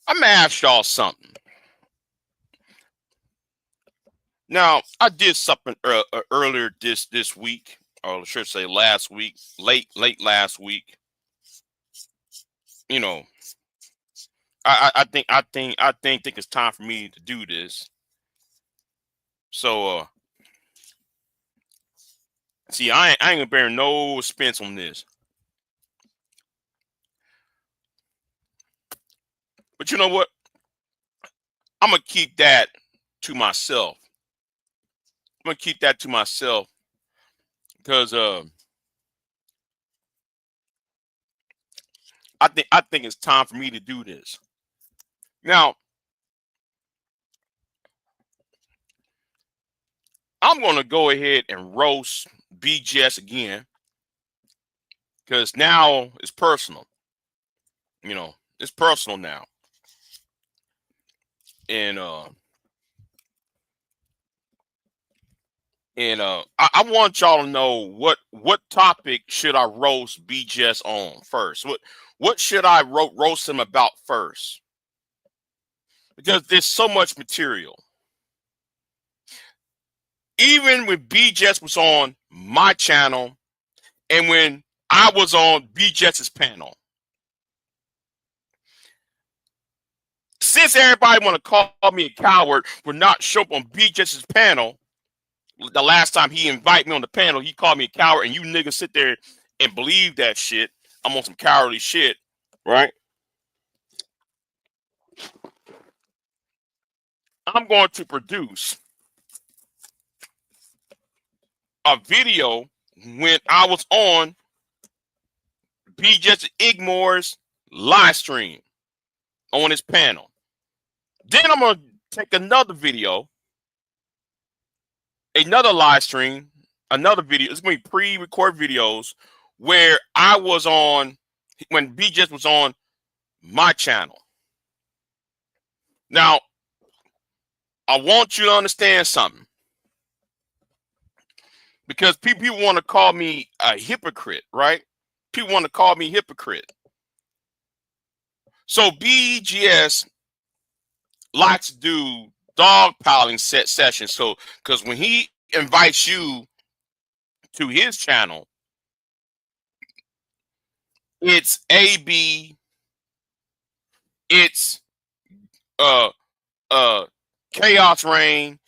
I'm gonna ask y'all something. Now, I did something earlier this week, or I should say last week, late last week. You know, I think it's time for me to do this. So, see, I ain't gonna bear no expense on this. But you know what? I'm gonna keep that to myself. I'm gonna keep that to myself because I think it's time for me to do this. Now, I'm gonna go ahead and roast BGS again because now it's personal. It's personal now, and I want y'all to know what topic should I roast BGS on first. What should I roast him about first? Because there's so much material. Even when BGS was on my channel, and when I was on BGS's panel, since everybody want to call me a coward for not showing up on BGS's panel, the last time he invited me on the panel, he called me a coward, and you niggas sit there and believe that shit. I'm on some cowardly shit, right? I'm going to produce a video when I was on BGS Igmore's live stream on his panel. Then I'm gonna take another video, another live stream, another video. It's gonna be pre-recorded videos where I was on when BGS was on my channel. Now, I want you to understand something because people want to call me a hypocrite, right? People want to call me hypocrite. So BGS likes to do dog piling sessions. So, because when he invites you to his channel, it's AB, it's uh Chaos Rain,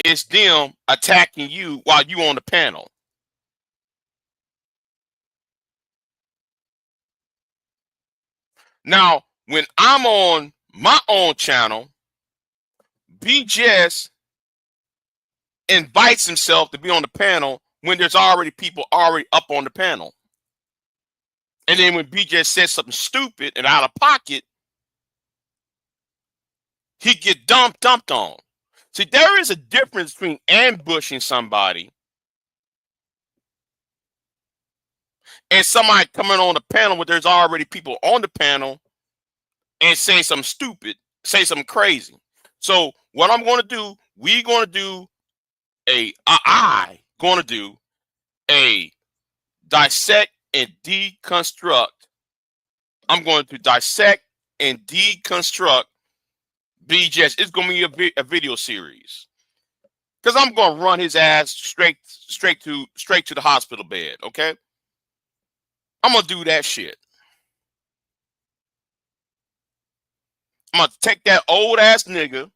it's them attacking you while you on the panel. Now, when I'm on my own channel, BGS invites himself to be on the panel when there's already people already up on the panel. And then when BGS says something stupid and out of pocket, he get dumped on. See, there is a difference between ambushing somebody and somebody coming on the panel where there's already people on the panel and say something stupid, say something crazy. So what I'm going to do, we're going to do I going to do a dissect and deconstruct. I'm going to dissect and deconstruct BGS. It's going to be a video series because I'm going to run his ass straight to the hospital bed. Okay, I'm going to do that shit. I'm going to take that old ass nigga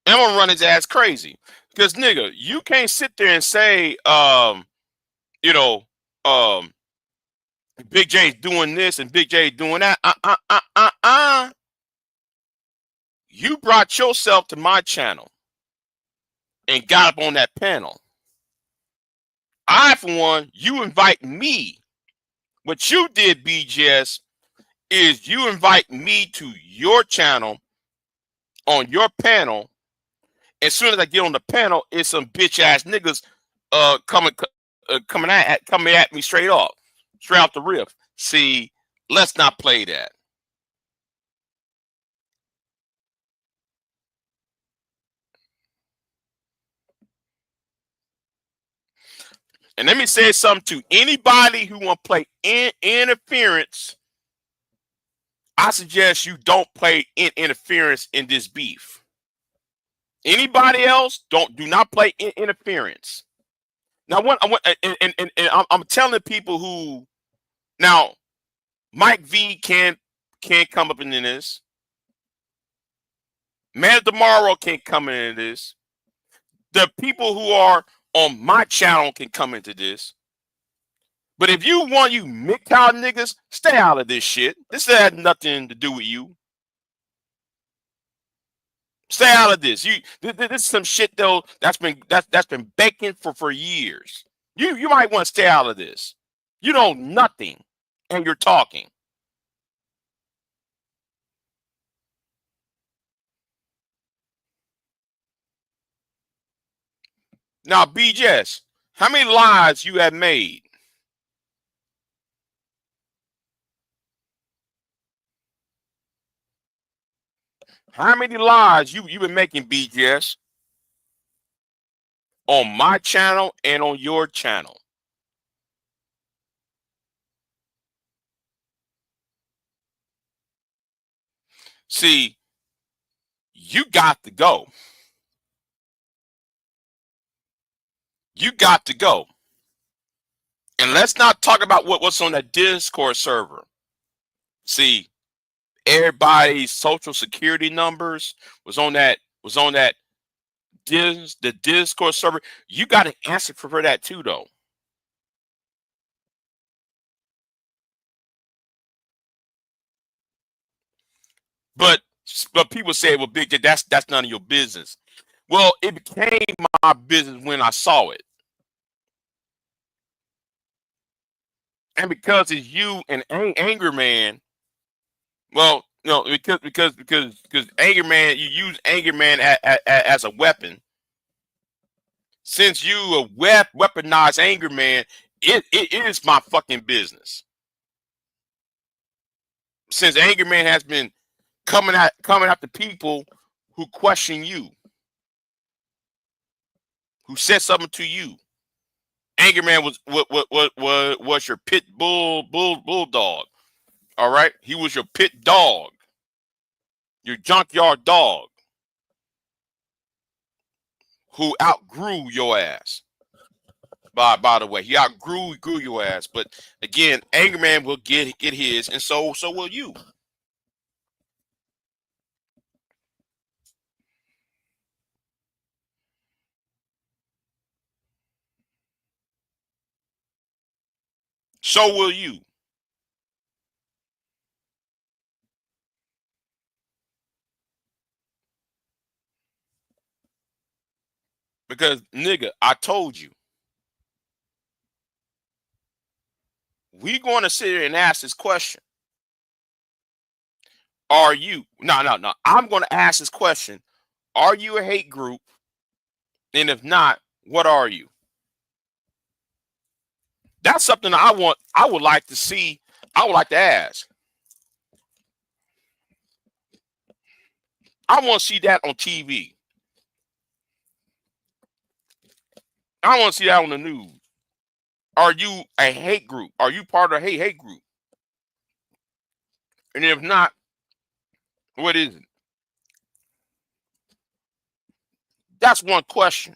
and I'm going to run his ass crazy. Because nigga, you can't sit there and say, you know, Big J's doing this and Big J's doing that. You brought yourself to my channel and got up on that panel. I, for one, you invite me. What you did, BGS, is you invite me to your channel on your panel. As soon as I get on the panel, it's some bitch ass niggas coming at me straight off the riff. See, let's not play that. And let me say something to anybody who want to play interference I suggest you don't play interference in this beef. Anybody else, do not play interference. Now, I'm telling people who now Mike V can't come up into this. Man Tomorrow can't come into this. The people who are on my channel can come into this. But if you want you MGTOW niggas, stay out of this shit. This has nothing to do with you. Stay out of this. This is some shit though that's been baking for years. You might want to stay out of this. You know nothing, and you're talking. Now, BJS, how many lies you have made? How many lies you've been making, BJS? On my channel and on your channel. See, you got to go. You got to go. And let's not talk about what's on that Discord server. See, everybody's social security numbers was on that the Discord server. You got to answer for that too, though. But people say, well, Big J, that's none of your business. Well, it became my business when I saw it. And because it's you and Anger Man, well, no, because Anger Man, you use Anger Man as a weapon. Since you weaponize Anger Man, it is my fucking business. Since Anger Man has been coming after people who question you, who said something to you. Anger Man was your pit bulldog. All right, he was your pit dog, your junkyard dog, who outgrew your ass. By the way, he outgrew your ass. But again, Anger Man will get his, and so will you. So will you. Because nigga, I told you. We're going to sit here and ask this question. Are you no. I'm going to ask this question. Are you a hate group? And if not, what are you? That's something I would like to see. I would like to ask. I want to see that on TV. I want to see that on the news. Are you a hate group? Are you part of a hate group? And if not, what is it? That's one question.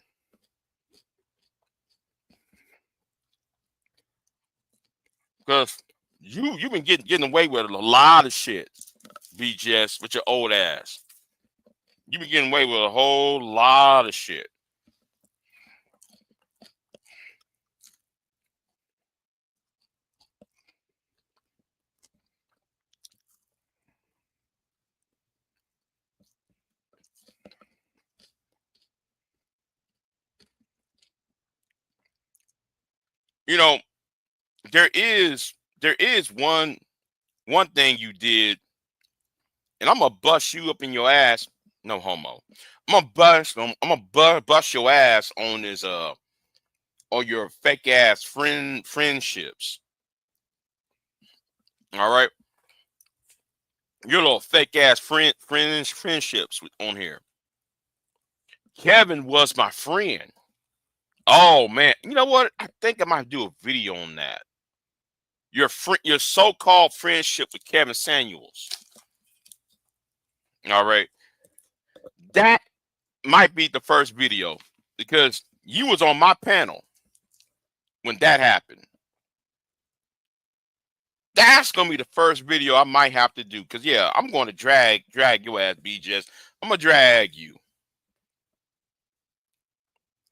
Because you've been getting away with a lot of shit, BGS, with your old ass. You've been getting away with a whole lot of shit. You know, there is one thing you did, and I'm gonna bust you up in your ass. No homo. I'm gonna bust your ass on this or your fake ass friendships. All right, your little fake ass friendships on here. Kevin was my friend. Oh man, you know what? I think I might do a video on that. Your so-called friendship with Kevin Samuels. All right. That might be the first video because you was on my panel when that happened. That's gonna be the first video I might have to do. Cause yeah, I'm gonna drag your ass, BJS. I'm gonna drag you.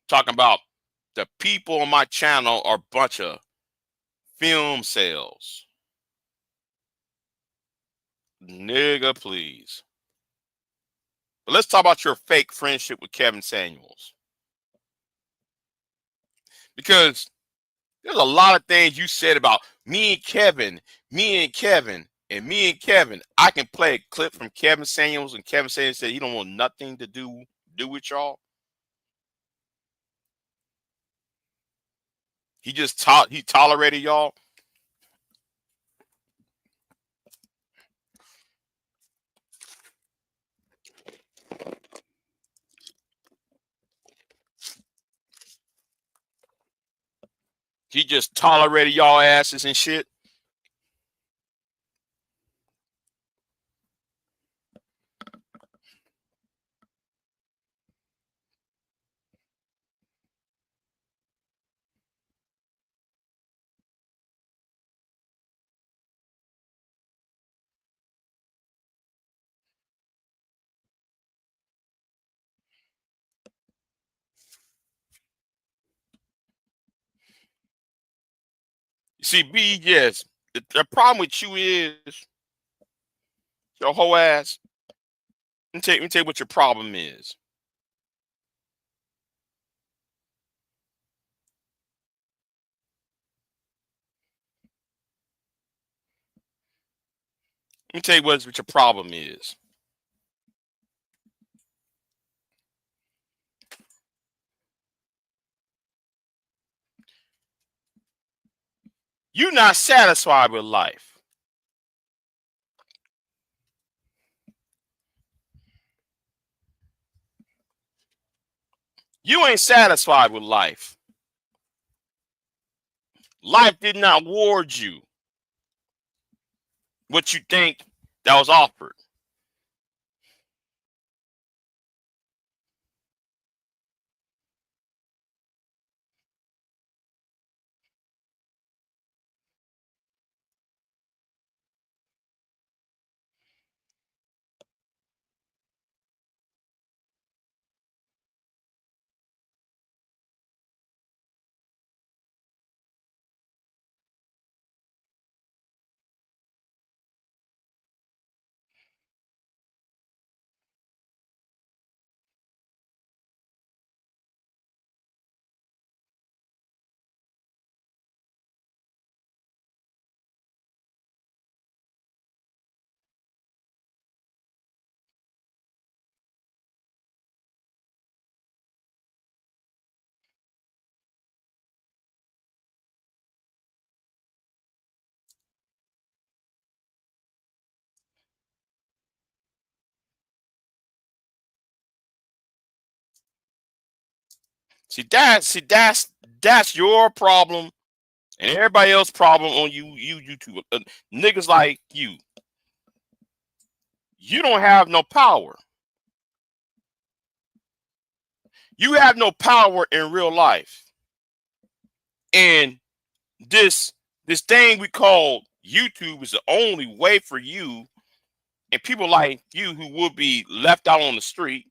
Talking about the people on my channel are a bunch of film sales. Nigga, please. But let's talk about your fake friendship with Kevin Samuels. Because there's a lot of things you said about me and Kevin, me and Kevin, and me and Kevin. I can play a clip from Kevin Samuels, and Kevin Samuels said he don't want nothing to do with y'all. He tolerated y'all. He just tolerated y'all asses and shit. You see, B, yes. The problem with you is your whole ass. Let me tell you what your problem is. Let me tell you what your problem is. You're not satisfied with life. You ain't satisfied with life. Life did not award you what you think that was offered. That's your problem and everybody else's problem on you YouTube. Niggas like you don't have no power. You have no power in real life. And this this thing we call YouTube is the only way for you and people like you who would be left out on the street.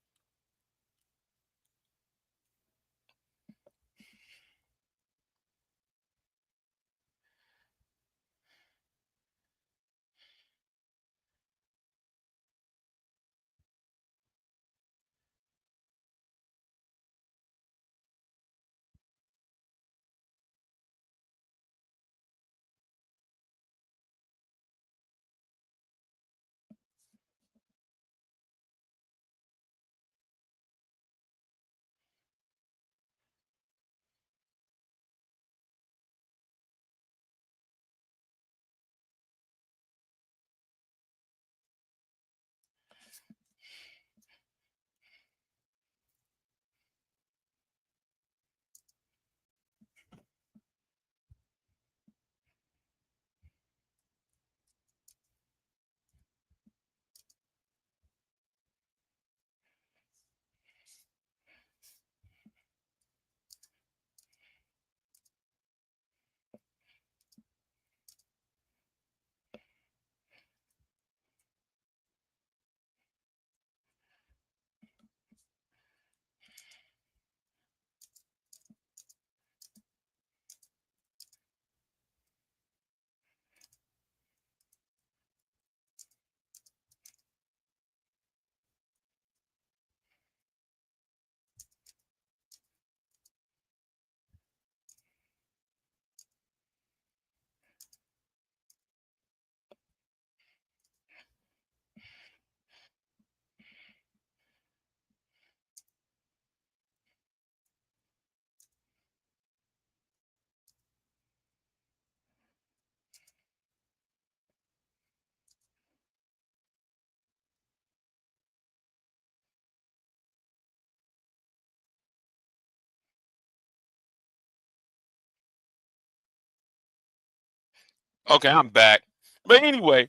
Okay, I'm back. But anyway,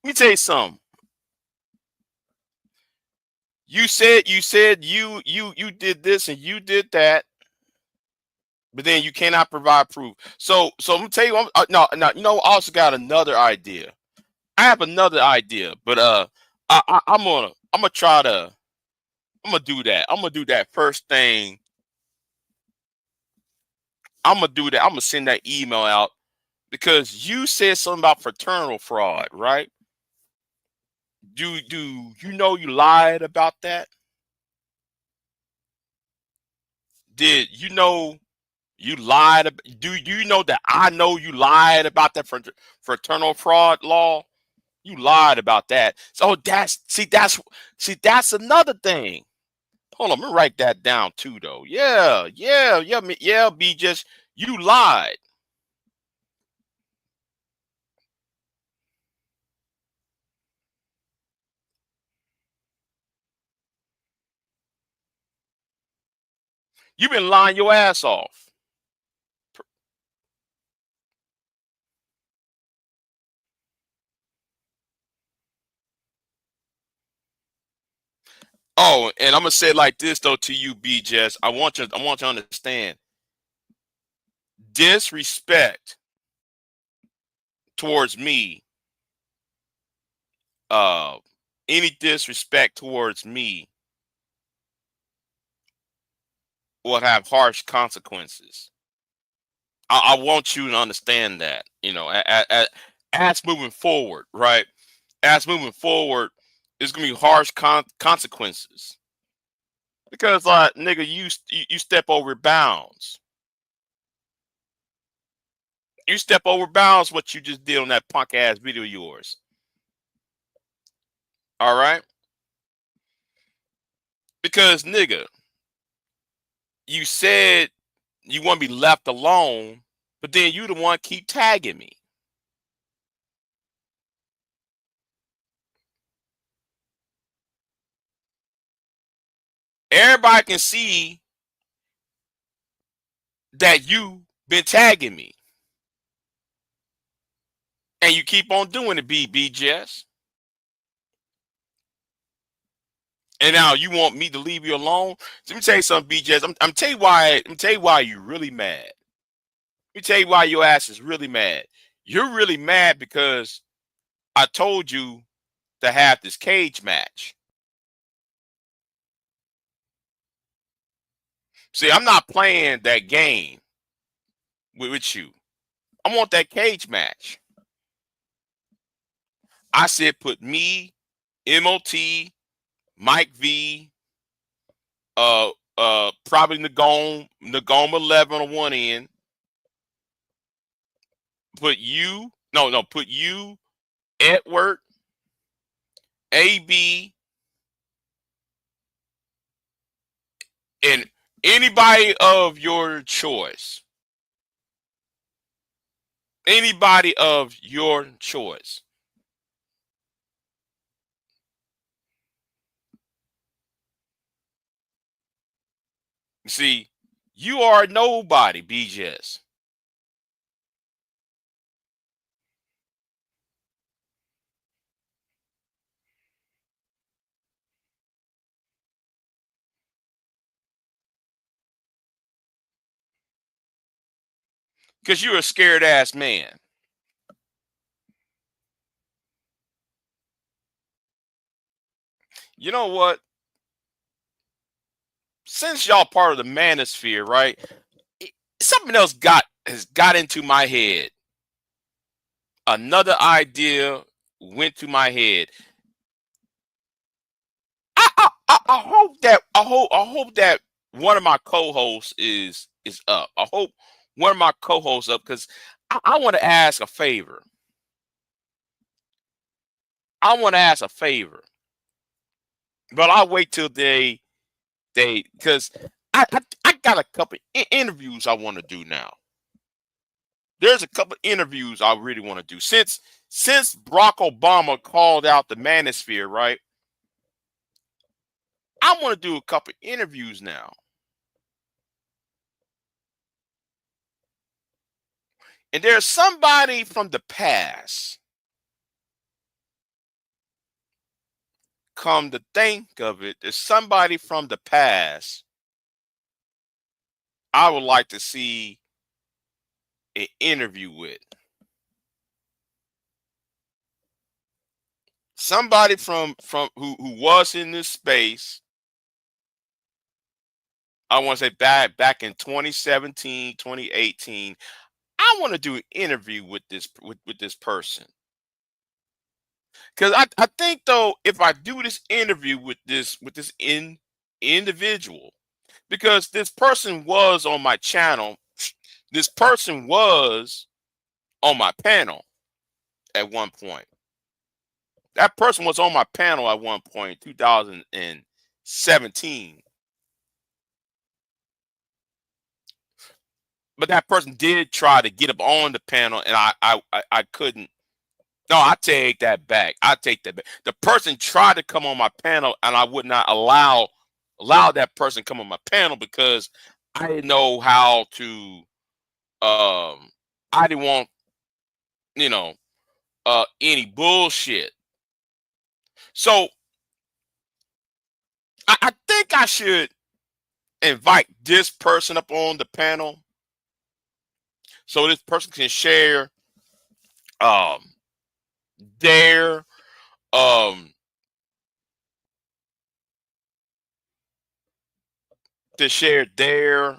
let me tell you something. You said you did this and you did that, but then you cannot provide proof. So I'm gonna tell you. No, you know, I also got another idea. I have another idea, but I'm gonna try to I'm gonna do that. I'm gonna do that first thing. I'm gonna do that. I'm gonna send that email out because you said something about fraternal fraud, right? Do you know you lied about that? Did you know you lied? Do you know that I know you lied about that fraternal fraud law? You lied about that. So that's another thing. Hold on, let me write that down too, though. Yeah. Be just you lied. You've been lying your ass off. Oh, and I'm gonna say it like this though to you, B Jess. I want you to understand. Disrespect towards me, uh, any disrespect towards me will have harsh consequences. I want you to understand that. You know, as moving forward, right? As moving forward, there's gonna be harsh consequences because, like, nigga, you step over bounds. You step over bounds. What you just did on that punk ass video of yours. All right, because nigga, you said you want to be left alone, but then you the one keep tagging me. Everybody can see that you been tagging me, and you keep on doing it, BBJS. And now you want me to leave you alone? So let me tell you something, BJS. I'm tell you why. Let me tell you why you're really mad. Let me tell you why your ass is really mad. You're really mad because I told you to have this cage match. See, I'm not playing that game with you. I want that cage match. I said put me, MOT, Mike V, probably Nagome 11 on one end. Put you, no, put you, Edward, AB, and anybody of your choice. Anybody of your choice. You see, you are nobody, BJS. Because you're a scared ass man. You know what? Since y'all part of the manosphere, right? Something else has got into my head. Another idea went to my head. I hope that one of my co-hosts is up. I hope one of my co-hosts up because I want to ask a favor. I want to ask a favor, but I'll wait till they because I got a couple interviews I want to do now. There's a couple interviews I really want to do since Barack Obama called out the manosphere, right? I want to do a couple interviews now. And there's somebody from the past. Come to think of it, there's somebody from the past I would like to see an interview with. Somebody from who was in this space. I want to say back in 2017, 2018. I want to do an interview with with this person. Because I think though, if I do this interview with this individual, because this person was on my channel, this person was on my panel at one point. That person was on my panel at one point, 2017. But that person did try to get up on the panel, and I couldn't. No, I take that back. I take that back. The person tried to come on my panel, and I would not allow that person come on my panel because I didn't know how to. I didn't want you know any bullshit. So I think I should invite this person up on the panel so this person can share um their um to share their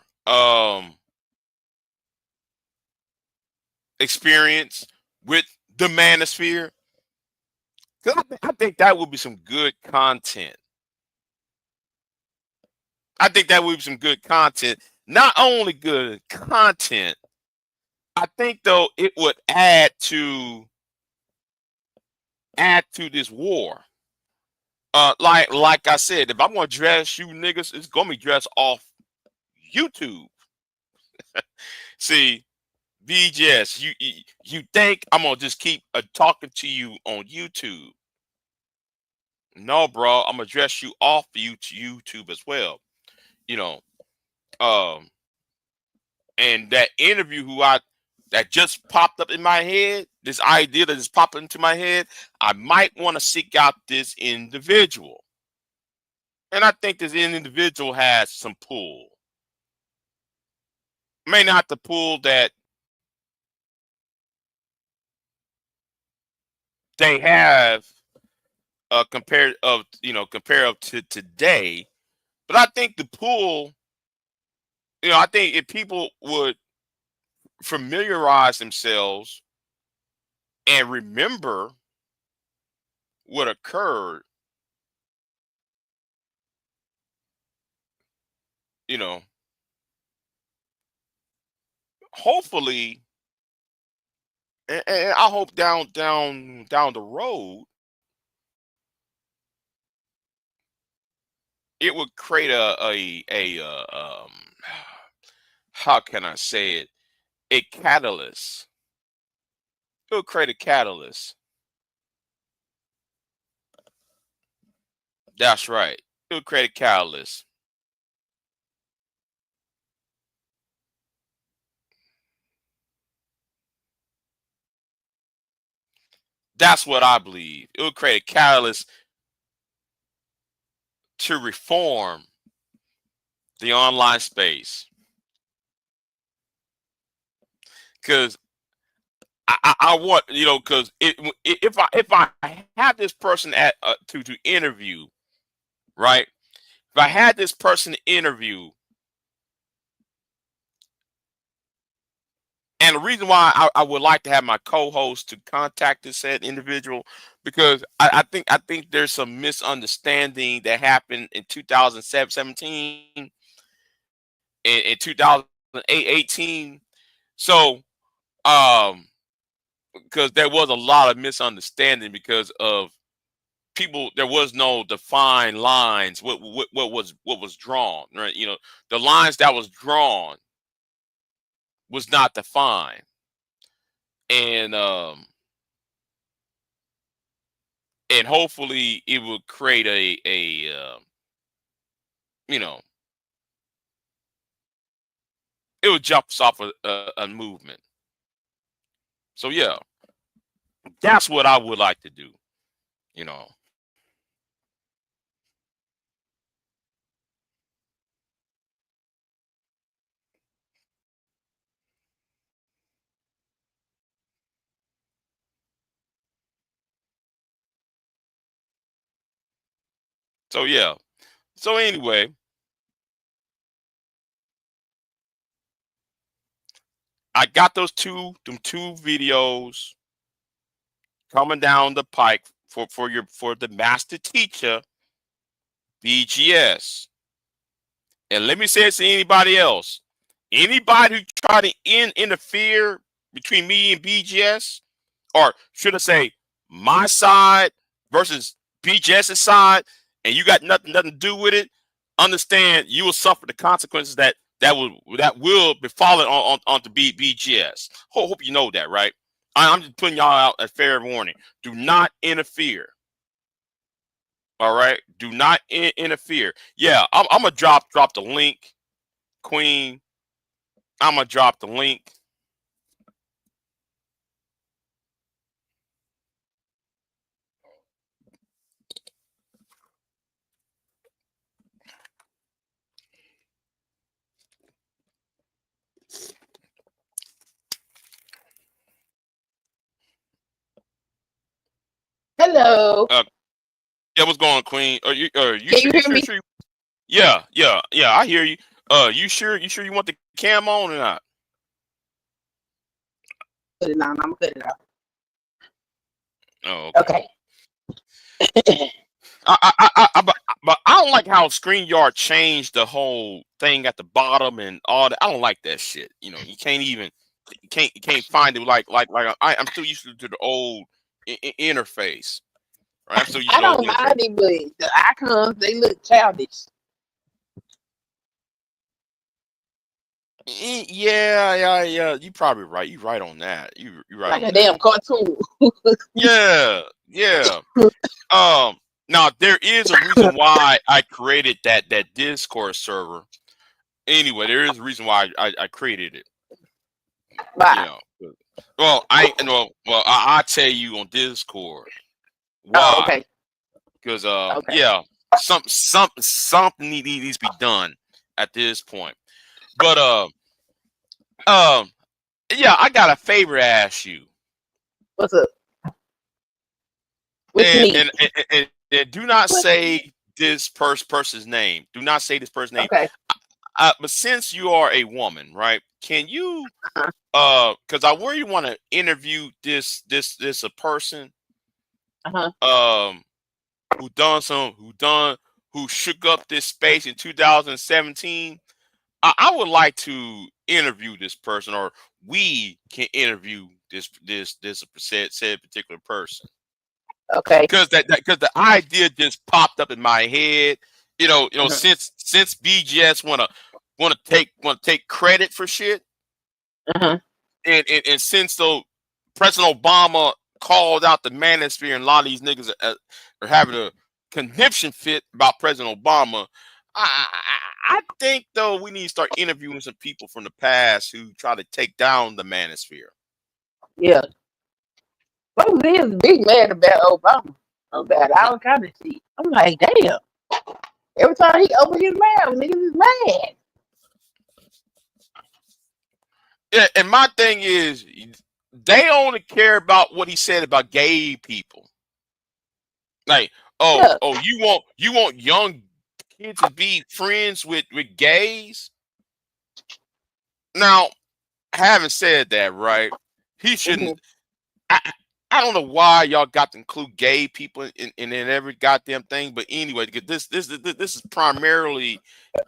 experience with the manosphere. 'Cause I think that would be some good content. I think that would be some good content. Not only good content, I think though it would add to this war. Like I said, if I'm gonna dress you niggas, it's gonna be dressed off YouTube. See, BGS, you think I'm gonna just keep talking to you on YouTube? No, bro, I'm gonna dress you off YouTube as well. You know, um, and that interview that just popped up in my head, this idea that just popped into my head, I might want to seek out this individual, and I think this individual has some pull. May not the pull that they have compared to today. But I think the pool, I think if people would familiarize themselves and remember what occurred, you know, hopefully, and I hope down the road, it would create how can I say it, a catalyst. It would create a catalyst. That's right. It would create a catalyst. That's what I believe. It would create a catalyst to reform the online space. Because I want because if I have this person at to interview, right? If I had this person to interview, and the reason why I would like to have my co-host to contact this said individual, because I think there's some misunderstanding that happened in 2017 and in 2018. So um because there was a lot of misunderstanding because of people, there was no defined lines what was drawn, right? The lines that was drawn was not defined, and hopefully it will create a you know it would jump us off a movement. So yeah, that's what I would like to do. You know. So yeah. So anyway, I got them two videos coming down the pike for the master teacher BGS. And let me say it to anybody else. Anybody who try to interfere between me and BGS, or should I say my side versus BGS's side, and you got nothing to do with it, understand you will suffer the consequences that will befall it onto BGS. Hope you know that, right? I'm just putting y'all out a fair warning. Do not interfere. All right, do not interfere. Yeah, I'm gonna drop the link, Queen. I'm gonna drop the link. Hello. Yeah, what's going on, Queen? You Can sure? you You hear sure? me? Sure? Yeah. I hear you. You sure? You sure you want the cam on or not? Put it on. I'm gonna cut it off. Oh, Okay. but I don't like how StreamYard changed the whole thing at the bottom and all that. I don't like that shit. You know, you can't find it I'm still used to the old interface. Right? I'm still used I to the old don't interface. mind it, but the icons they look childish. Yeah. You probably right. You right on that. You right Like on a that. damn cartoon. Yeah. Now there is a reason why I created that Discord server. Anyway, there is a reason why I created it. You Bye. know. Well, I no. Well, I tell you on Discord Oh, why. okay. Because Okay. yeah, something needs to be done at this point. But um, yeah, I got a favor to ask you. What's up? What you and need? and and do not What? say this person's name. Do not say this person's name. Okay. But since you are a woman, right? Can you Uh-huh. because I really want to interview this a person Uh-huh. um who shook up this space in 2017. I would like to interview this person, or we can interview this said particular person. Okay. Because the idea just popped up in my head. Uh-huh. Since BGS wanna take credit for shit, Uh-huh. and since though President Obama called out the manosphere, and a lot of these niggas are having a conniption fit about President Obama. I think though we need to start interviewing some people from the past who try to take down the manosphere. Yeah. Folks is big mad about Obama. About all kind of shit. I'm like, damn. Every time he open his mouth, niggas is mad. Yeah, and my thing is, they only care about what he said about gay people. Like, Yeah. you want young kids to be friends with gays? Now, having said that, right? He Mm-hmm. shouldn't. I, I don't know why y'all got to include gay people in every goddamn thing, but anyway, because this is primarily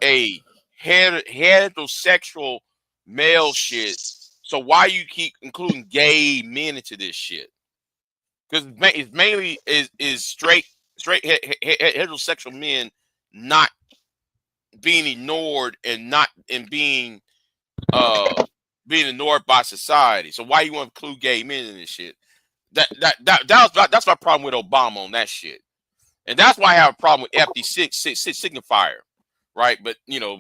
a heterosexual male shit. So why you keep including gay men into this shit? Because it's mainly is straight heterosexual men not being ignored and not and being ignored by society. So why you want to include gay men in this shit? That's my problem with Obama on that shit, and that's why I have a problem with FD6 signifier, right? But you're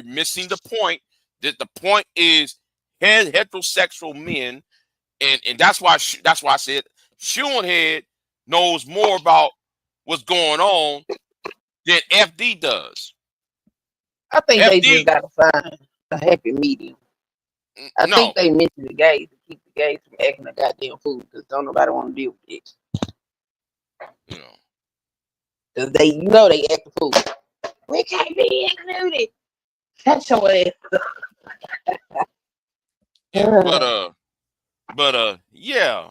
missing the point. That the point is heterosexual men and that's why I said Shoehead knows more about what's going on than FD does. I think they FD just gotta find a happy medium. I no, think they mentioned the gays to keep the gays from acting a goddamn fool because don't nobody want to deal with it. you know. Because they act a fool. We can't be included. Shut your ass. Yeah, but yeah.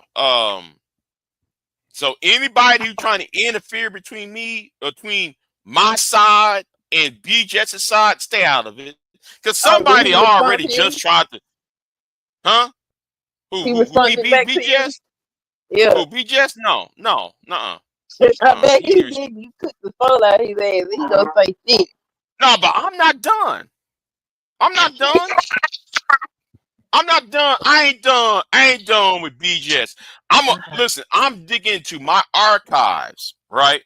So anybody who trying to interfere between my side and BJ's side, stay out of it. Because somebody Did he respond already to just you? tried to, huh? He responded back to you? BJ's? Yeah. Who BJ's? No, nuh-uh. I bet He he res- did. You took the phone out of his ass. He gonna say shit. No, but I'm not done. I'm not done. I'm not done. I ain't done with BJ's. Listen, I'm digging into my archives, right?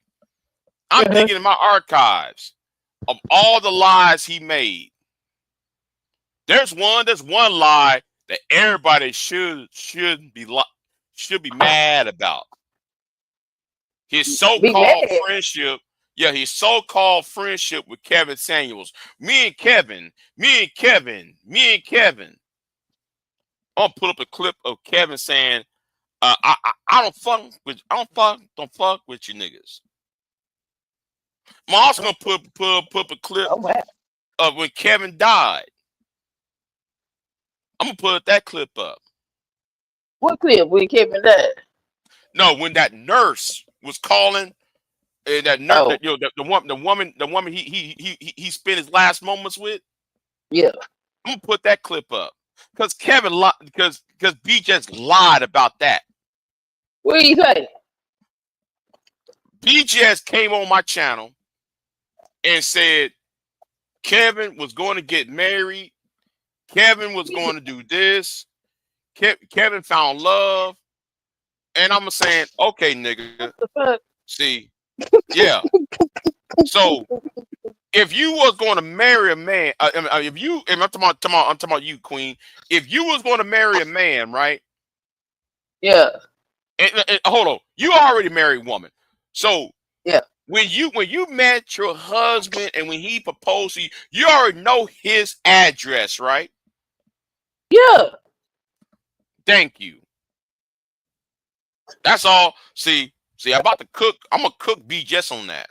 I'm digging in my archives of all the lies he made. There's one lie that everybody should be mad about. His Be so-called mad. friendship, yeah, his so-called friendship with Kevin Samuels. Me and Kevin. I'm gonna put up a clip of Kevin saying, I don't fuck with you niggas. I'm also gonna put up a clip Oh wow. of when Kevin died. I'm gonna put that clip up. What clip when Kevin died? No, when that nurse was calling, and that nurse, Oh. the woman he spent his last moments with. Yeah. I'm gonna put that clip up because because B just lied about that. What do you say? B just came on my channel and said Kevin was going to get married. Kevin was going to do this. Kevin found love. And I'm saying, okay, nigga. What the fuck? See, yeah. So if you was going to marry a man, I'm talking about you, Queen. If you was going to marry a man, right? Yeah. And hold on, you already married woman. So yeah, when you met your husband and when he proposed to you, you already know his address, right? Yeah. Thank you. That's all. See, I'm about to cook. I'm gonna cook B just on that.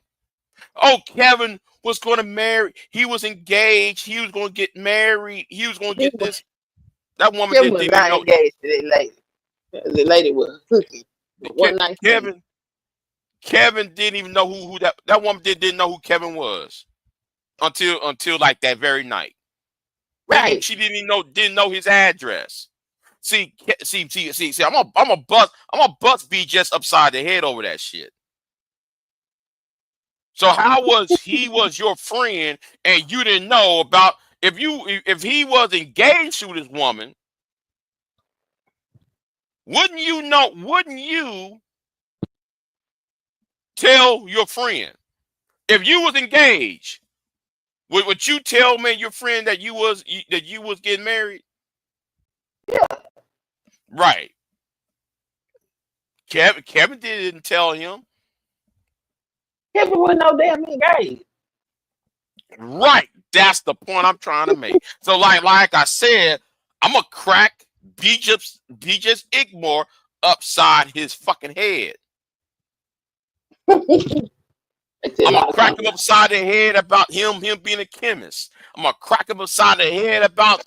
Oh, Kevin was going to marry. He was engaged. He was going to get married. He was going to get this. That woman Kevin didn't was even not know. engaged to that lady. The lady was cooking. One night stand. Kevin didn't even know who that woman didn't know who Kevin was until like that very night. Right. She didn't know his address. See. I'm a bust B just upside the head over that shit. So how was he was your friend and you didn't know about if he was engaged to this woman? Wouldn't you tell your friend? If you was engaged, would you tell your friend that you was getting married? Yeah. Right. Kevin didn't tell him. Kevin wasn't no damn engaged. Right. That's the point I'm trying to make. So like I said, I'm gonna crack BJ's Igmore upside his fucking head. I'm gonna crack him upside the head about him being a chemist. I'm gonna crack him upside the head about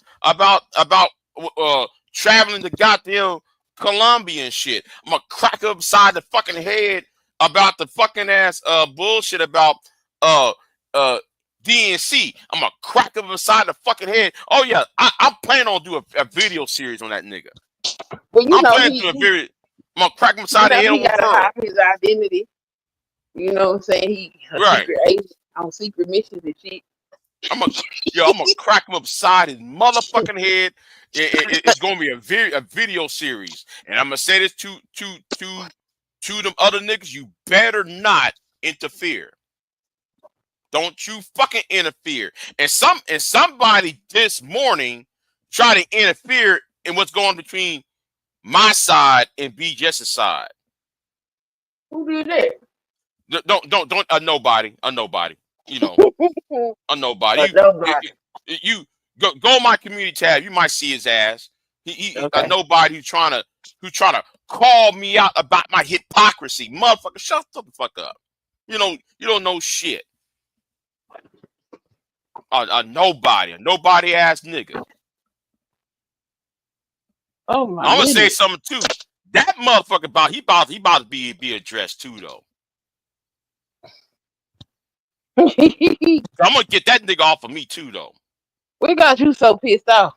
traveling to goddamn Colombia and shit. I'm gonna crack him upside the fucking head about the fucking ass bullshit about DNC. I'm gonna crack him upside the fucking head. Oh yeah, I'm planning on doing a video series on that nigga. Well, I'm gonna crack him upside the head he on gotta hide his identity. You know what I'm saying? He a secret agent on secret missions and shit. I'm gonna crack him upside his motherfucking head. It's gonna be a video series, and I'm gonna say this to them other niggas: you better not interfere. Don't you fucking interfere. And somebody this morning tried to interfere in what's going between my side and be just a side. Who did that? Don't a nobody. You know, a nobody. You go on my community tab. You might see his ass. He Okay. a nobody who's trying to call me out about my hypocrisy, motherfucker. Shut the fuck up. You don't know shit. A nobody ass nigga. Oh my! I'm gonna say something too. That motherfucker about to be addressed too though. I'm gonna get that nigga off of me too though. What got you so pissed off?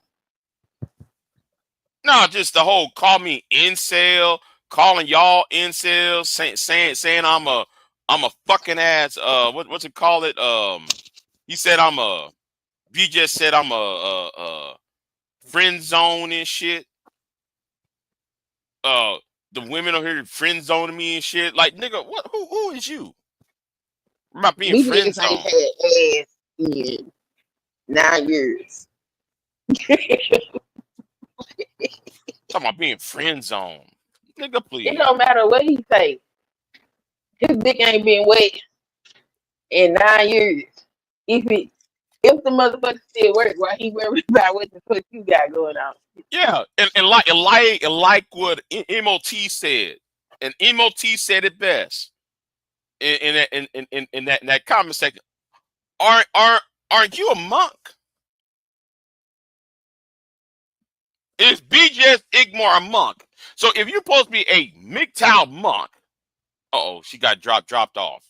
No, just the whole call me incel, calling y'all incels, saying I'm a fucking ass. What's it call it? He said he just said I'm a friend zone and shit. The women over here friend zoning me and shit. Like, nigga, what? Who is you? I'm about being We friend niggas zone. ain't had ass in 9 years. Talking about being friend zone. Nigga, please. It don't matter what he say. His dick ain't been wet in 9 years. If the motherfucker still work, why he worried about what the fuck you got going on? Yeah, and like what MOT said, and MOT said it best in that comment section. Aren't you a monk? Is BJ's Igmore a monk? So if you're supposed to be a MGTOW monk, she got dropped off.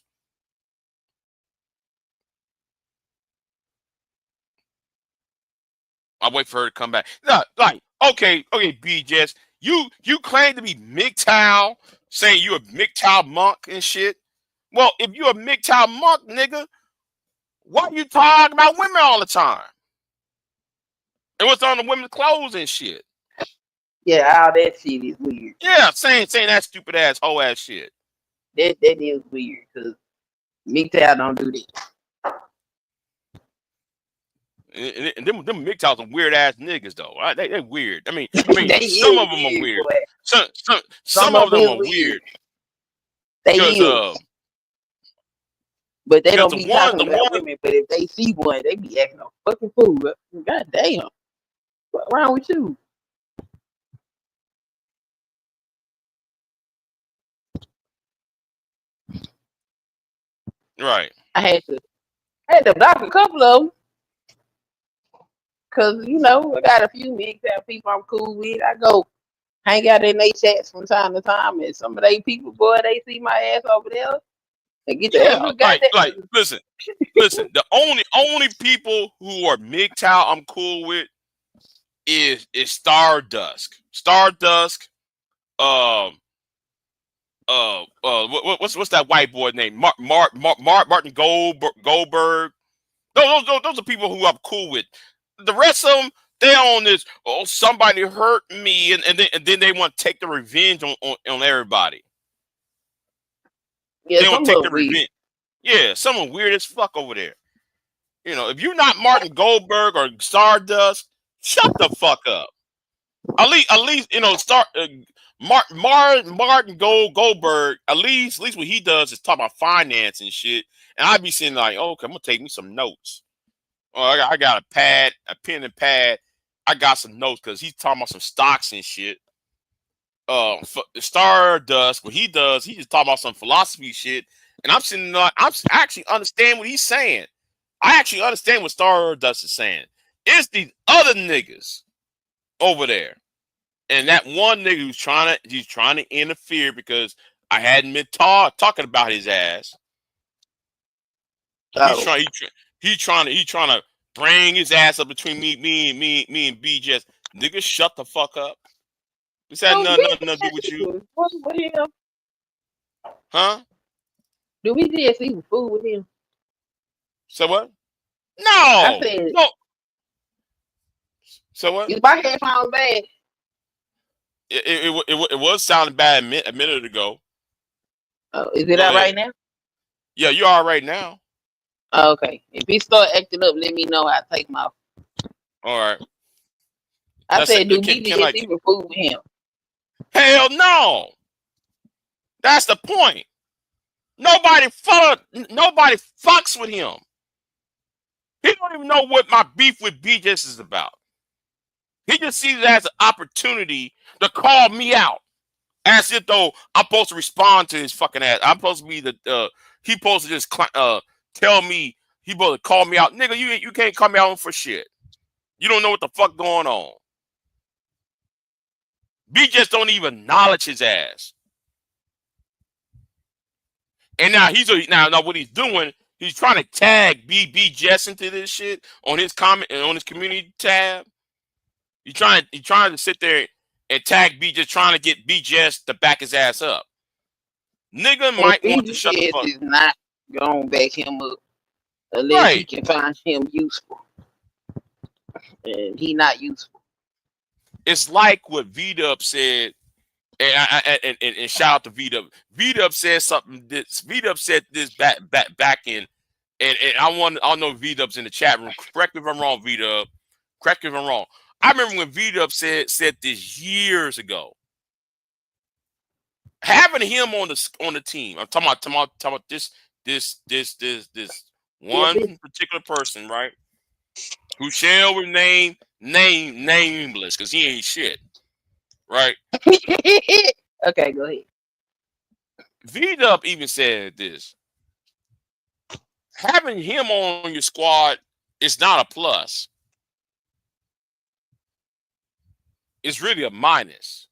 I'll wait for her to come back. No, like, okay, BJ's, you claim to be MGTOW, saying you a MGTOW monk and shit. Well, if you a MGTOW monk, nigga, why you talking about women all the time? And what's on the women's clothes and shit? Yeah, all that shit is weird. Yeah, saying that stupid ass hoe ass shit. That is weird because MGTOW don't do that. And them MGTOWs are weird ass niggas though. Right? They weird. I mean, some of them are weird. Boy. Some of them are weird. They is. But they don't be talking about women. But if they see one, they be acting a fucking fool. God damn. What's wrong with you? Right. I had to block a couple of them. Cause I got a few MGTOW people I'm cool with. I go hang out in they chats from time to time, and some of they people, boy, they see my ass over there. They get like listen. The only people who are MGTOW I'm cool with is Stardust. Stardust. What's that white boy name? Martin Goldberg. Those are people who I'm cool with. The rest of them, they on this. Oh, somebody hurt me, and then they want to take the revenge on everybody. Yeah, they want to take the revenge. Yeah, someone weird as fuck over there. If you're not Martin Goldberg or Stardust, shut the fuck up. At least Martin Goldberg. At least what he does is talk about finance and shit. And I'd be sitting like, okay, I'm gonna take me some notes. Oh, I got a pen and pad. I got some notes because he's talking about some stocks and shit. Stardust, what he does, he just talking about some philosophy shit. And I'm sitting there, I'm actually understand what he's saying. I actually understand what Stardust is saying. It's these other niggas over there. And that one nigga who's trying to interfere because I hadn't been talking about his ass. He's trying to bring his ass up between me and BJ. Nigga, shut the fuck up. This had nothing to do with you. What him? Huh? Do we just even fool with him? So what? No. I said no. So what? Is my headphones bad? It was sounding bad a minute ago. Oh, is it all right now? Yeah, you are right now. Oh, okay. If he start acting up, let me know. I'll take him off. All right. I said, do we just even fool with him? Hell no. That's the point. Nobody fucks with him. He don't even know what my beef with BJS is about. He just sees it as an opportunity to call me out. As if though I'm supposed to respond to his fucking ass. I'm supposed to be he supposed to just tell me, he supposed to call me out. Nigga, you can't call me out for shit. You don't know what the fuck going on. BJS don't even acknowledge his ass. And now now what he's doing, he's trying to tag BJS into this shit on his comment and on his community tab. He's trying to sit there and tag BJS, trying to get BJS to back his ass up. Nigga might want to shut the fuck. Is not gonna back him up unless he can find him useful, and he not useful. It's like what V-Dub said, and shout out to V-Dub. V-Dub said something. V-Dub said this back in, and I know V-Dub's in the chat room. Correct me if I'm wrong, V-Dub. Correct me if I'm wrong. I remember when V-Dub said this years ago. Having him on the team. I'm talking about this one particular person, right? Who shall remain nameless because he ain't shit. Right? Okay, go ahead. V-Dub even said this. Having him on your squad is not a plus. It's really a minus.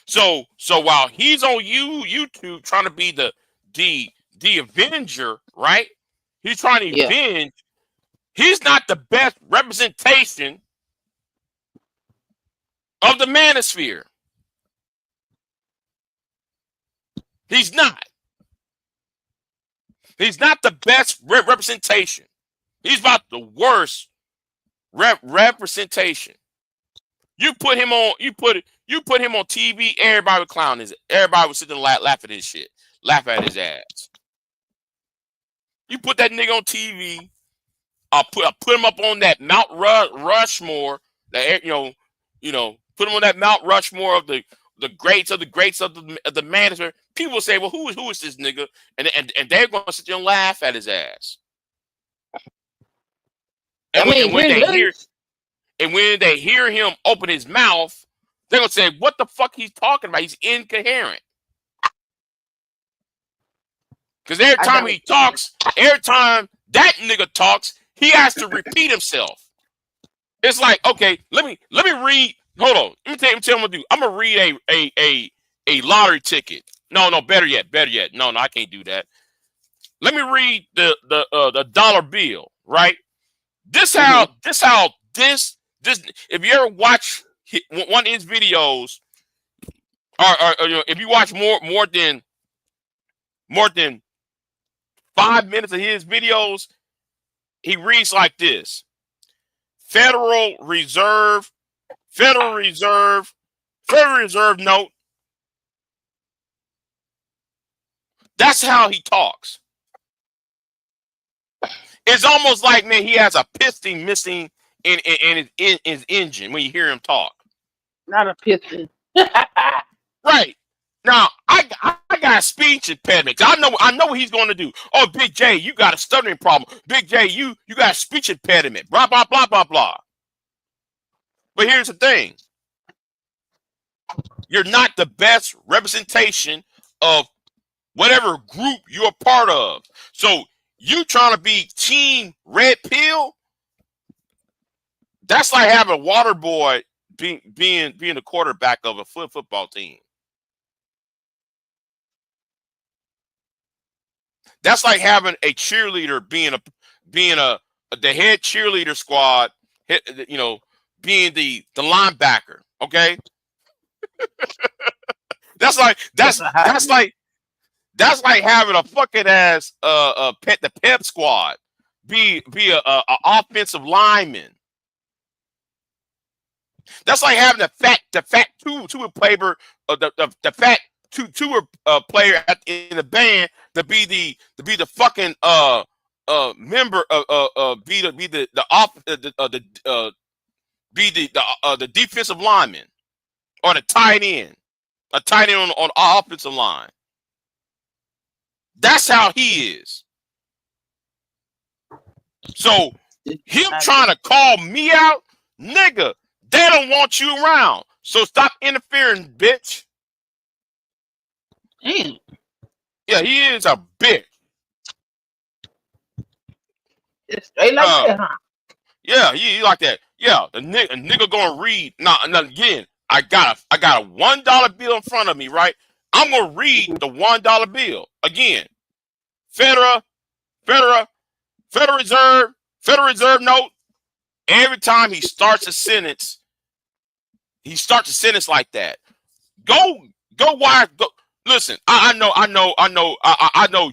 So while he's on YouTube trying to be the Avenger, right? He's trying to avenge. He's not the best representation of the manosphere. He's not. He's not the best representation. He's about the worst representation. You put him on TV, everybody would clown his. Everybody would sit there and laugh at his shit, laugh at his ass. You put that nigga on TV, I'll put him up on that Mount Rushmore. That put him on that Mount Rushmore of the greats of the management. People will say, well, who is this nigga? And they're going to sit there and laugh at his ass. And when they hear him open his mouth, they're gonna say, "What the fuck he's talking about? He's incoherent." Because every time that nigga talks, he has to repeat himself. It's like, okay, let me read. Hold on, let me tell you what I'm gonna do. I'm gonna read a lottery ticket. No, better yet. No, I can't do that. Let me read the dollar bill, right? This if you ever watch one of his videos, or if you watch more than 5 minutes of his videos, he reads like this: Federal Reserve note. That's how he talks. It's almost like, man, he has a piston missing in his engine when you hear him talk. Not a piston. Right. Now, I got a speech impediment. I know what he's going to do. Oh, Big J, you got a stuttering problem. Big J, you got a speech impediment. Blah, blah, blah, blah, blah. But here's the thing. You're not the best representation of whatever group you're a part of. So you trying to be Team Red Pill? That's like having a water boy being the quarterback of a football team. That's like having a cheerleader being the head cheerleader squad, being the linebacker. Okay, that's like having a fucking ass the pep squad be a offensive lineman. That's like having the fat two player the fat two player in the band to be the fucking member be the defensive lineman. or the tight end, a tight end on our offensive line. That's how he is. So him trying to call me out, nigga, they don't want you around. So stop interfering, bitch. Damn. Yeah, he is a bitch. It's straight like that, huh? Yeah, he like that. Yeah, a nigga gonna read. Now again, I got a $1 bill in front of me, right? I'm gonna read the $1 bill again. Federal Reserve note. Every time he starts a sentence like that. Go watch. Go listen. I know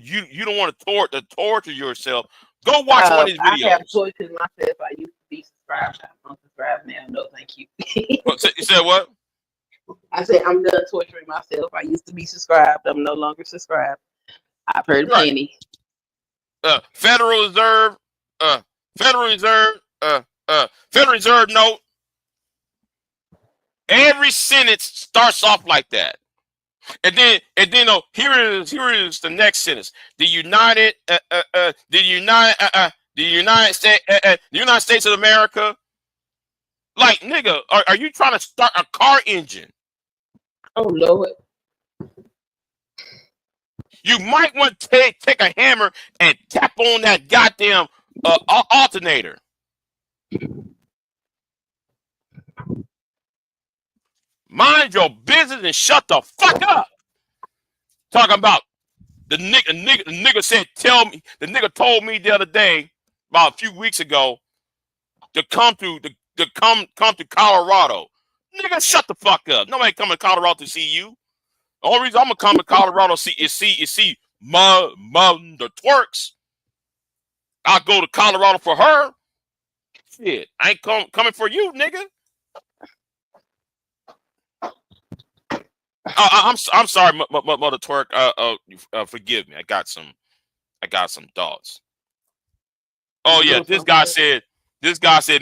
you don't want to torture yourself. Go watch one of these videos. I have tortured myself. I used to be subscribed. I'm unsubscribed now. No, thank you. You said what? I said I'm done torturing myself. I used to be subscribed. I'm no longer subscribed. I've heard plenty. Federal Reserve note. Every sentence starts off like that. And then here is the next sentence. The United States of America. Like, nigga, are you trying to start a car engine? Oh Lord. You might want to take a hammer and tap on that goddamn alternator. Mind your business and shut the fuck up. Talking about the nigga said, the nigga told me the other day, about a few weeks ago, to come to Colorado. Nigga, shut the fuck up. Nobody coming to Colorado to see you. The only reason I'm gonna come to Colorado is see the twerks. I'll go to Colorado for her. Shit, I ain't coming for you, nigga. I'm sorry, mother twerk. Forgive me. I got some thoughts. Oh yeah, this guy said,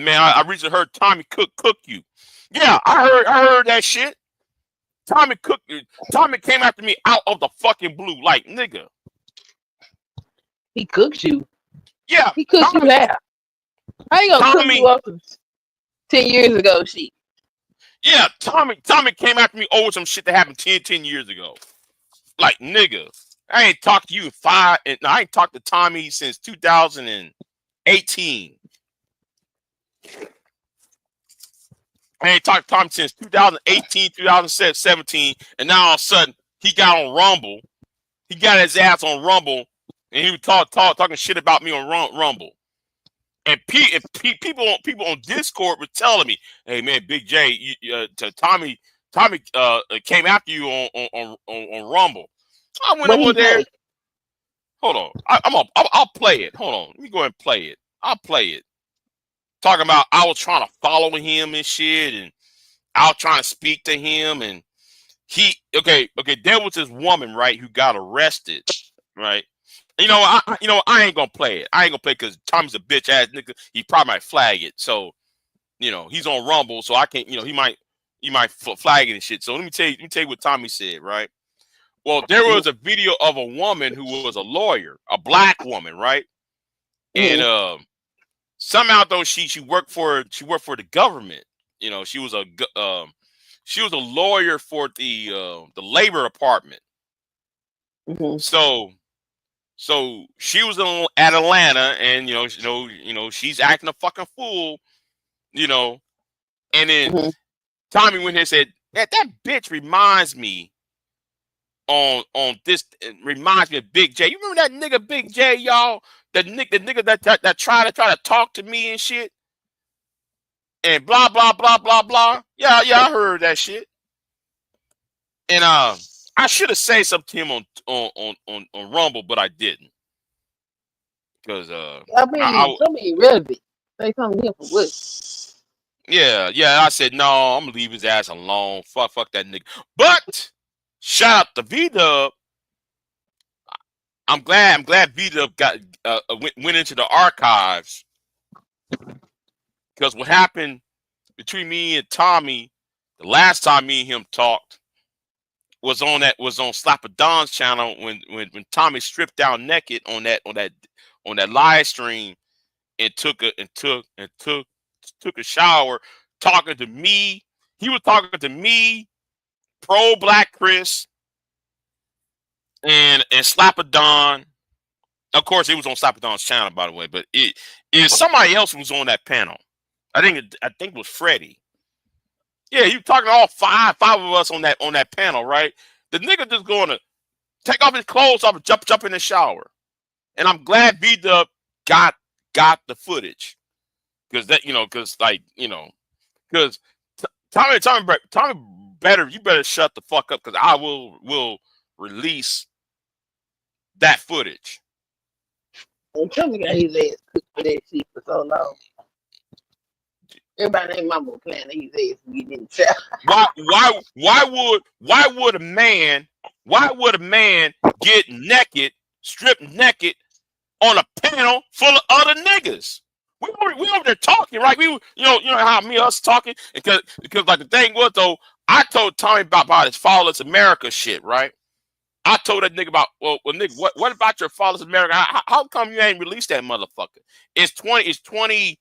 man, I recently heard Tommy cook you. Yeah, I heard that shit. Tommy came after me out of the fucking blue, like, nigga. He cooks you. Yeah, he cooks you how? How you gonna cook you up 10 years ago, shit? Yeah, Tommy came after me over some shit that happened 10 years ago. Like, nigga, I ain't talked to you I ain't talked to Tommy since 2018. I ain't talked to Tommy since 2018, 2017, and now all of a sudden he got on Rumble. He got his ass on Rumble, and he was talking shit about me on Rumble. And people on Discord were telling me, "Hey man, Big J, Tommy came after you on Rumble." I went over there. Hold on, I'll play it. Hold on, let me go ahead and play it. I'll play it. Talking about I was trying to follow him and shit, and I was trying to speak to him, and there was this woman, right, who got arrested, right. I ain't gonna play it. I ain't gonna play because Tommy's a bitch ass nigga. He probably might flag it. So, he's on Rumble, so I can't. He might flag it and shit. So let me tell you what Tommy said, right? Well, there was a video of a woman who was a lawyer, a black woman, right? And somehow though she worked for the government. She was a lawyer for the Labor Department. Mm-hmm. So she was at Atlanta, and she's acting a fucking fool, and then Tommy went here and said that bitch reminds me of Big J. You remember that nigga Big J, y'all? The nigga that tried to talk to me and shit, and blah blah blah blah blah. Yeah, I heard that shit, and I should have said something to him on Rumble, but I didn't. Because something relevant. Say something here for what? Yeah. I said no. I'm gonna leave his ass alone. Fuck that nigga. But shout out to V-Dub. I'm glad V-Dub got went into the archives, because what happened between me and Tommy the The last time me and him talked was on Slap of Don's channel when Tommy stripped down naked on that live stream and took a shower talking to me. He was talking to me, Pro Black Chris, and Slap of Don. Of course, it was on Slap of Don's channel, by the way, but it somebody else was on that panel. I think it was Freddie. Yeah, you talking to all five of us on that panel, right? The nigga just going to take off his clothes off and jump in the shower. And I'm glad B-Dub got the footage. Because Tommy better shut the fuck up, because I will release that footage. And Tommy got his ass cooked for that shit for so long. Everybody named Mama playing his ass getting in the shower. Why would a man get naked, stripped naked on a panel full of other niggas? We over there talking, right? You know how us talking, because like the thing was though, I told Tommy about his Flawless America shit, right? I told that nigga about well nigga, what about your Flawless America? How come you ain't released that motherfucker? It's 20.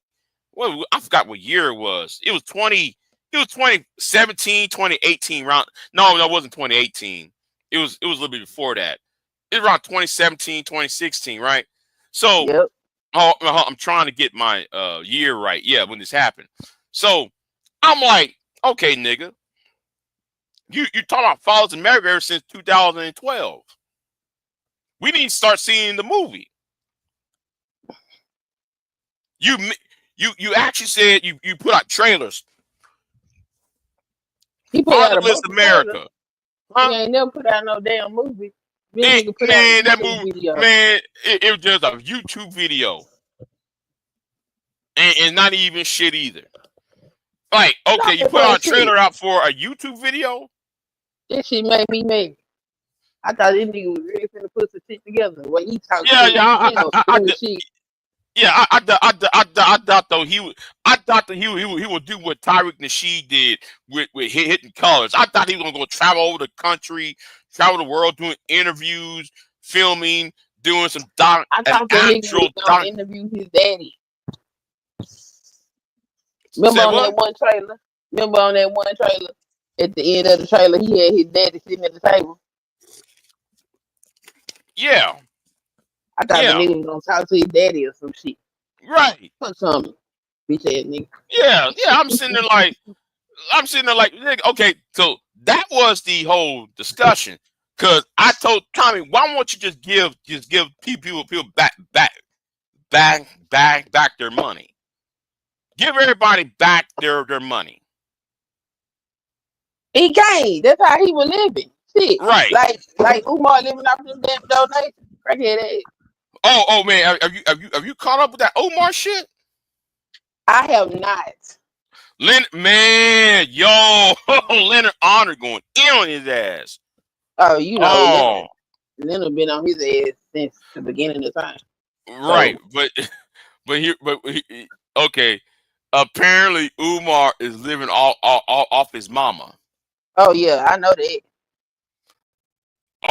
Well, I forgot what year it was. It was 2017, 2018 round. No, it wasn't 2018. It was a little bit before that. It was around 2017, 2016, right? So Yep. I'm trying to get my year right. Yeah, when this happened. So I'm like, okay, nigga. You talking about Flawless America ever since 2012. We need to start seeing the movie. You actually said you put out trailers. He put out a Flawless America. Huh? He ain't never put out no damn movie. Man, that movie, video. Man, it was just a YouTube video. And not even shit either. Like, okay, you put out a trailer out for a YouTube video? This shit made me mad. I thought this nigga was really finna put some shit together. What he talking I thought though he would do what Tariq Nasheed did with Hitting Colors. I thought he was gonna go travel over the country, travel the world, doing interviews, filming, doing some I thought the nigga was gonna interview his daddy. Remember on that one trailer? At the end of the trailer, he had his daddy sitting at the table. Yeah. I thought the nigga was gonna talk to his daddy or some shit. Right. Or something. Bitch ass nigga. Yeah. I'm sitting there like, nigga, okay, so that was the whole discussion. Cause I told Tommy, why won't you just give people back their money? Give everybody back their money. He can't. That's how he was living. Shit. Right. Like Umar living off them damn donations. Crackhead ass. Oh man, have you caught up with that Omar shit? I have not. Leonard Honor going in on his ass. Oh, you know, Leonard been on his ass since the beginning of time. Right, so. but okay. Apparently, Umar is living off his mama. Oh yeah, I know that.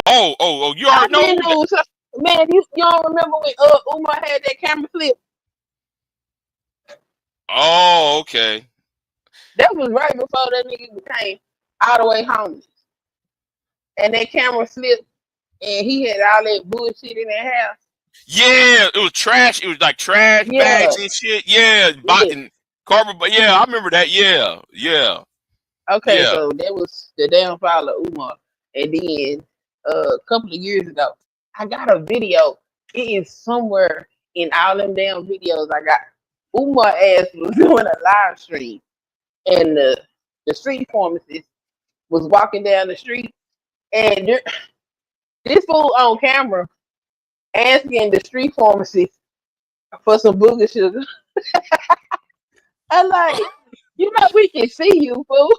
Oh, you already know. Man, you don't remember when Umar had that camera flip? Oh, okay. That was right before that nigga became all the way homeless. And that camera slipped, and he had all that bullshit in that house. Yeah, it was trash. It was like trash bags and shit. Yeah, and cardboard. But yeah, I remember that. Yeah. Okay, so that was the downfall of Umar. And then a couple of years ago, I got a video. It is somewhere in all them damn videos I got. Umar ass was doing a live stream, and the street pharmacist was walking down the street, and this fool on camera asking the street pharmacist for some booger sugar. I'm like, we can see you, fool.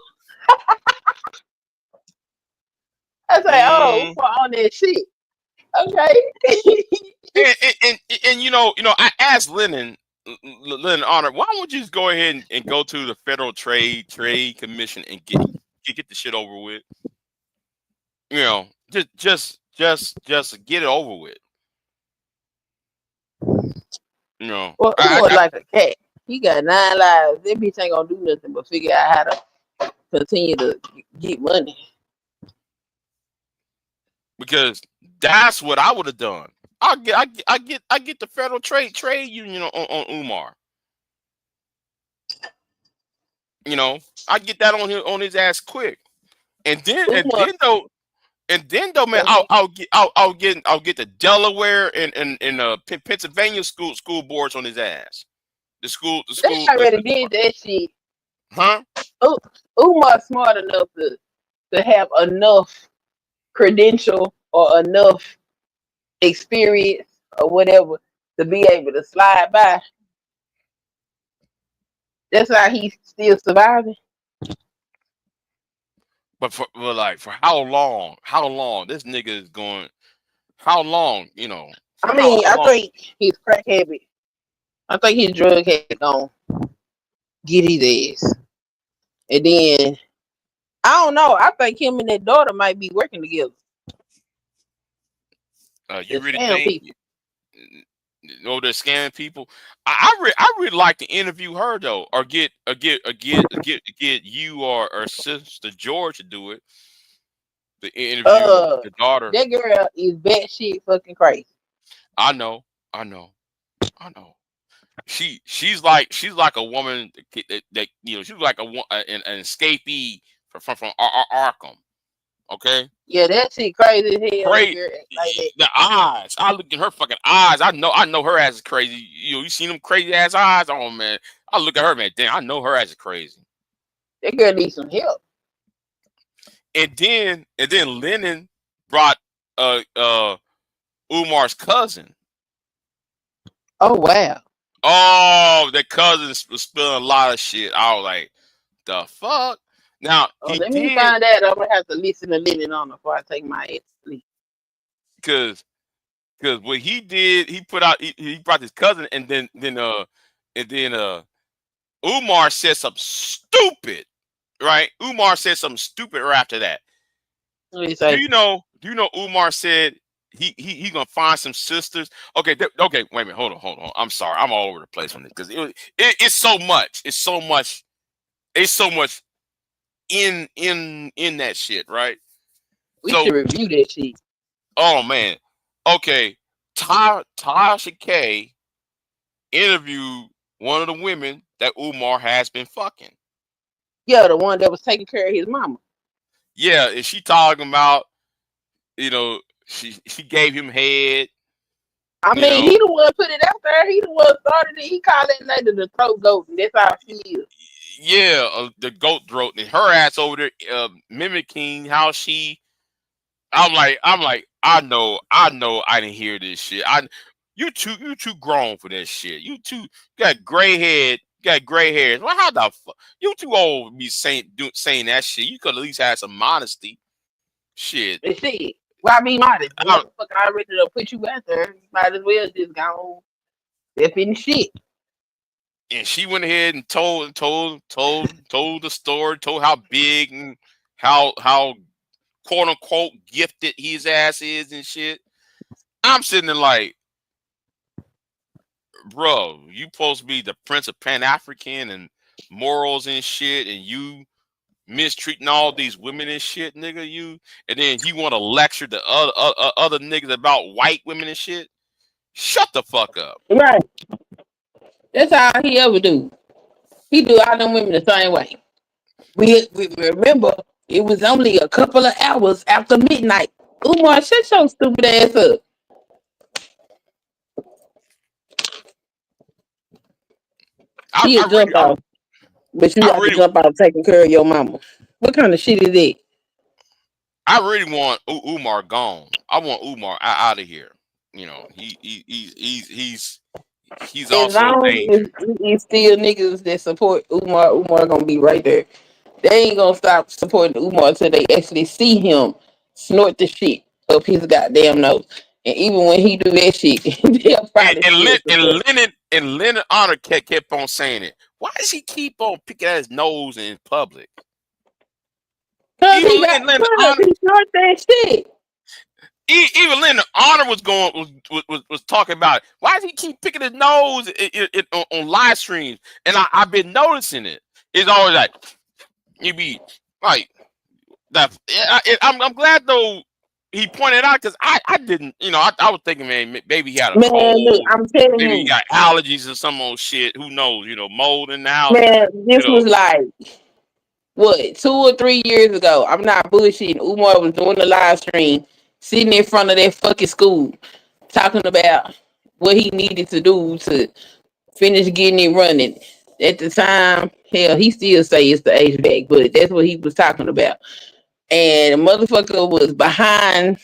I was like, oh, on that shit. Okay. and I asked Lennon, Lynn Honor, why don't you just go ahead and go to the Federal Trade Commission and get the shit over with? You know, just get it over with. You know, Well, he was like a cat. He got 9 lives. That bitch ain't gonna do nothing but figure out how to continue to get money. Because that's what I would have done. I get the Federal Trade Union on Umar. You know, I get that on his ass quick. And then though, man, I'll get the Delaware and Pennsylvania school boards on his ass. The school. They already did that shit. Huh? Umar smart enough to have enough credential or enough experience or whatever to be able to slide by. That's how he's still surviving. But for how long? How long this nigga is going? How long? You know. I mean, I think his crack habit. I think his drug habit gonna get his ass. And then I don't know. I think him and that daughter might be working together. You really think? No, they're scamming people. I really like to interview her though, or get you or Sister George to do it. The interview the daughter. That girl is batshit fucking crazy. I know. She's like a woman that you know. She's like an escapee from Arkham. Okay. Yeah, that shit crazy as hell. Like the eyes. I look at her fucking eyes. I know her ass is crazy. You seen them crazy ass eyes? Oh man. I look at her, man. Damn, I know her ass is crazy. That girl needs some help. And then Lennon brought Umar's cousin. Oh wow. Oh, that cousin was spilling a lot of shit. I was like, the fuck? Now, let me find out. I'm gonna have to listen to Lennon on before I take my ass to sleep. Because what he did, he brought his cousin, and then Umar said something stupid, right? Umar said something stupid right after that. What do you say? Do you know Umar said he gonna find some sisters? Okay, wait a minute, hold on. I'm sorry, I'm all over the place on this because it's so much. It's so much in that shit, right? We should review that shit. Oh man. Okay. Tasha K interviewed one of the women that Umar has been fucking. Yeah, the one that was taking care of his mama. Yeah, and she talking about, you know, she gave him head. I mean, he the one put it out there. He the one started it. He called that lady the throat goat, and that's how she is. Yeah, the goat throat, and her ass over there mimicking how she. I'm like, I know, I didn't hear this shit. You too grown for that shit. You got gray head, got gray hairs. Well, how the fuck? You too old to be saying that shit. You could at least have some modesty. Shit. Shit. Well, I mean, modest. I already put you out there. You might as well just go step in the shit. And she went ahead and told the story, told how big and how quote unquote gifted his ass is and shit. I'm sitting there like, bro, you supposed to be the Prince of Pan-African and morals and shit, and you mistreating all these women and shit, nigga. And then you want to lecture the other niggas about white women and shit. Shut the fuck up. Right. That's all he ever do. He do all them women the same way. We remember it was only a couple of hours after midnight. Umar, shut your stupid ass up. He jump off. But you got to jump out taking care of your mama. What kind of shit is that? I really want Umar gone. I want Umar out of here. You know, he's also dangerous. He's still niggas that support Umar. Umar gonna be right there. They ain't gonna stop supporting Umar until they actually see him snort the shit up his goddamn nose. And even when he do that shit, they'll probably And Leonard Honor kept on saying it. Why does he keep on picking at his nose in public? Cause Even he got Leonard push. Honor, He start that shit. even Leonard Honor was talking about it. Why does he keep picking his nose on live streams? And I've been noticing it. It's always like you be like that. I'm glad though he pointed out because I didn't, I was thinking, man, maybe he had a Man, cold, look, I'm telling maybe he you, got allergies or some old shit. Who knows? Mold in the house. man, this was like what 2 or 3 years ago. I'm not bullshitting. Umar was doing the live stream, sitting in front of that fucking school, talking about what he needed to do to finish getting it running. At the time, hell, he still say it's the HVAC, but that's what he was talking about. And the motherfucker was behind,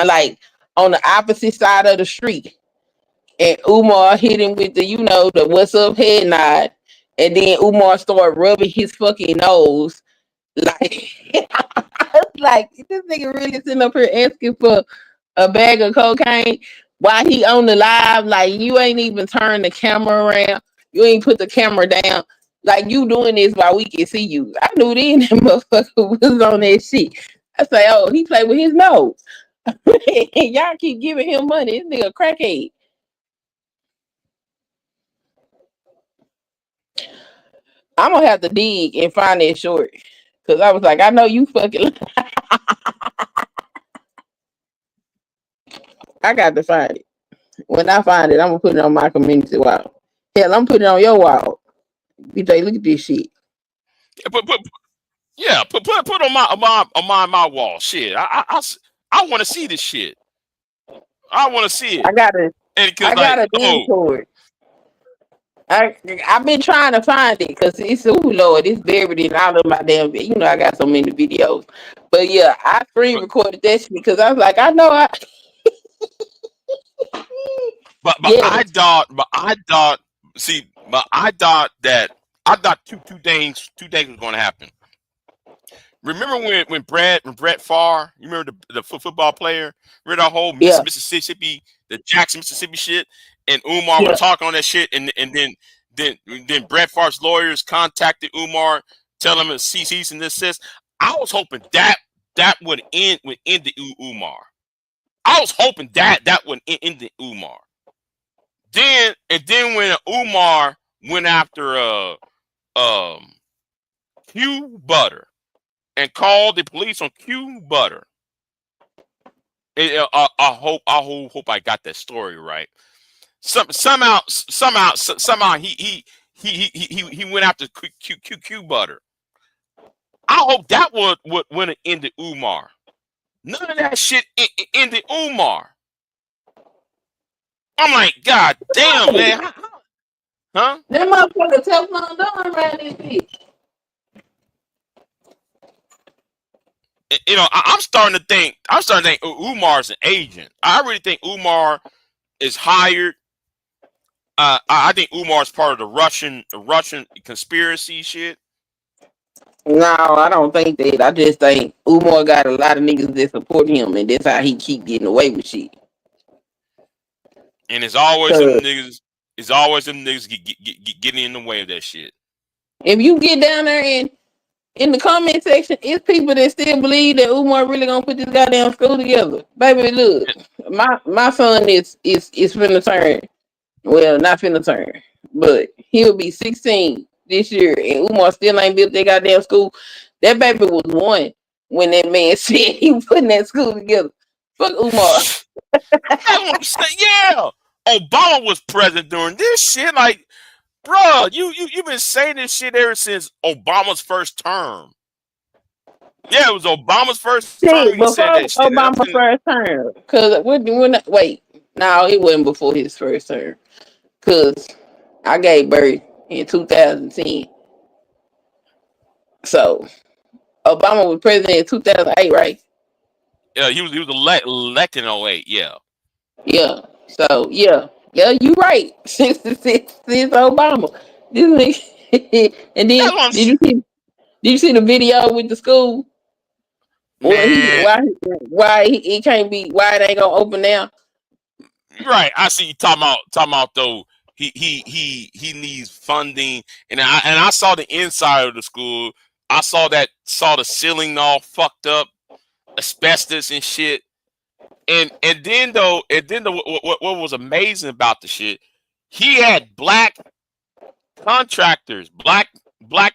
like on the opposite side of the street. And Umar hit him with the what's up head nod. And then Umar started rubbing his fucking nose. Like, like this nigga really sitting up here asking for a bag of cocaine while he on the live. Like, you ain't even turn the camera around. You ain't put the camera down. Like, you doing this while we can see you. I knew then that motherfucker was on that shit. I say, oh, he played with his nose. Y'all keep giving him money. This nigga crackhead. I'm gonna have to dig and find that short. Cause I was like, I know you fucking I got to find it. When I find it, I'm gonna put it on my community wall. Hell, I'm putting it on your wall. BJ, look at this shit. Put on my wall. Shit, I want to see this shit. I want to see it. I gotta dig for it. I've been trying to find it because it's Lord, it's buried in all of my damn. I got so many videos, but yeah, I screen recorded that shit because I was like, I know I. But I thought two things was going to happen. Remember when Brett Favre, you remember the football player, remember that whole Mississippi, the Jackson, Mississippi shit, and Umar was talking on that shit, and then Brett Favre's lawyers contacted Umar, telling him to cease and desist. I was hoping that would end the Umar. I was hoping that would end the Umar. Then when Umar went after Q Butter and called the police on Q Butter, I hope I got that story right. Somehow he went after Q Butter. I hope that would end the Umar. None of that shit in the Umar. I'm like, God damn, man. Huh? That motherfucker Teflon Don around this bitch. I'm starting to think Umar's an agent. I really think Umar is hired. I think Umar's part of the Russian conspiracy shit. No, I don't think that. I just think Umar got a lot of niggas that support him, and that's how he keep getting away with shit. And it's always them niggas. It's always them niggas getting in the way of that shit. If you get down there and in the comment section, it's people that still believe that Umar really gonna put this goddamn school together. Baby, look, my son is finna turn. Well, not finna turn, but he'll be 16 this year, and Umar still ain't built that goddamn school. That baby was 1 when that man said he was putting that school together. Fuck Umar. That's what I'm saying. Yeah, Obama was president during this shit. Like, bro, you've been saying this shit ever since Obama's first term. Yeah, it was Obama's first term. He said that shit. Obama's first term. Cause wait, no, it wasn't before his first term. Cause I gave birth in 2010. So Obama was president in 2008, right? Yeah, he was elected in 2008. Yeah. Yeah. So yeah, you right. Since Obama, this nigga. And then did you see the video with the school? Man. Why it can't be? Why it ain't gonna open now? Right. I see you talking about though. he needs funding, and I saw the inside of the school. I saw the ceiling all fucked up, asbestos and shit. And then what was amazing about the shit, he had black contractors, black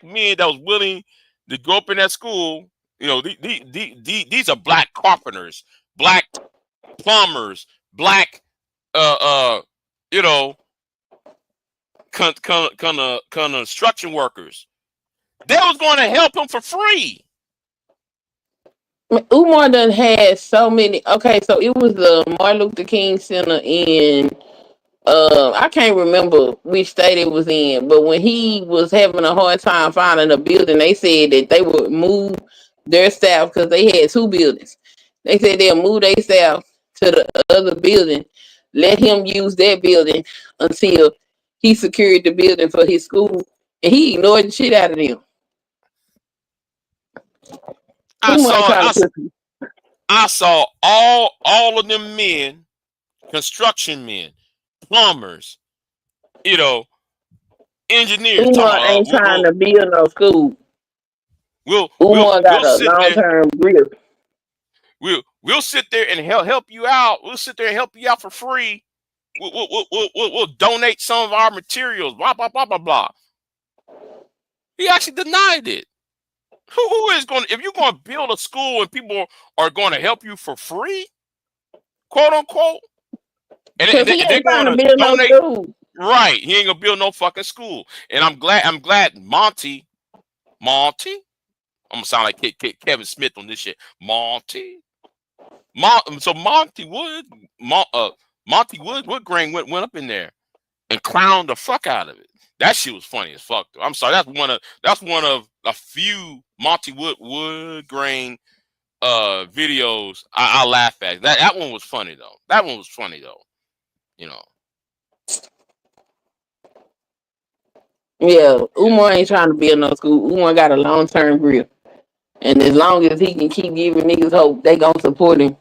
men that was willing to go up in that school. You know, these are black carpenters, black plumbers, black uh uh you know construction workers. They was going to help him for free. Umar done had so many. Okay, so it was the Martin Luther King Center in I can't remember which state it was in, but when he was having a hard time finding a building, they said that they would move their staff because they had two buildings. They said they'll move their staff to the other building, let him use that building until he secured the building for his school, and he ignored the shit out of them. I saw I saw all of them men, construction men, plumbers, engineers. Umar ain't trying to build no school. Umar got a long-term grip. We'll sit there and help you out. We'll sit there and help you out for free. We'll donate some of our materials. Blah blah blah blah blah. He actually denied it. Who is going to, if you're going to build a school and people are going to help you for free, quote unquote, and they're going to build donate, no school. Right? He ain't gonna build no fucking school. And I'm glad Monty. I'm gonna sound like Kevin Smith on this shit. So Monty Woodgrain went up in there and clowned the fuck out of it. That shit was funny as fuck, though. I'm sorry. That's one of a few Monty Woodgrain videos I laugh at. That one was funny though. Yeah, Umar ain't trying to build no school. Umar got a long-term grip, and as long as he can keep giving niggas hope, they gonna support him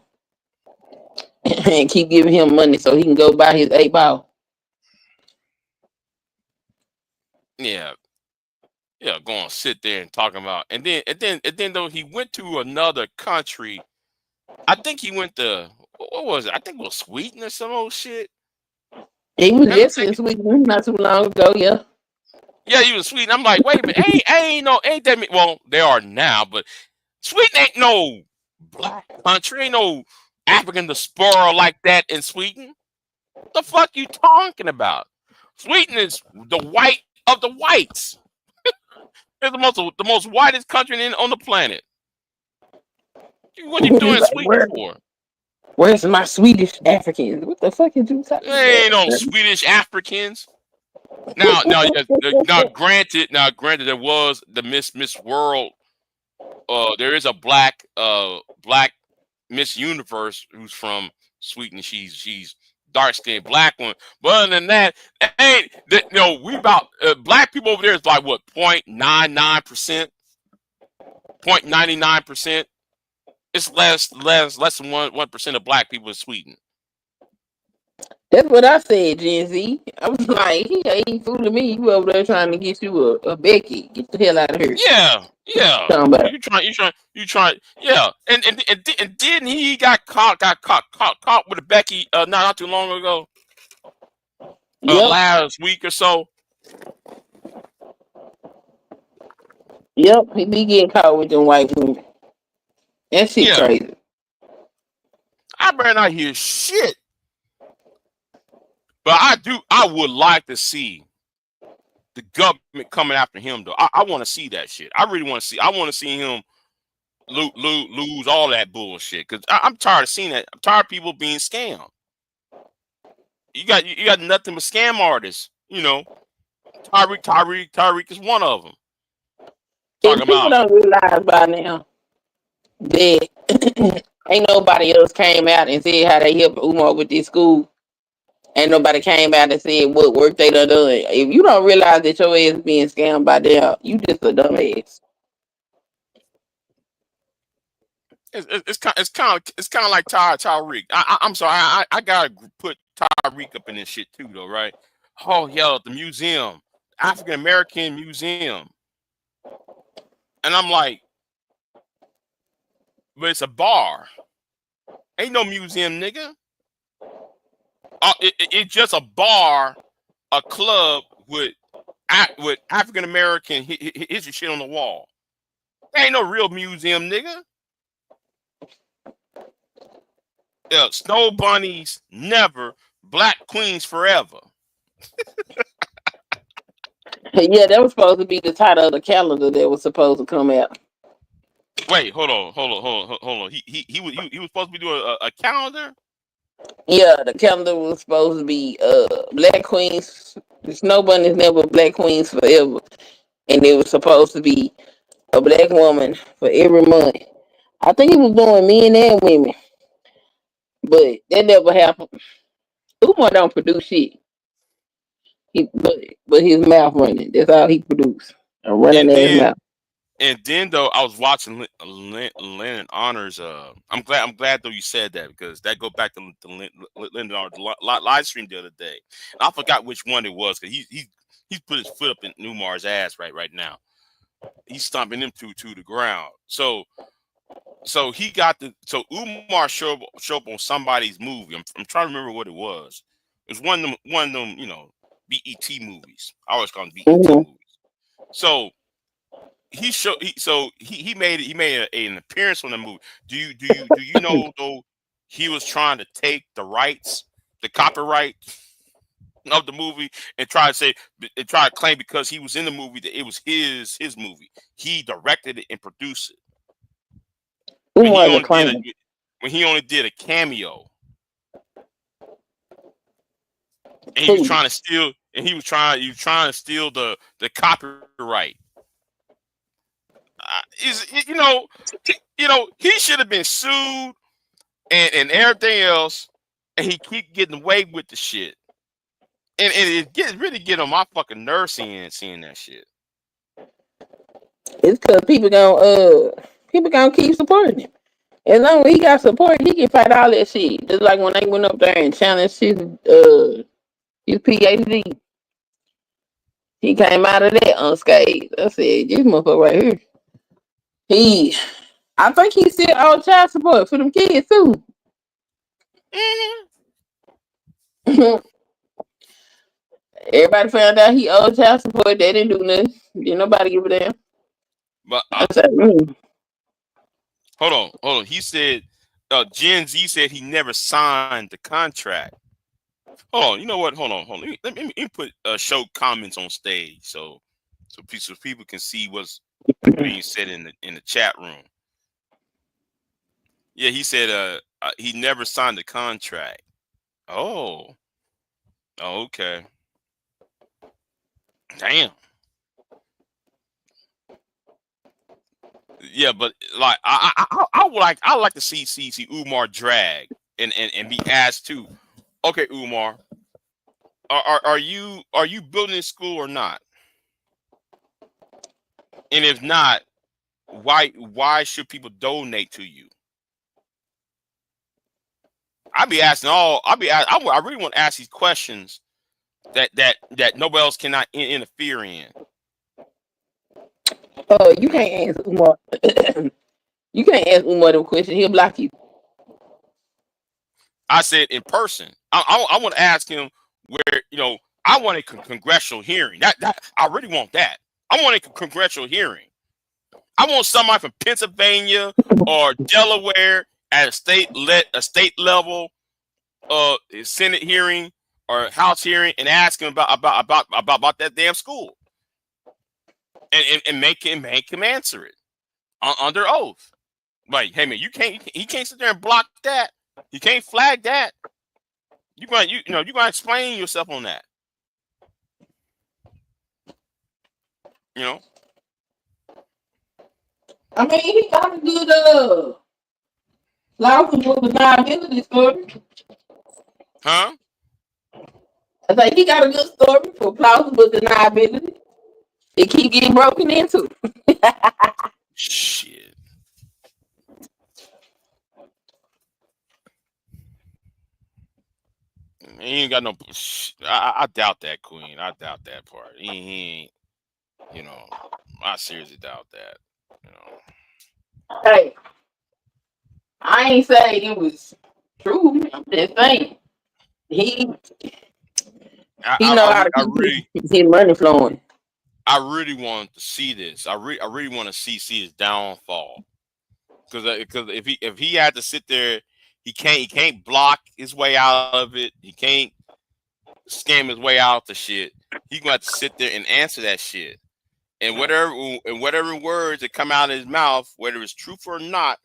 and keep giving him money so he can go buy his 8-ball. Yeah, going to sit there and talking about, and then though he went to another country. I think he went to, what was it? I think it was Sweden or some old shit. He was just in Sweden not too long ago. Yeah, he was Sweden. I'm like, wait a minute, ain't that? Well, they are now, but Sweden ain't no black country, ain't no African diaspora like that in Sweden. What the fuck you talking about? Sweden is the white of the whites. It's the most whitest country on the planet. What are you doing Sweden for? Where's my Swedish Africans? What the fuck is you talking about? There ain't no Swedish Africans. Now, granted, there was the Miss World. There is a black Miss Universe who's from Sweden. She's dark-skinned black one. But other than that, we about black people over there is like what 0.99%, 0.99%. It's less than 1% of black people in Sweden. That's what I said, Gen Z. I was like, he ain't fooling me. You over there trying to get you a Becky. Get the hell out of here. Yeah. You trying. Yeah. And didn't he got caught with a Becky not too long ago? Last week or so. Yep, he be getting caught with them white women. That shit crazy. I better not hear shit. But I would like to see the government coming after him, though. I want to see that shit. I really want to see. I want to see him lose all that bullshit. Because I'm tired of seeing that. I'm tired of people being scammed. You got nothing but scam artists. Tyreek is one of them. People don't realize by now that ain't nobody else came out and said how they helped Umar with this school. Ain't nobody came out and said what work they done. If you don't realize that your ass being scammed by them, you just a dumbass. It's kind of like Tyreek. I'm sorry. I gotta put Tyreek up in this shit too, though, right? Oh, yeah, the museum, African American Museum. And I'm like, but it's a bar. Ain't no museum, nigga. It's just a bar, a club with African American history shit on the wall. There ain't no real museum, nigga. Yeah, snow bunnies never, black queens forever. Yeah, that was supposed to be the title of the calendar that was supposed to come out. Wait, hold on. He was supposed to be doing a calendar. Yeah, the calendar was supposed to be black queens. The snow bunny is never black queens forever, and it was supposed to be a black woman for every month. I think he was doing men and women, but that never happened. Umar don't produce shit. But his mouth running. That's all he produced. A running And ass then mouth. and then though I was watching Lennon Honors. I'm glad though you said that because that go back to the Lennon Honors live stream the other day. And I forgot which one it was because he's put his foot up in Umar's ass right now. He's stomping them two to the ground. So he got Umar show up on somebody's movie. I'm trying to remember what it was. It was one of them BET movies. I always call them BET Mm-hmm. movies. So he made an appearance on the movie. Do you know though he was trying to take the copyright of the movie and try to claim because he was in the movie that it was his movie. He directed it and produced it. When he Umar's a only did clown. a cameo, and he was Foolish. trying to steal the copyright. Is he should have been sued and everything else, and he keep getting away with the shit, and it really get on my fucking nerves seeing that shit. It's because people gonna keep supporting him. As long as he got support, he can fight all that shit. Just like when they went up there and challenged his PhD. He came out of that unscathed. I said, this motherfucker right here. I think he still owed child support for them kids too. Everybody found out he owed child support. They didn't do nothing. Didn't nobody give a damn. But I said, hold on. He said Gen Z said he never signed the contract. Hold on. You know what? Hold on. Let me put show comments on stage so people can see what's being said in the chat room. Yeah, he said he never signed the contract. Oh, okay. Damn. Yeah, but like I would like to see Umar drag and be asked to. Okay, Umar, are you building this school or not? And if not, why should people donate to you? I really want to ask these questions that nobody else cannot interfere in. you can't ask Umar. You can't ask Umar them questions. He'll block you. I said in person. I want to ask him where I want a congressional hearing. That I really want that. I want a congressional hearing. I want somebody from Pennsylvania or Delaware at a state level Senate hearing or House hearing and ask him about that damn school and make him answer it under oath. Like, hey man, he can't sit there and block that. You can't flag that. You gonna explain yourself on that. You know. I mean, he got a good plausible deniability story. Huh? I think he got a good story for plausible deniability. It keep getting broken into. Shit. He ain't got no. I doubt that, Queen. I doubt that part. He ain't. You know, I seriously doubt that. You know. Hey, I ain't saying it was true. I'm just saying he he know how to I keep really, his money flowing. I really want to see this. I really want to see his downfall. Because if he had to sit there, he can't block his way out of it. He can't scam his way out the shit. He gonna have to sit there and answer that shit. And whatever words that come out of his mouth, whether it's truth or not,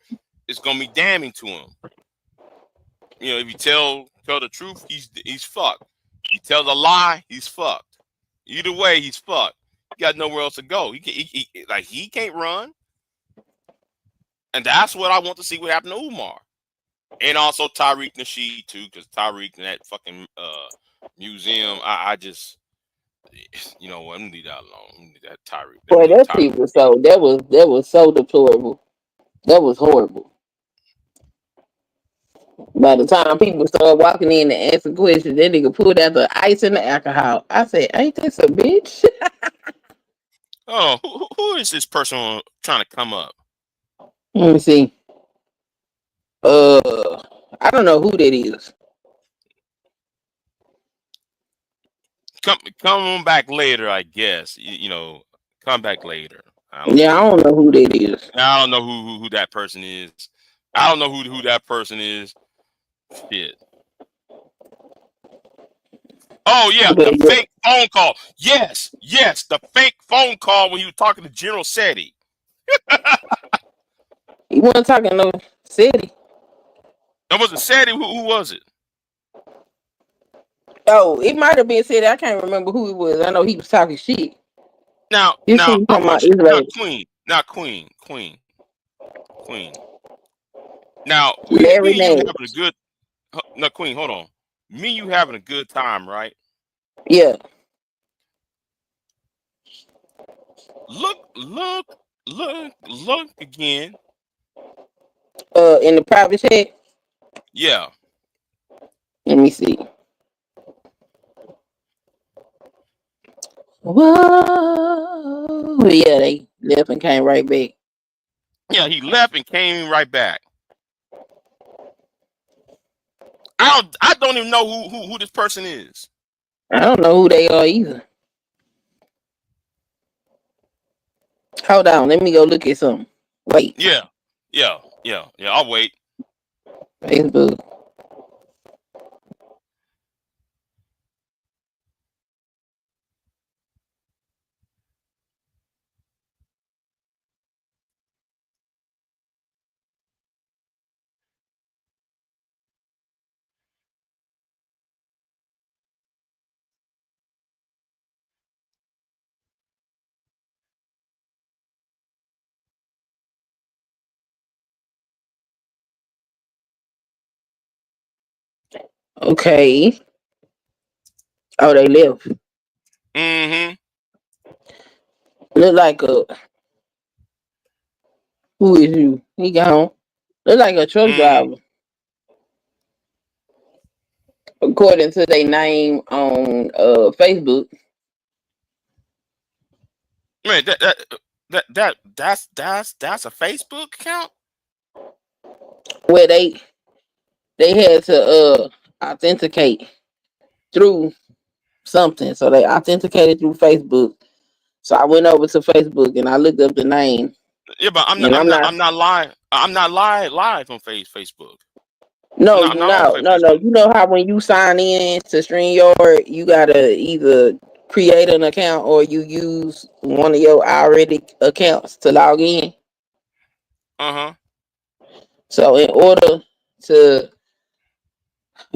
it's gonna be damning to him. You know, if you tell the truth, he's fucked. He tells a lie, he's fucked. Either way, he's fucked. He got nowhere else to go. He can't run. And that's what I want to see what happened to Umar. And also Tariq Nasheed too, because Tariq in that fucking museum, I just, you know what, I'm gonna leave that alone. I'm gonna leave that Tariq. Boy, that Tariq. people so that was so deplorable. That was horrible. By the time people started walking in and asking questions, that nigga pulled out the ice and the alcohol. I said, "Ain't this a bitch?" Oh, who is this person trying to come up? Let me see. I don't know who that is. Come on back later, I guess. You know, come back later. I I don't know who that is. I don't know who that person is. I don't know who that person is. Shit. Oh yeah, the fake phone call. Yes, the fake phone call when he was talking to General Seti. He wasn't talking no Seti. That wasn't Seti. Who was it? Oh, it might have been Seti. I can't remember who it was. I know he was talking shit. Now, I want you. Now, Queen. Now, me and you having a good. No, Queen, hold on. Me and you having a good time, right? Yeah. Look again. In the private chat. Yeah. Let me see. Whoa. Yeah, they left and came right back. Yeah, he left and came right back. I don't even know who this person is. I don't know who they are either. Hold on, let me go look at something. Wait. Yeah. I'll wait. Facebook. Okay. Oh, they left. Mm-hmm. Look like a. Who is you? He gone. Look like a truck driver. According to their name on Facebook. Man, that's a Facebook account. Where they had to authenticate through something. So they authenticated through Facebook. So I went over to Facebook and I looked up the name. Yeah, but I'm not live. I'm not live on Facebook. No. You know how when you sign in to StreamYard, you gotta either create an account or you use one of your already accounts to log in. So in order to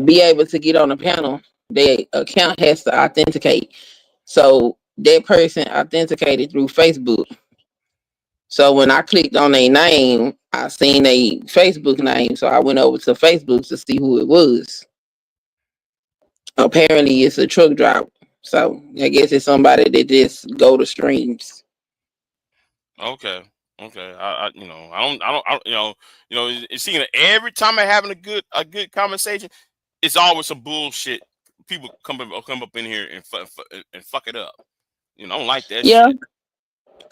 be able to get on the panel, their account has to authenticate. So that person authenticated through Facebook. So when I clicked on their name, I seen a Facebook name. So I went over to Facebook to see who it was. Apparently it's a truck driver. So I guess it's somebody that just go to streams. Okay. I don't it seems that every time I'm having a good conversation, it's always some bullshit people come up in here and fuck it up. You know, I don't like that Yeah, shit.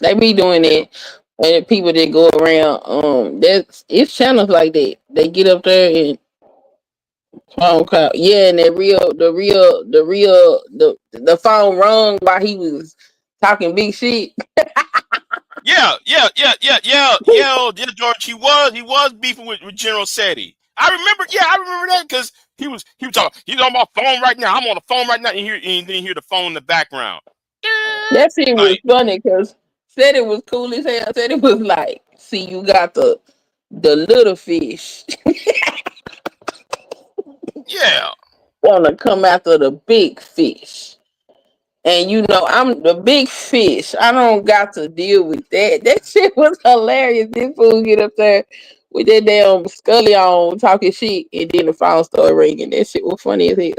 they be doing it. And people that go around, it's channels like that. They get up there and phone call. Yeah, and the phone rung while he was talking big shit. Yeah, George. He was beefing with General Seti. I remember that because he was talking. He's on my phone right now. I'm on the phone right now, and then you hear the phone in the background. That shit was Like, funny because said it was cool as hell. Said it was like, see, you got the little fish yeah, want to come after the big fish. And you know, I'm the big fish. I don't got to deal with that. That shit was hilarious. This fool get up there with that damn Scully on talking shit, and then the phone started ringing. That shit was funny as hell.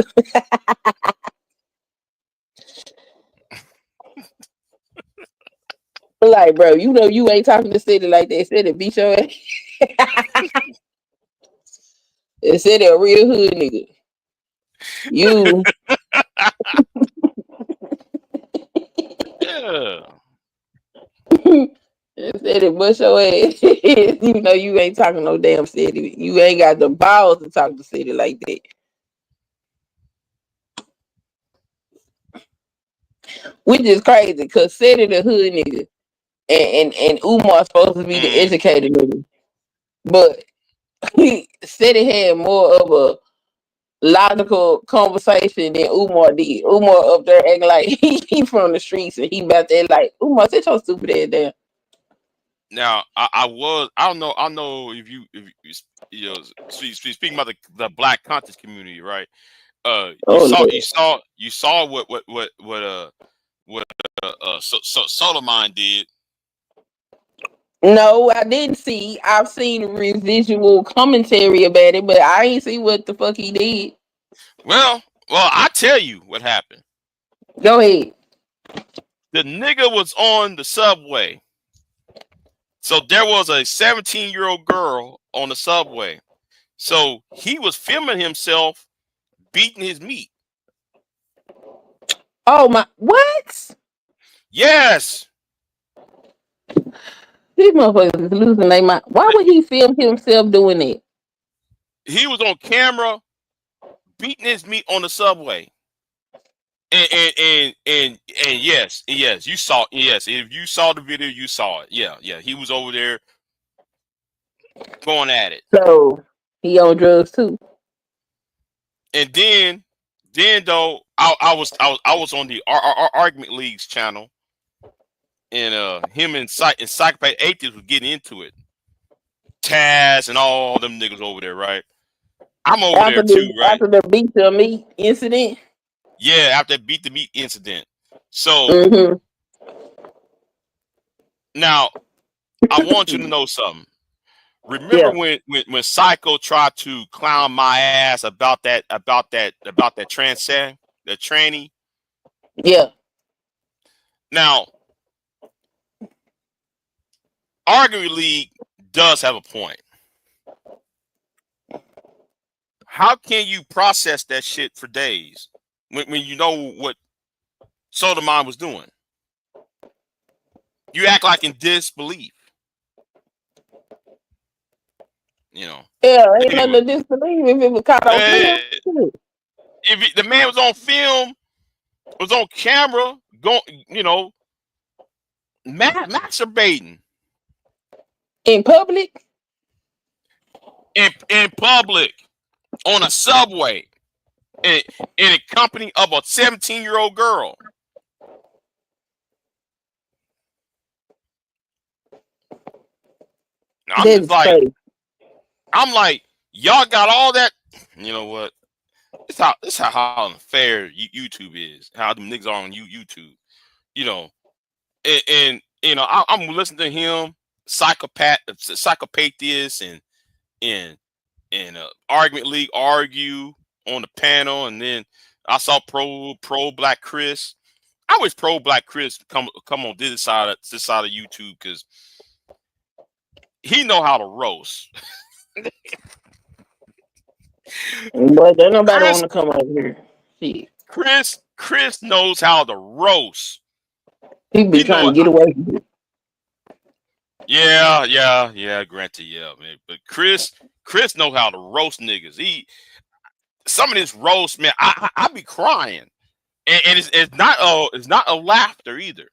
Like, bro, you know you ain't talking to City like that. Said it, beat your ass. It said it a real hood nigga. You yeah. it said it, bust your ass. You know you ain't talking no damn City. You ain't got the balls to talk to City like that. Which is crazy, because City the hood nigga, and Umar supposed to be the Mm. educated nigga. But he said he had more of a logical conversation than Umar did. Umar up there acting like he from the streets and he about there like, Umar, sit your stupid ass down. Now, I don't know. I know if you know, speaking about the black conscious community, right? You Oh saw Lord. you saw what Solomon did. No, I didn't see. I've seen residual commentary about it, but I ain't see what the fuck he did. Well, I tell you what happened. Go ahead. The nigga was on the subway. So there was a 17-year-old girl on the subway. So he was filming himself beating his meat. Oh my, what? Yes. These motherfuckers is losing their mind. Why would he film himself doing it? He was on camera beating his meat on the subway. And yes, you saw, yes, if you saw the video, you saw it. Yeah, he was over there going at it. So he on drugs too. And then though, I was on the Argument League's channel, and him and Psychopath Atheist was getting into it. Taz and all them niggas over there, right? I'm over there too, right? After the beat the meat incident. Yeah, after that beat the meat incident. So Mm-hmm. now I want you to know something. Remember Yeah. when Psycho tried to clown my ass about that tranny? Yeah. Now, Argument League does have a point. How can you process that shit for days when you know what Sodomon was doing? You act like in disbelief. You know. Yeah, ain't Anyway, nothing to disbelieve if it was caught on film. if the man was on film, was on camera, going, you know, masturbating In public? in public on a subway in a company of a 17-year-old girl. I'm just like, crazy. I'm like, y'all got all that. You know what? This how unfair YouTube is. How them niggas are on YouTube. You know, and you know, I'm listening to him, psychopath and Argument League argue on the panel, and then I saw pro Black Chris. I wish pro Black Chris come on this side of YouTube, because he know how to roast. But don't nobody Chris, want to come over here. Shit. Chris knows how to roast. He be trying to get away from it. Yeah. Granted, yeah, man. But Chris knows how to roast niggas. Some of this roast, man, I be crying, and it's not a laughter either.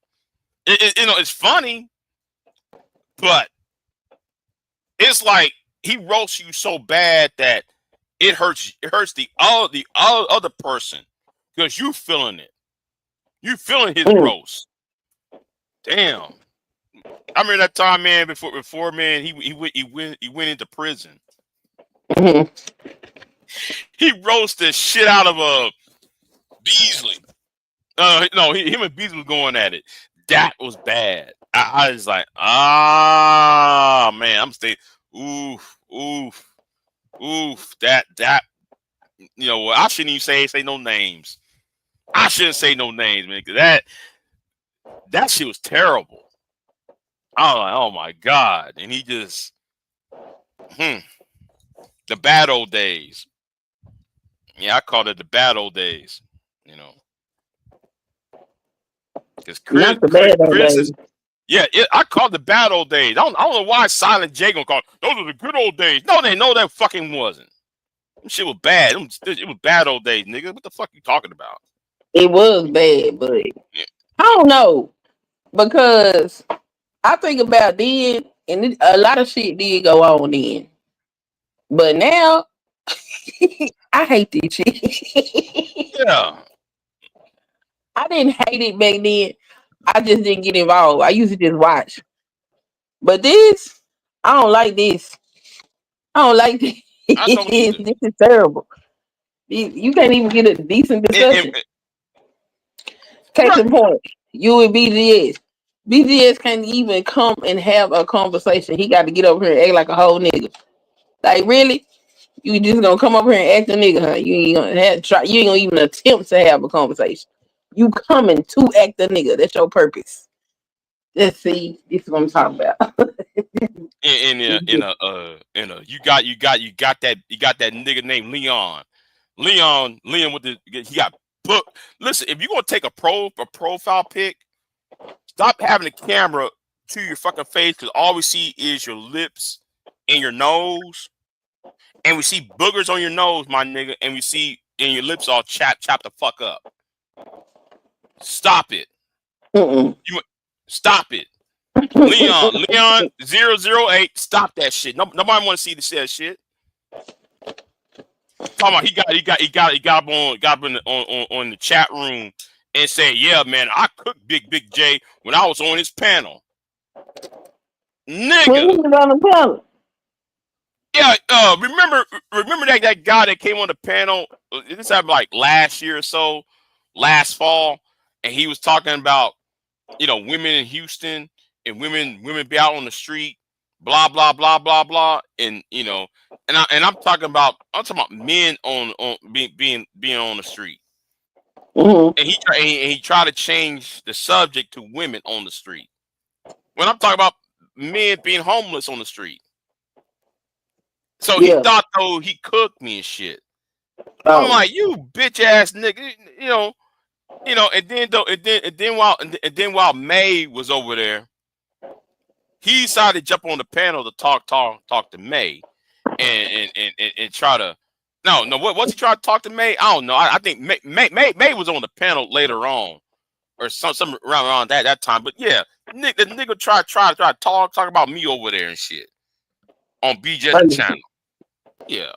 It's funny, but it's like he roasts you so bad that it hurts the other person because you feeling it. You feeling his roast. Damn. I remember that time, man. Before man, he went into prison. Mm-hmm. He roasted the shit out of Beasley. No, him and Beasley was going at it. That was bad. I was like, man, I'm staying. Oof. That. You know, I shouldn't even say no names. I shouldn't say no names, man. Cause that shit was terrible. I was like, oh my god, and he just, the bad old days. Yeah, I called it the bad old days. You know, because Chris is, yeah, I called the bad old days. I don't know why Silent J gonna call it. Those are the good old days. No, that fucking wasn't. That shit was bad. It was bad old days, nigga. What the fuck you talking about? It was bad, but I don't know, because I think about then, and a lot of shit did go on then. But now, I hate this shit. Yeah. I didn't hate it back then. I just didn't get involved. I used to just watch. But this, I don't like this. I don't like this. I don't either. This is terrible. You can't even get a decent discussion. Case in point, you and BGS. BGS can't even come and have a conversation. He got to get over here and act like a whole nigga. Like, really? You just gonna come over here and act a nigga, huh? You ain't gonna you ain't gonna even attempt to have a conversation. You coming to act a nigga. That's your purpose. Let's see. This is what I'm talking about. You got that nigga named Leon. Leon with he got book. Listen, if you're gonna take a profile pic, stop having the camera to your fucking face, because all we see is your lips and your nose, and we see boogers on your nose, my nigga, and we see and your lips all chopped the fuck up. Stop it. Stop it. Leon 008, stop that shit. Nobody want to see that shit. Talking about he got up on the chat room and say, yeah, man, I cooked Big J when I was on his panel. Nigga. When he was on the panel. Yeah, remember that guy that came on the panel? This happened like last year or so, last fall, and he was talking about, you know, women in Houston and women be out on the street, blah blah blah blah blah, and you know, and I'm talking about men on being on the street, and he tried to change the subject to women on the street. When I'm talking about men being homeless on the street. So he thought though he cooked me and shit. I'm like, you bitch ass nigga, you know, and then while May was over there, he decided to jump on the panel to talk to May and try to what's he trying to talk to May? I don't know. I think May was on the panel later on or some around that time. But yeah, the nigga try to talk about me over there and shit on BJ's channel. Yeah.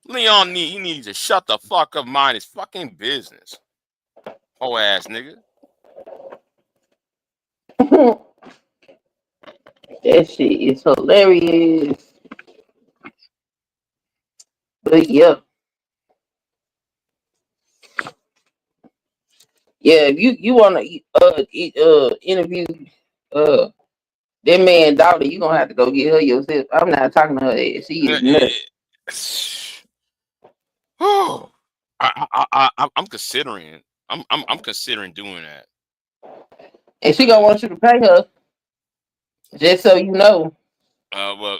Leon needs to shut the fuck up, mind his fucking business. Whole ass nigga. That shit is hilarious. But yeah. Yeah, if you wanna interview that man daughter, you gonna have to go get her yourself. I'm not talking to her ass. She is nuts. Oh, I'm considering. I'm considering doing that. And she gonna want you to pay her, just so you know. Well,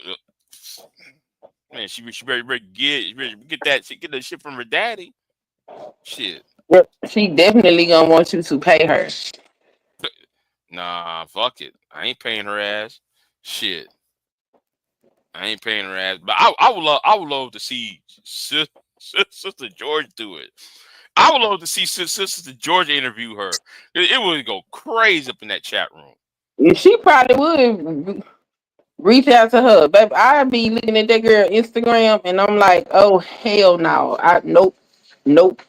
man, she better get that shit from her daddy. Shit. Yep. She definitely gonna want you to pay her. Nah, fuck it. I ain't paying her ass. Shit. I ain't paying her ass. But I would love to see Sister George do it. I would love to see Sister George interview her. It would go crazy up in that chat room. She probably would reach out to her, baby. I'd be looking at that girl Instagram, and I'm like, oh hell no, nope.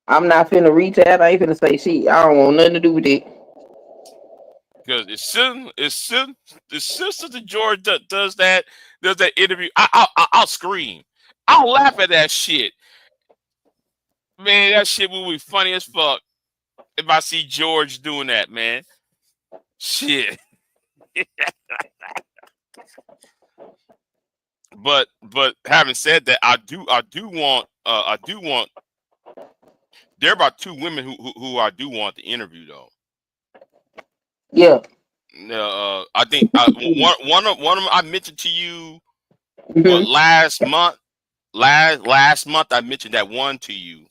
I'm not finna reach out. I ain't finna say shit. I don't want nothing to do with it. Because it's Sister George does that interview. I'll scream. I'll laugh at that shit. Man, that shit will be funny as fuck if I see George doing that, man. Shit. But having said that, I do want there are about two women who I do want to interview though. Yeah. I think one of them I mentioned to you Mhm. last month. Last month I mentioned that one to you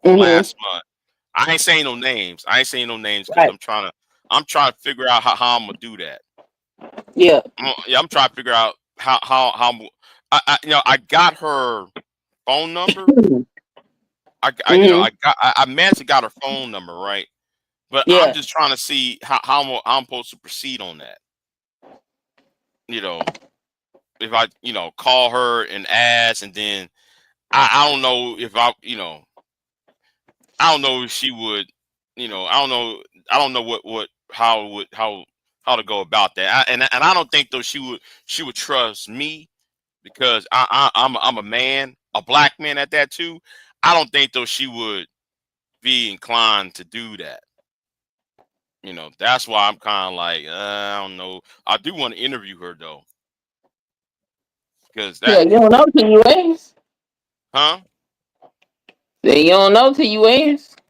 Mhm. last month. I ain't saying no names. Because Right. I'm trying to figure out how I'm gonna do that. Yeah. I'm trying to figure out how I got her phone number. Mhm. I managed to got her phone number, right? But I'm Yeah. just trying to see how I'm supposed to proceed on that. You know, if I call her and ask, and then I don't know if I don't know if she would, I don't know what how to go about that. And I don't think though she would trust me because I'm a man, a black man at that too. I don't think though she would be inclined to do that. That's why I'm kind of like, I don't know. I do want to interview her though, because Yeah. that, You don't know till you ask. huh? Then you don't know till you ask.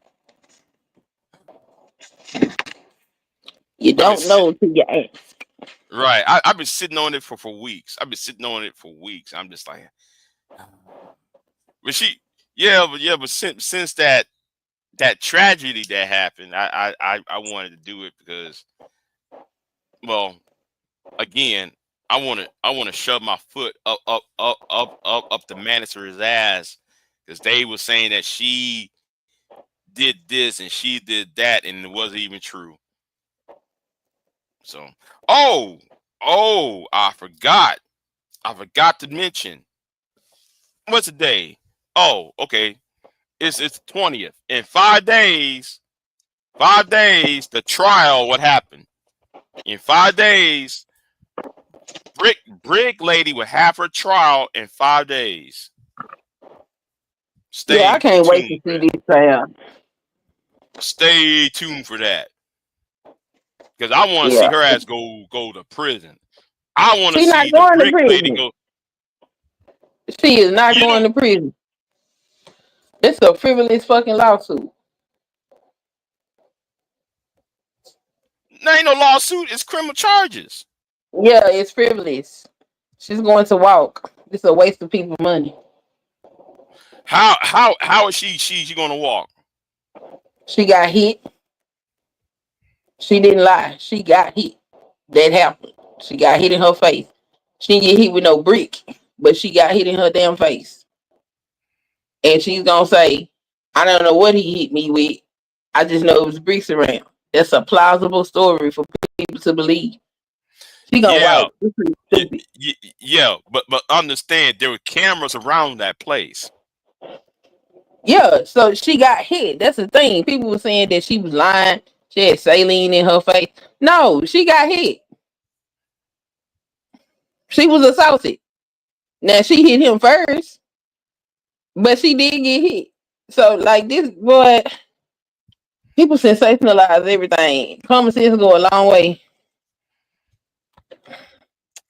You I've been don't sit know till you ask. right. I've been sitting on it for weeks. I've been sitting on it for weeks. I'm just like, but but since that tragedy that happened, I wanted to do it because, well, again, I want to shove my foot up the manager's ass because they were saying that she did this and she did that and it wasn't even true. So, oh, I forgot to mention what's the day. Oh, okay, it's 20th in 5 days. 5 days, the trial. What happened in 5 days? Brick lady would have her trial in 5 days. Yeah, I Stay can't wait to tuned for see that. this trial. Stay tuned for that because I want to see Yeah. her ass go to prison. I want to She not see the going to brick lady prison. go. She is not You know, going to prison. It's a frivolous fucking lawsuit. there ain't no lawsuit. It's criminal charges. Yeah, it's frivolous. She's going to walk. It's a waste of people's money. How is she going to walk? She got hit. She didn't lie. She got hit. That happened. She got hit in her face. She didn't get hit with no brick, but she got hit in her damn face. And she's gonna say, I don't know what he hit me with. I just know it was bricks around. That's a plausible story for people to believe. She gonna Yeah, walk. This is y- stupid. yeah, but understand there were cameras around that place. Yeah, so she got hit. That's the thing. People were saying that she was lying. She had saline in her face. No, she got hit. She was assaulted. Now she hit him first, but she did get hit. So like this boy, people sensationalize everything. Common sense go a long way.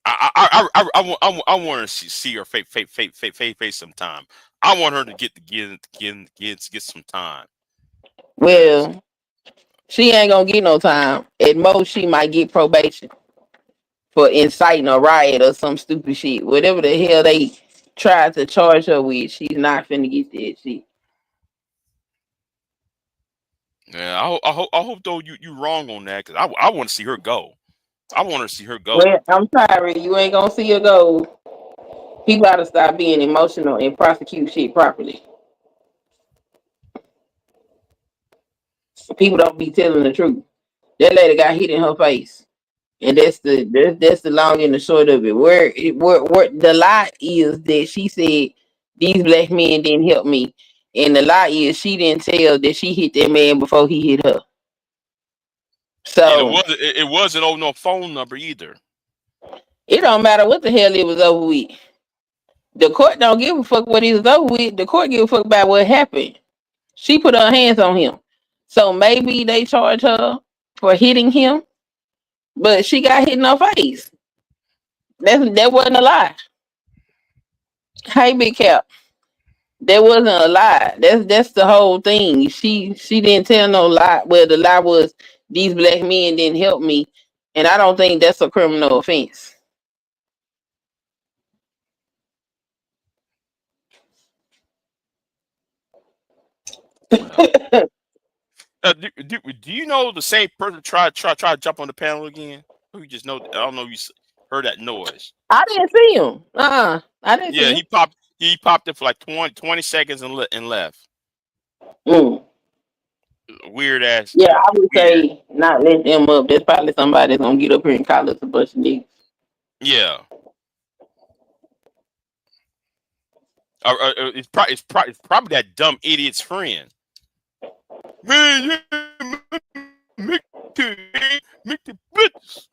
I want to see her face sometime. I want her to get some time because Well, she ain't gonna get no time. At most, she might get probation for inciting a riot or some stupid shit. Whatever the hell they tried to charge her with, she's not finna get that shit. Yeah, I hope though you wrong on that because I want to see her go. I want her to see her go. Well, I'm sorry, you ain't gonna see her go. He gotta stop being emotional and prosecute shit properly. People don't be telling the truth. That lady got hit in her face. And that's the long and the short of it. Where the lie is that she said these black men didn't help me, and the lie is she didn't tell that she hit that man before he hit her. And So it wasn't on no phone number either. it don't matter what the hell it was over with. The court don't give a fuck what it was over with. The court give a fuck about what happened. She put her hands on him, so maybe they charge her for hitting him, but she got hit in her face. That wasn't a lie. Hey, Big Cap. That wasn't a lie. That's the whole thing. She didn't tell no lie. Well, the lie was these black men didn't help me, and I don't think that's a criminal offense. Well, do you know the same person try to jump on the panel again? You just know. I don't know. If you heard that noise. I didn't see him. I didn't Yeah, see him. He popped it for like 20 seconds and left. Mm. Weird ass. Yeah, I would Weird. say not let them up. There's probably somebody that's gonna get up here and call us a bunch of niggas. Yeah. It's probably that dumb idiot's friend. Man, make the bitch.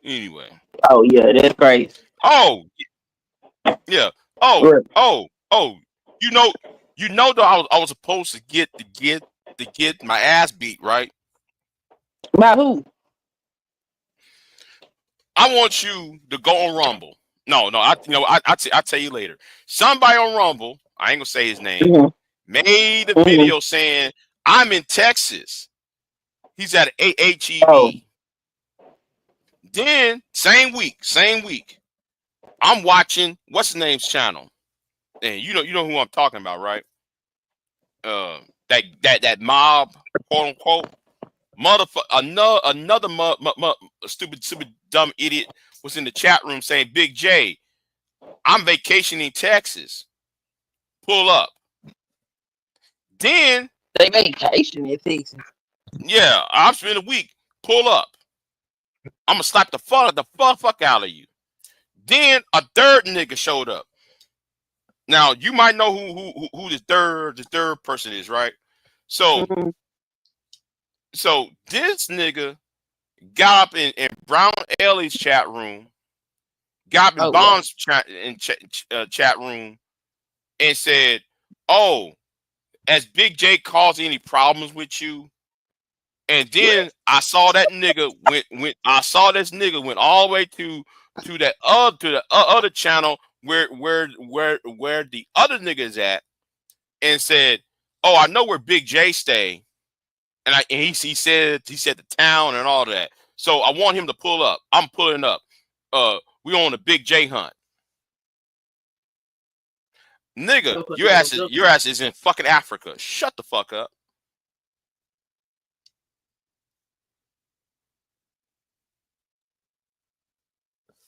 Anyway. Oh yeah, that's crazy. Oh yeah. Right. Oh. You know though I was supposed to get my ass beat, right? By who? I want you to go on Rumble. No, I'll tell you later. Somebody on Rumble, I ain't gonna say his name, made a video saying I'm in Texas. He's at AHEB. Oh. Then same week, I'm watching what's his name's channel, and you know who I'm talking about, right? That mob, quote unquote, motherfucker, another stupid dumb idiot was in the chat room saying, "Big J, I'm vacationing in Texas. Pull up." Then they vacation in Texas. Yeah, I'll spend a week. Pull up. I'm gonna slap the fuck out of you. Then a third nigga showed up. Now you might know who the third person is, right? So so this nigga got up in Brown Ellie's chat room, got up in Bond's chat room, and said, "Oh, has Big J caused any problems with you?" And then I saw that nigga went. I saw this nigga went all the way to the other channel where the other nigga is at, and said, "Oh, I know where Big J stay," and he said the town and all that. So I want him to pull up. I'm pulling up. We on a Big J hunt, nigga. Your ass is in fucking Africa. Shut the fuck up.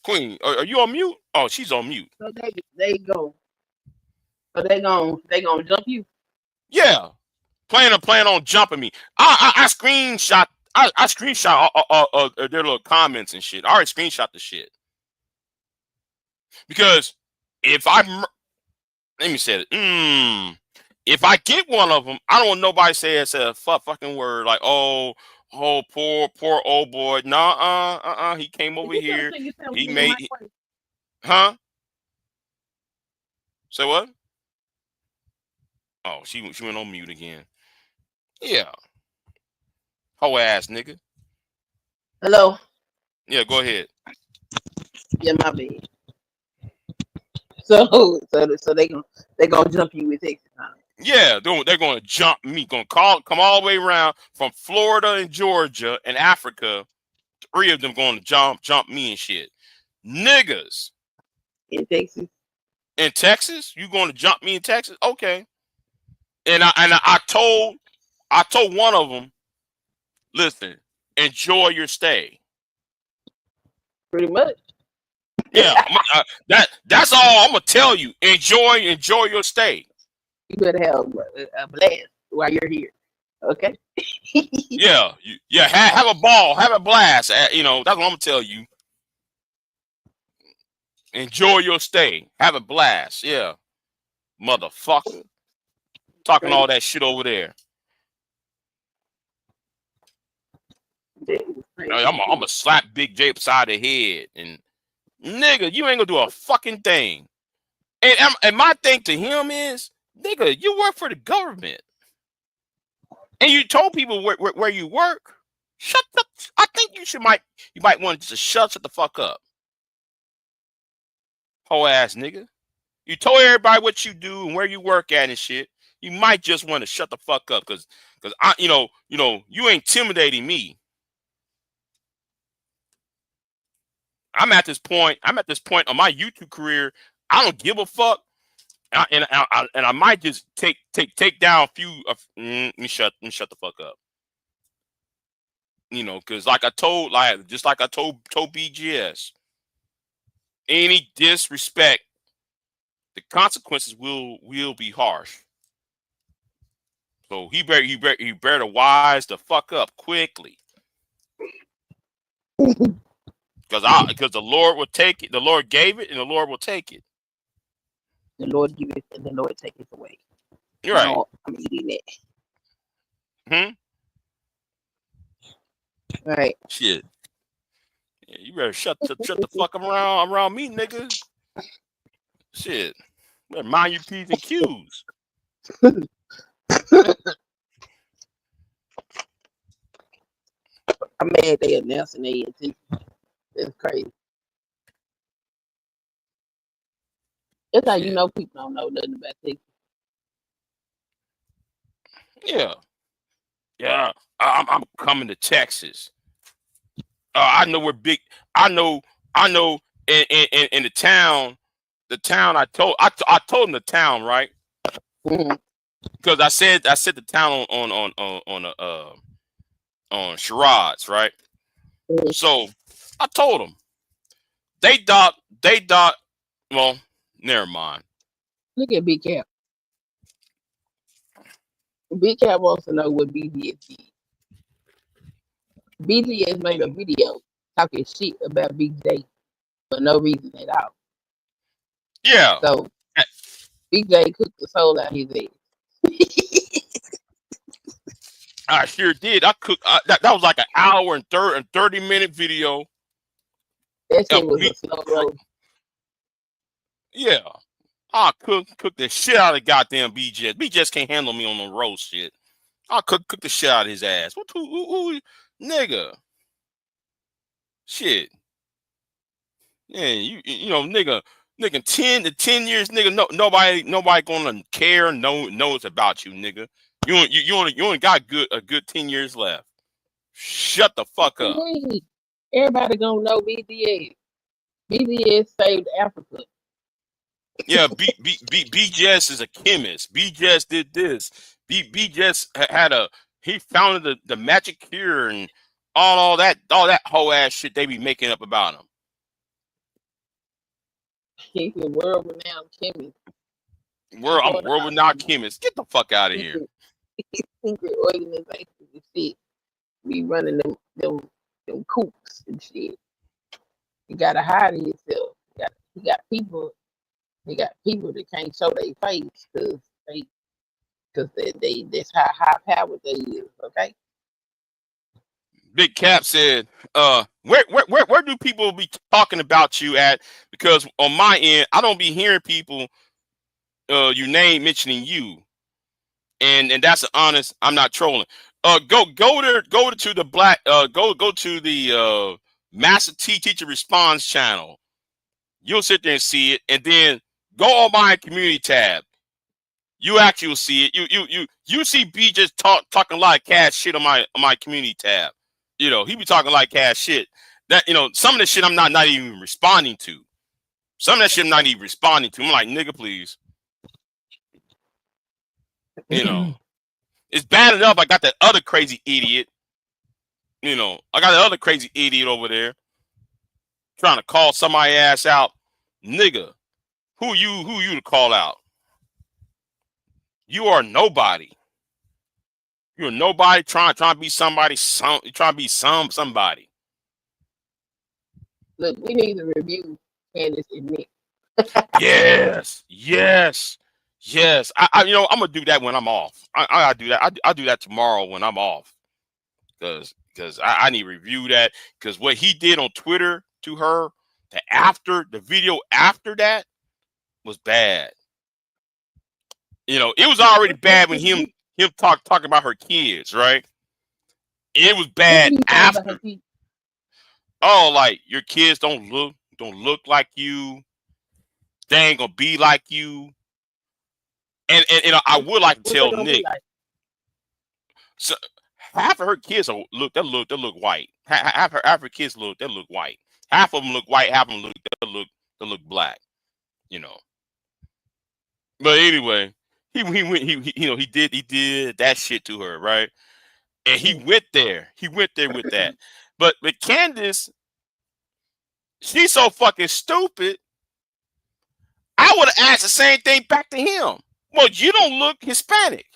Queen, are you on mute? Oh, she's on mute. So they go. So they gonna jump you? Yeah, plan on jumping me. I screenshot. I screenshot their little comments and shit. I already screenshot the shit because if let me say it. If I get one of them, I don't want nobody say a fucking word like poor old boy. Nah, he came over here. He made, huh? Say what? Oh, she went on mute again. Yeah. Whole ass nigga. Hello. Yeah, go ahead. Yeah, my bad. So they gonna jump you with Texas. Yeah, they're gonna jump me. Come all the way around from Florida and Georgia and Africa. 3 of them going to jump me and shit. Niggas in Texas. In Texas, you going to jump me in Texas? Okay. And I told I told one of them, listen, enjoy your stay. Pretty much. Yeah, that's all I'm gonna tell you. Enjoy your stay. You better have a blast while you're here. Okay. Yeah, have a ball, have a blast. You know, that's what I'm gonna tell you. Enjoy your stay, have a blast. Yeah, motherfucker, talking all that shit over there. I'm gonna slap Big J upside the head, and nigga, you ain't gonna do a fucking thing. And my thing to him is, nigga, you work for the government, and you told people where you work. Shut the. I think you might want to just shut the fuck up, whole ass nigga. You told everybody what you do and where you work at and shit. You might just want to shut the fuck up, because I, you know, you intimidating me. I'm at this point on my YouTube career. I don't give a fuck, and I might just take down a few. Let me shut the fuck up. You know, because like I told BGS, any disrespect, the consequences will be harsh. So he better wise the fuck up quickly. Because the Lord will take it. The Lord gave it, and the Lord will take it. The Lord give it, and the Lord take it away. You're right. No, I'm eating it. Right. Shit. Yeah, you better shut the fuck around me, nigga. Shit. Better mind your P's and Q's. I'm mad they announcing ANT. That's crazy. That's how you know people don't know nothing about Texas. Yeah. Yeah. I'm coming to Texas. I know we're big. I know in the town I told them the town, right? Because I said the town on charades, right? So I told them they thought well, never mind. Look at Big Cap. Big Cap wants to know what BGS did. BGS made a video talking shit about Big J for no reason at all. Yeah. So Big J cooked the soul out his ass. I sure did. I cooked. That was like an hour and 30-minute video. That shit was a slow roll. Yeah. I cook the shit out of goddamn BGS. BGS can't handle me on the roast shit. I cook the shit out of his ass. What who nigga? Shit. Yeah, you know, nigga 10 years, nigga, nobody gonna care, knows about you, nigga. You only got a good 10 years left. Shut the fuck up. Everybody gonna know BGS. BGS saved Africa. Yeah, BGS is a chemist. BGS did this. BGS he founded the magic cure and all that whole ass shit they be making up about him. He's a world-renowned chemist. I'm a world-renowned chemist. Get the fuck out of here. Secret organizations and shit. We running them coops and shit. You gotta hide yourself. You got people that can't show their face because they that's how high powered they is. Okay. Big Cap said, where do people be talking about you at? Because on my end, I don't be hearing people your name mentioning you. And that's honest, I'm not trolling. Go to the black go to the Master T Teacher Response channel. You'll sit there and see it, and then go on my community tab. You actually will see it. You see B just talking a lot of cash shit on my community tab. You know, he be talking like cash shit. That, you know, some of the shit I'm not even responding to. Some of that shit I'm not even responding to. I'm like, nigga, please. You know. It's bad enough I got that other crazy idiot. You know, I got the other crazy idiot over there trying to call somebody ass out. Nigga, who you to call out? You are nobody. You're nobody trying to be somebody, trying to be somebody. Look, we need to review Candace and Nick. Yes. I you know, I'm gonna do that when I'm off. I gotta do that. I'll do that tomorrow when I'm off. Because I need to review that. Because what he did on Twitter to her, the video after that was bad. You know, it was already bad when him talking about her kids, right? It was bad after. Oh, like your kids don't look like you. They ain't gonna be like you. And you know, I would like to tell Nick. So half of her kids look white. Half her kids look white. Half of them look white. Half of them look black. You know. But anyway, he went you know he did that shit to her, right? And he went there. He went there with that. But Candace, she's so fucking stupid. I would have asked the same thing back to him. Well, you don't look Hispanic.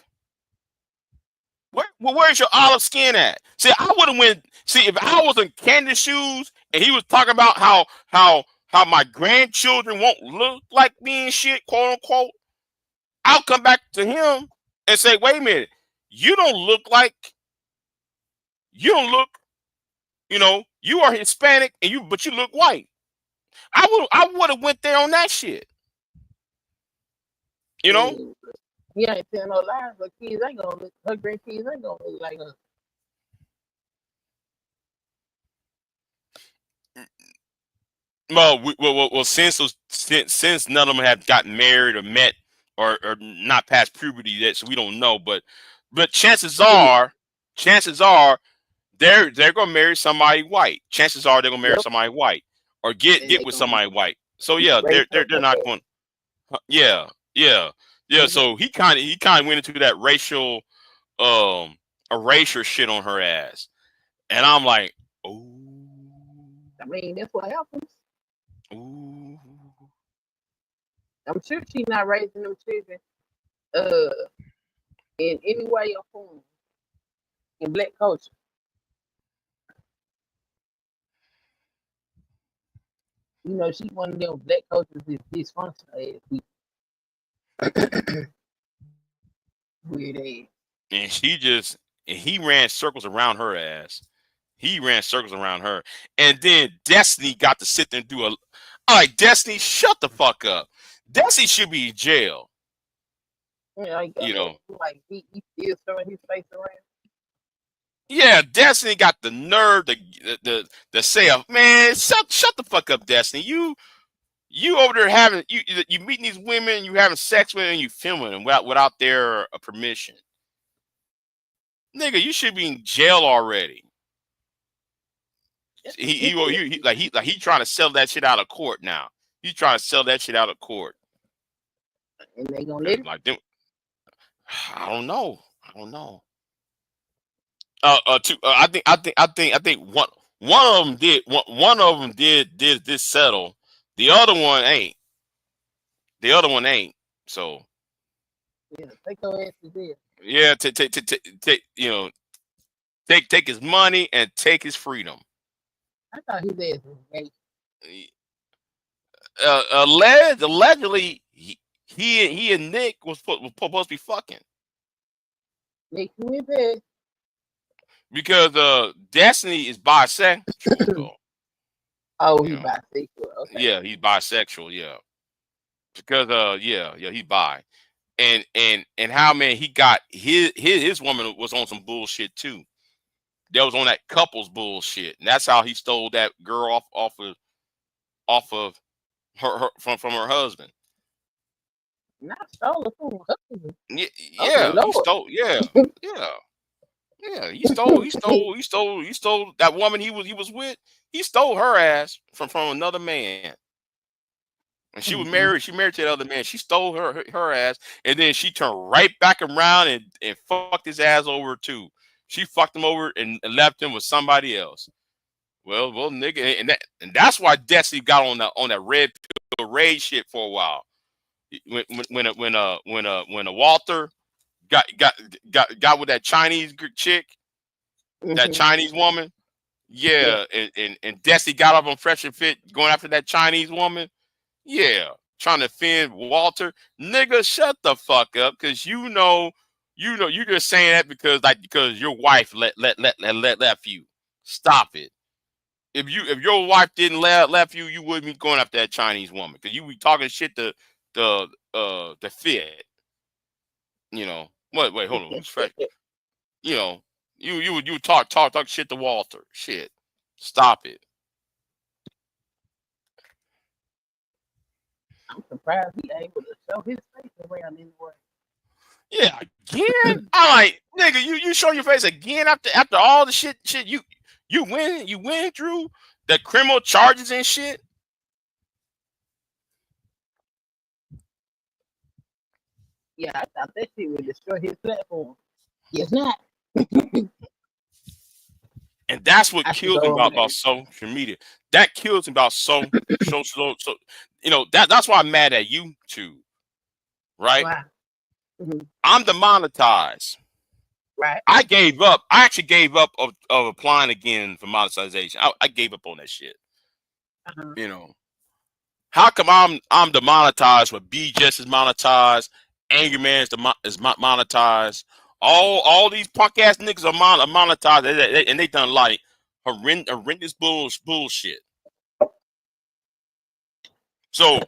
Where's your olive skin at? See, I would have went. See, if I was in Candace's shoes and he was talking about how my grandchildren won't look like me and shit, quote unquote, I'll come back to him and say, wait a minute, you don't look, you know, you are Hispanic but you look white. I would have went there on that shit. You know? He ain't telling no lies. Her kids ain't gonna look. Her grandkids ain't gonna look like her. Well, since none of them have gotten married or met or not past puberty yet, so we don't know. But chances are they're gonna marry somebody white. Chances are they're gonna marry somebody white or get with somebody white. So yeah, they're not going. Yeah. So he kind of went into that racial erasure shit on her ass, and I'm like, oh. I mean, that's what happens. Ooh. I'm sure she's not raising them children in any way or form in black culture. You know, she's one of them black cultures is dysfunctional ass. Weird ass. And he ran circles around her ass. He ran circles around her. And then Destiny got to sit there and do all right, Destiny, shut the fuck up. Destiny should be in jail. Yeah, you know. Like he still throwing his face around. Yeah, Destiny got the nerve to say, man, shut the fuck up, Destiny. You over there having you meeting these women, you having sex with them, and you filming them without their permission. Nigga, you should be in jail already. He trying to sell that shit out of court now. He's trying to sell that shit out of court. And they gonna let him? Like them. I don't know. I think one of them did this settle. The other one ain't. So yeah, take your ass to jail. Yeah, take his money and take his freedom. I thought his ass was gay. Allegedly, he and Nick was supposed to be fucking. Nick, who is that? Because Destiny is bisexual. Oh, he's bisexual. Okay. Yeah, he's bisexual. Yeah, because he's bi, and how man he got his woman was on some bullshit too. That was on that couples bullshit, and that's how he stole that girl off of her from her husband. Not stole it from her husband. Yeah, he stole. Yeah, he stole that woman he was with. He stole her ass from another man. And she was married. She married to the other man. She stole her ass, and then she turned right back around and fucked his ass over too. She fucked him over and left him with somebody else. Well, nigga, and that's why Destiny got on that red pill rage shit for a while. When a Walter got with that Chinese chick, that Chinese woman, yeah. And Destiny got up on Fresh and Fit going after that Chinese woman, yeah, trying to defend Walter. Nigga, shut the fuck up, because you know you're just saying that because your wife left you. Stop it. If your wife didn't left you, you wouldn't be going after that Chinese woman, because you be talking shit to Fit. You know what? Wait, hold on. Who's Fresh? You know you would talk shit to Walter. Shit. Stop it. I'm surprised he able to show his face around anyway. Yeah, again. All right, nigga, you show your face again after all the shit you went through the criminal charges and shit. Yeah, I thought that shit would destroy his platform. It's not. And that's what kills him about social media. That kills him about so that's why I'm mad at YouTube. Right? Wow. Mm-hmm. I'm demonetized. Right. I actually gave up of applying again for monetization. I gave up on that shit. You know, how come I'm demonetized when B-Just is monetized, Angry Man is monetized, all these punk ass niggas are monetized, and they done like horrendous bullshit. So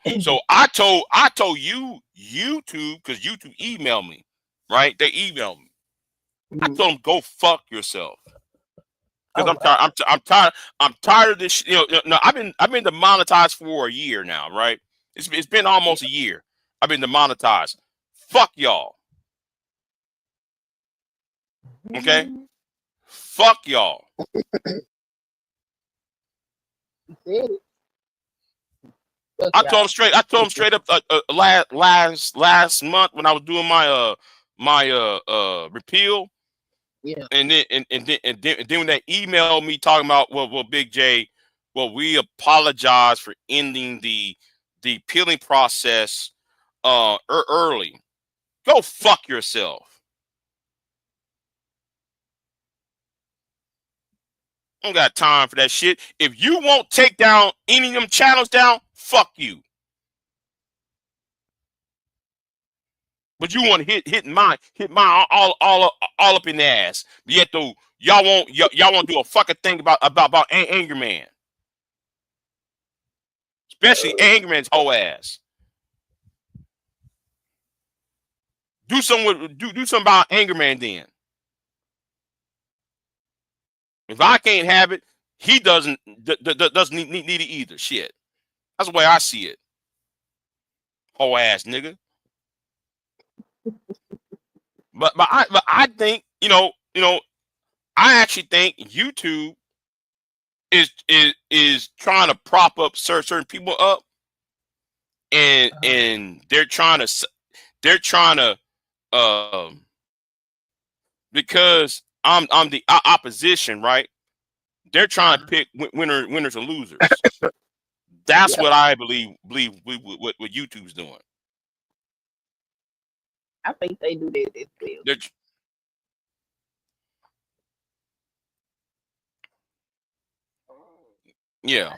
I told you YouTube, because YouTube emailed me, right? They emailed me. I told them, go fuck yourself. Because I'm tired of this. No, I've been demonetized for a year now, right? It's been almost a year. I've been demonetized. Fuck y'all. Okay? Fuck y'all. I told him straight up last month when I was doing my repeal. Yeah. And then when they emailed me talking about, well, Big J, we apologize for ending the appealing process early. Go fuck yourself. I don't got time for that shit. If you won't take down any of them channels down, fuck you. But you want to hit mine all up in the ass. Yet though y'all won't do a fucking thing about Angry Man. Especially Angry Man's whole ass. Do something about Angry Man then. If I can't have it, he doesn't need it either. Shit. That's the way I see it. Whole ass nigga. But I think, I actually think YouTube is trying to prop up certain people up, and they're trying to because I'm the opposition, right? They're trying to pick winners and losers. That's what I believe what YouTube's doing. I think they do that as well. Yeah.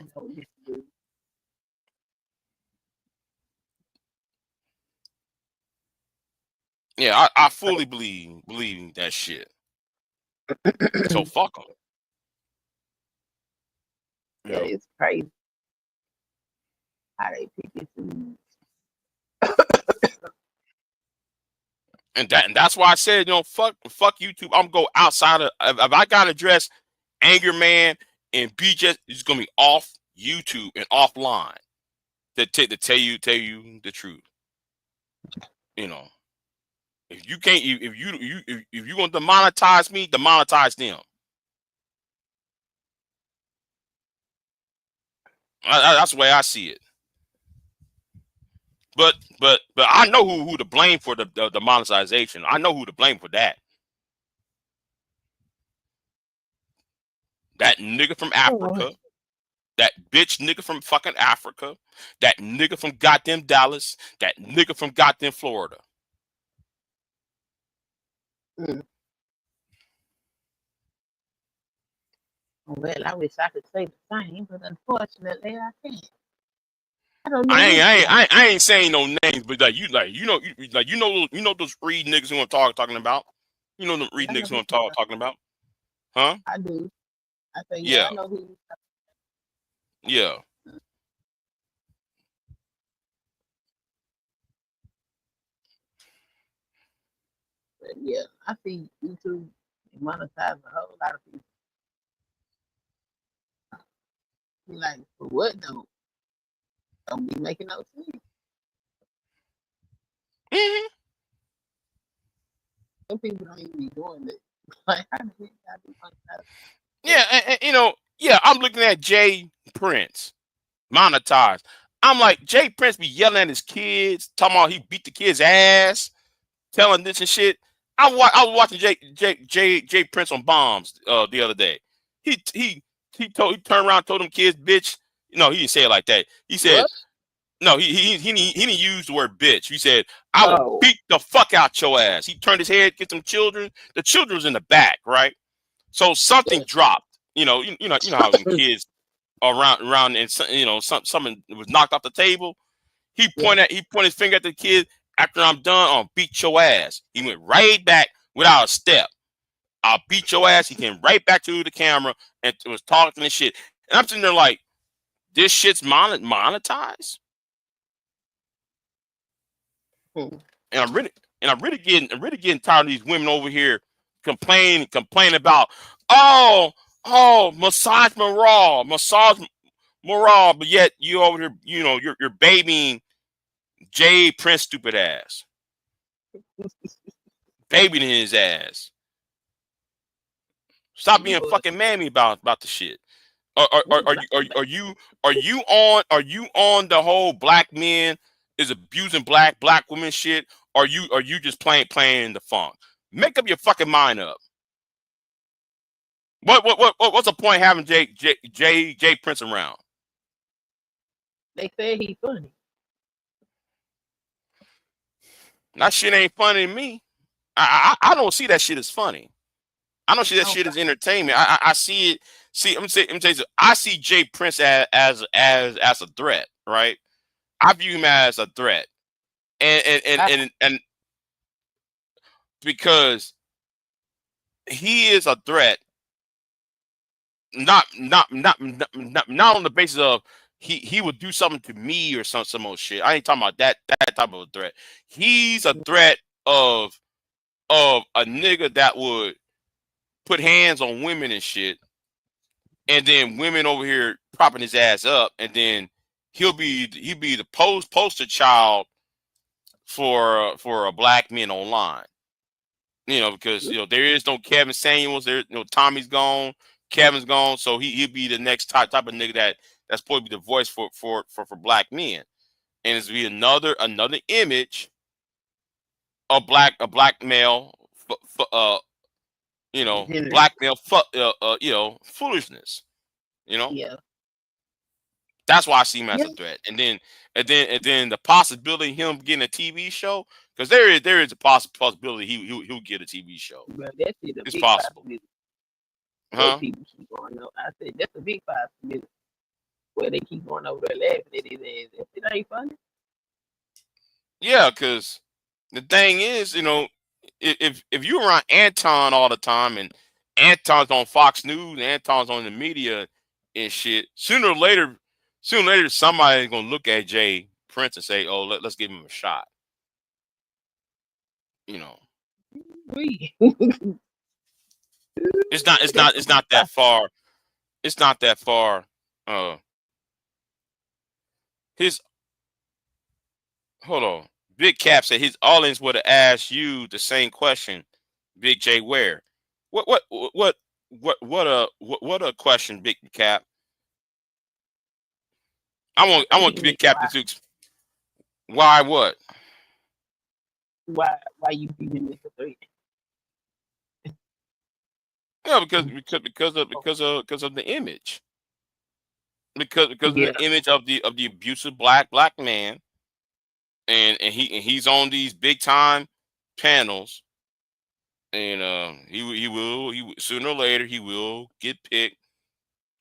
Yeah, I fully believe that shit. So fuck them. Yeah, it's crazy how they pick it through. And that's why I said, fuck YouTube. I'm gonna go outside of. If I gotta address Angry Man and B-Just, it's gonna be off YouTube and offline to tell you the truth. If you can't, if you want to demonetize me, demonetize them. That's the way I see it. But I know who to blame for the monetization. I know who to blame for that. That nigga from Africa. That bitch nigga from fucking Africa. That nigga from goddamn Dallas. That nigga from goddamn Florida. Well, I wish I could say the same, but unfortunately I can't. I don't know. I ain't saying no names, but you know those Reed niggas who I'm talking about. You know them Reed niggas who I'm talking about, huh? I do. I say Yeah. I know who. Yeah. But yeah, I see YouTube monetize a whole lot of people. Be like, for what though? Don't be making no sense. Mm-hmm. Some people don't even be doing it. Like, how do you monetize? Yeah, and you know, yeah, I'm looking at Jay Prince monetized. I'm like, Jay Prince be yelling at his kids, talking about he beat the kid's ass, telling this and shit. I was watching Jay Prince on Bombs the other day. He turned around and told them kids, bitch. No, he didn't say it like that. He said, What? no, he didn't use the word bitch. He said, I will beat the fuck out your ass. He turned his head, get some children. The children was in the back, right? So something dropped. You know how when kids are around and something was knocked off the table. He pointed his finger at the kid. After I'm done, I'll beat your ass. He went right back without a step. I'll beat your ass. He came right back to the camera and was talking and shit. And I'm sitting there like, this shit's monetized. And I'm really getting tired of these women over here complaining about massage morale, but yet you over here, you're babying Jay Prince stupid ass. Babying his ass. Stop being fucking mammy about the shit. Are you on the whole black men is abusing black women shit? Are you just playing the funk? Make up your fucking mind up. What's the point having Jay Prince around? They say he's funny. That shit ain't funny to me. I don't see that shit as funny. I don't see that shit as entertainment. I see it. See, I'm saying I see Jay Prince as a threat, right? I view him as a threat, and because he is a threat, not on the basis of he would do something to me or some old shit. I ain't talking about that type of a threat. He's a threat of a nigga that would put hands on women and shit, and then women over here propping his ass up, and then he'll be the poster child for a black men online. Because there is no Kevin Samuels, Tommy's gone, Kevin's gone, so he'll be the next type of nigga that's supposed to be the voice for black men, and it's be another image of a black male, black male, foolishness. Yeah. That's why I see him as a threat. And then the possibility of him getting a TV show, because there is a possibility he'll get a TV show. But that's it's possible. Huh? People keep going over. I said that's a big possibility. Where they keep going over there laughing at his ass. That ain't funny. Yeah, because the thing is, if you're around Anton all the time, and Anton's on Fox News, and Anton's on the media and shit, sooner or later somebody's gonna look at Jay Prince and say, "Oh, let's give him a shot." It's not that far. It's not that far. Hold on. Big Cap said his audience would have asked you the same question. Big J Ware. What a question, Big Cap. I want Big Cap to Why what? Why you beating Mr. Three? Yeah, because of the image. Because of Yeah. the image of the abusive black man, and he's on these big time panels, and he will sooner or later he will get picked,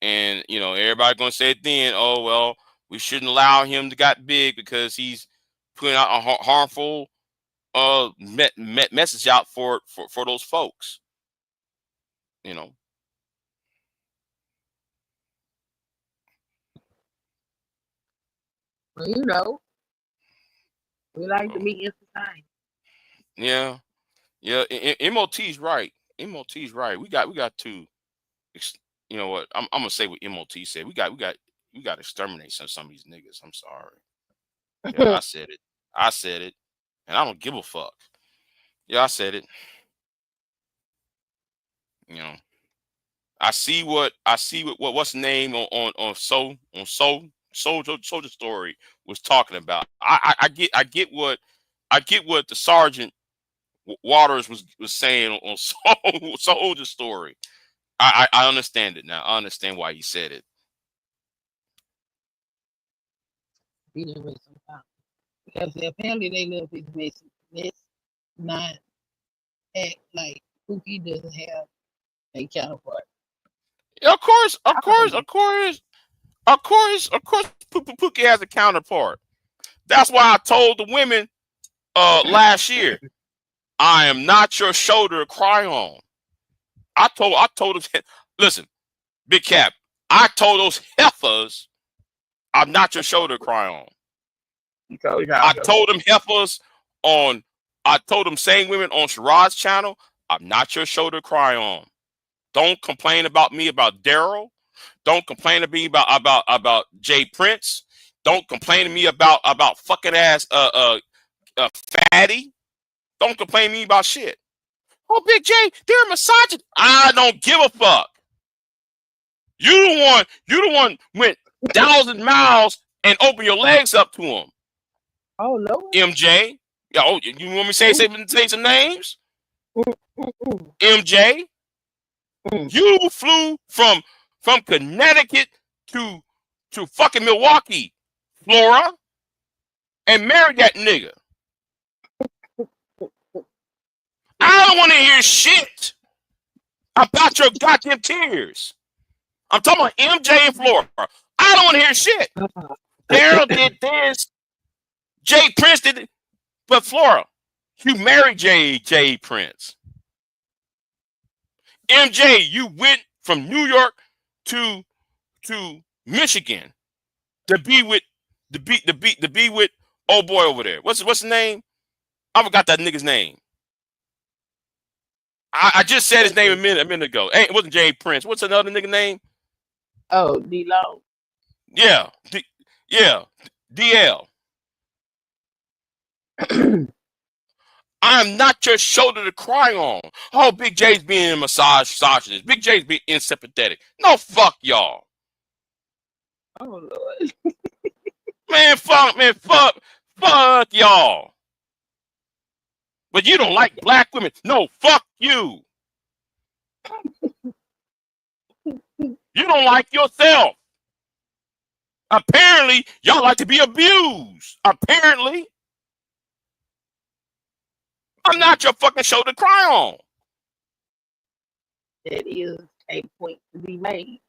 and everybody gonna say it then. Oh well, we shouldn't allow him to got big because he's putting out a harmful message out for those folks. You know. Well, we like to be entertained. Yeah, yeah. MOT's right. MOT's right. We got to. You know what? I'm gonna say what MOT said. We got to exterminate some of these niggas. I'm sorry. Yeah, I said it. I said it, and I don't give a fuck. Yeah, I said it. You know, what's the name on Soldier Story was talking about. I get what the Sergeant Waters was saying on Soldier Story. I understand it now. I understand why he said it. Because apparently they love his message. Let's not act like Pookie doesn't have a counterpart. Of course, Pookie has a counterpart. That's why I told the women last year, I am not your shoulder to cry on. I told them, listen, Big Cap, I told those heifers, I'm not your shoulder to cry on. I told them heifers I told them same women on Sherrod's channel, I'm not your shoulder to cry on. Don't complain about me about Daryl. Don't complain to me about Jay Prince. Don't complain to me about fucking ass Fatty. Don't complain to me about shit. Oh, Big J, they're misogynist. I don't give a fuck. You the one went 1,000 miles and open your legs up to him. Oh Lord. MJ. Yo, you want me to say some names? MJ. You flew from Connecticut to fucking Milwaukee, Flora, and married that nigga. I don't want to hear shit about your goddamn tears. I'm talking about MJ and Flora. I don't want to hear shit. Daryl did this. Jay Prince did it. But Flora, you married Jay Prince. MJ, you went from New York to Michigan to be with old boy over there. What's the name? I forgot that nigga's name. I just said his name a minute ago. Hey, it wasn't Jay Prince. What's another nigga name? Oh, D-Long. Yeah. DL. I'm not your shoulder to cry on. Oh, Big J's being a misogynist. Big J's being unsympathetic. No, fuck y'all. Oh Lord. Fuck y'all. But you don't like black women. No, fuck you. You don't like yourself. Apparently, y'all like to be abused. Apparently. I'm not your fucking shoulder to cry on. That is a point to be made.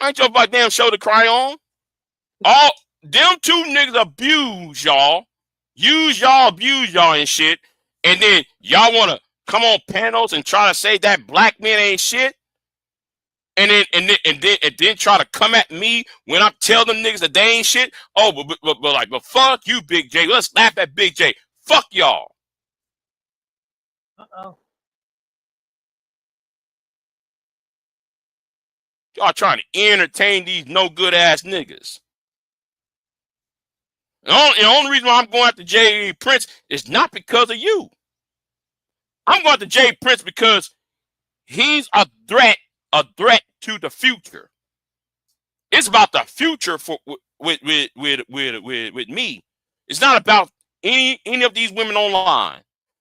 I ain't your goddamn shoulder to cry on. All them two niggas abuse y'all. Use y'all, abuse y'all and shit. And then y'all want to come on panels and try to say that black men ain't shit. And then try to come at me when I tell them niggas that they ain't shit. Oh, but fuck you, Big J. Let's laugh at Big J. Fuck y'all. Uh-oh. Y'all trying to entertain these no good ass niggas. The only reason why I'm going after Jay Prince is not because of you. I'm going after Jay Prince because he's a threat to the future. It's about the future with me. It's not about any of these women online.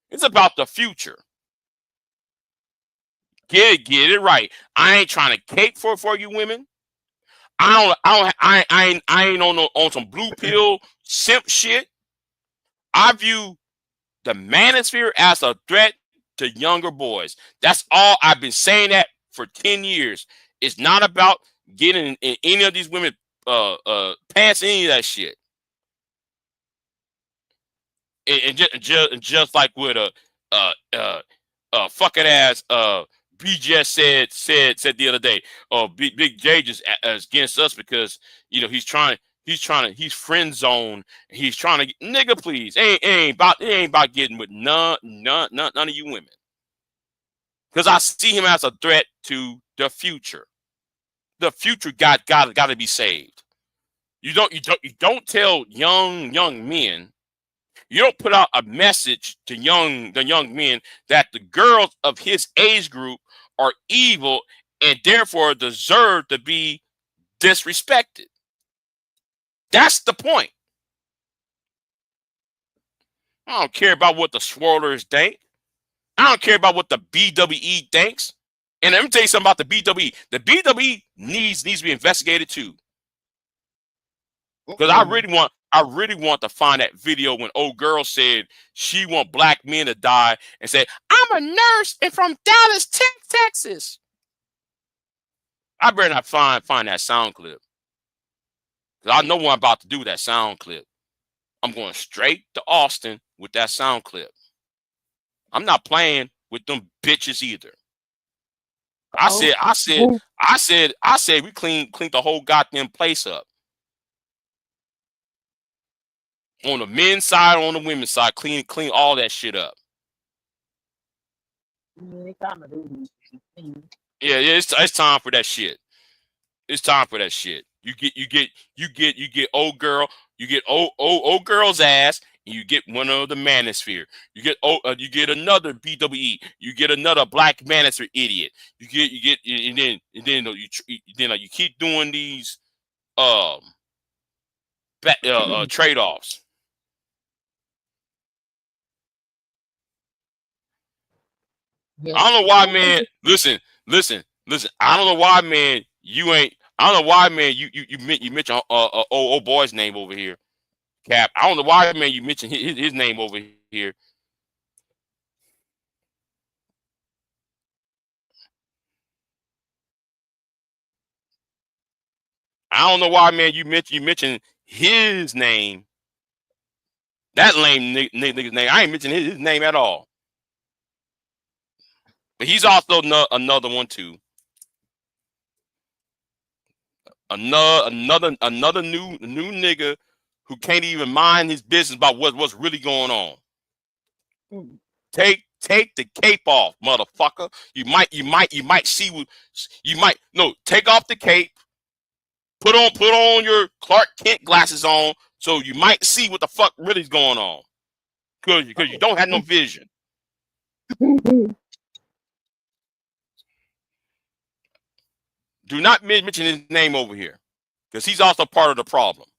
It's about the future. Get it right. I ain't trying to cape for you women. I ain't on some blue pill simp shit. I view the manosphere as a threat to younger boys. That's all. I've been saying that for 10 years. It's not about getting in any of these women past any of that shit. And just like with a fucking ass BJ said the other day, Big J just is against us because he's friend zone. He's trying to nigga, please. It ain't about getting with none of you women. Because I see him as a threat to the future. The future got to be saved. You don't tell young men. You don't put out a message to the young men that the girls of his age group are evil and therefore deserve to be disrespected. That's the point. I don't care about what the swirlers think. I don't care about what the BWE thinks. And let me tell you something about the BWE. The BWE needs to be investigated too. Because I really want to find that video when old girl said she want black men to die and said, I'm a nurse and from Dallas, Texas. I better not find that sound clip. Because I know what I'm about to do with that sound clip. I'm going straight to Austin with that sound clip. I'm not playing with them bitches either. I said we cleaned the whole goddamn place up. On the men's side, on the women's side, clean all that shit up. Yeah, it's time for that shit. It's time for that shit. You get old girl, you get old girl's ass, and you get one of the manosphere. You get another BWE. You get another black manosphere idiot. You get and then you keep doing these trade-offs. Yeah. I don't know why, man. Listen. I don't know why, man. I don't know why, man. You mentioned old boy's name over here, Cap. I don't know why, man. You mentioned his name over here. I don't know why, man. You mentioned his name. That lame nigga's name. I ain't mentioned his name at all. But he's also another one too. Another new nigga who can't even mind his business about what's really going on. Take the cape off, motherfucker. You might see take off the cape. Put on your Clark Kent glasses on so you might see what the fuck really is going on. Because you don't have no vision. Do not mention his name over here, because he's also part of the problem.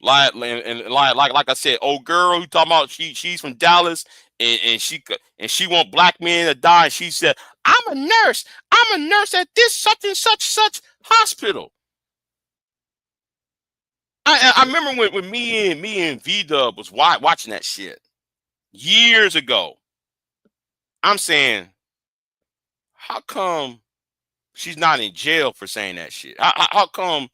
Like I said, old girl who talking about she's from Dallas and she want black men to die. And she said, I'm a nurse at this such and such hospital. I remember when me and V-Dub was watching that shit years ago. I'm saying, how come she's not in jail for saying that shit? How come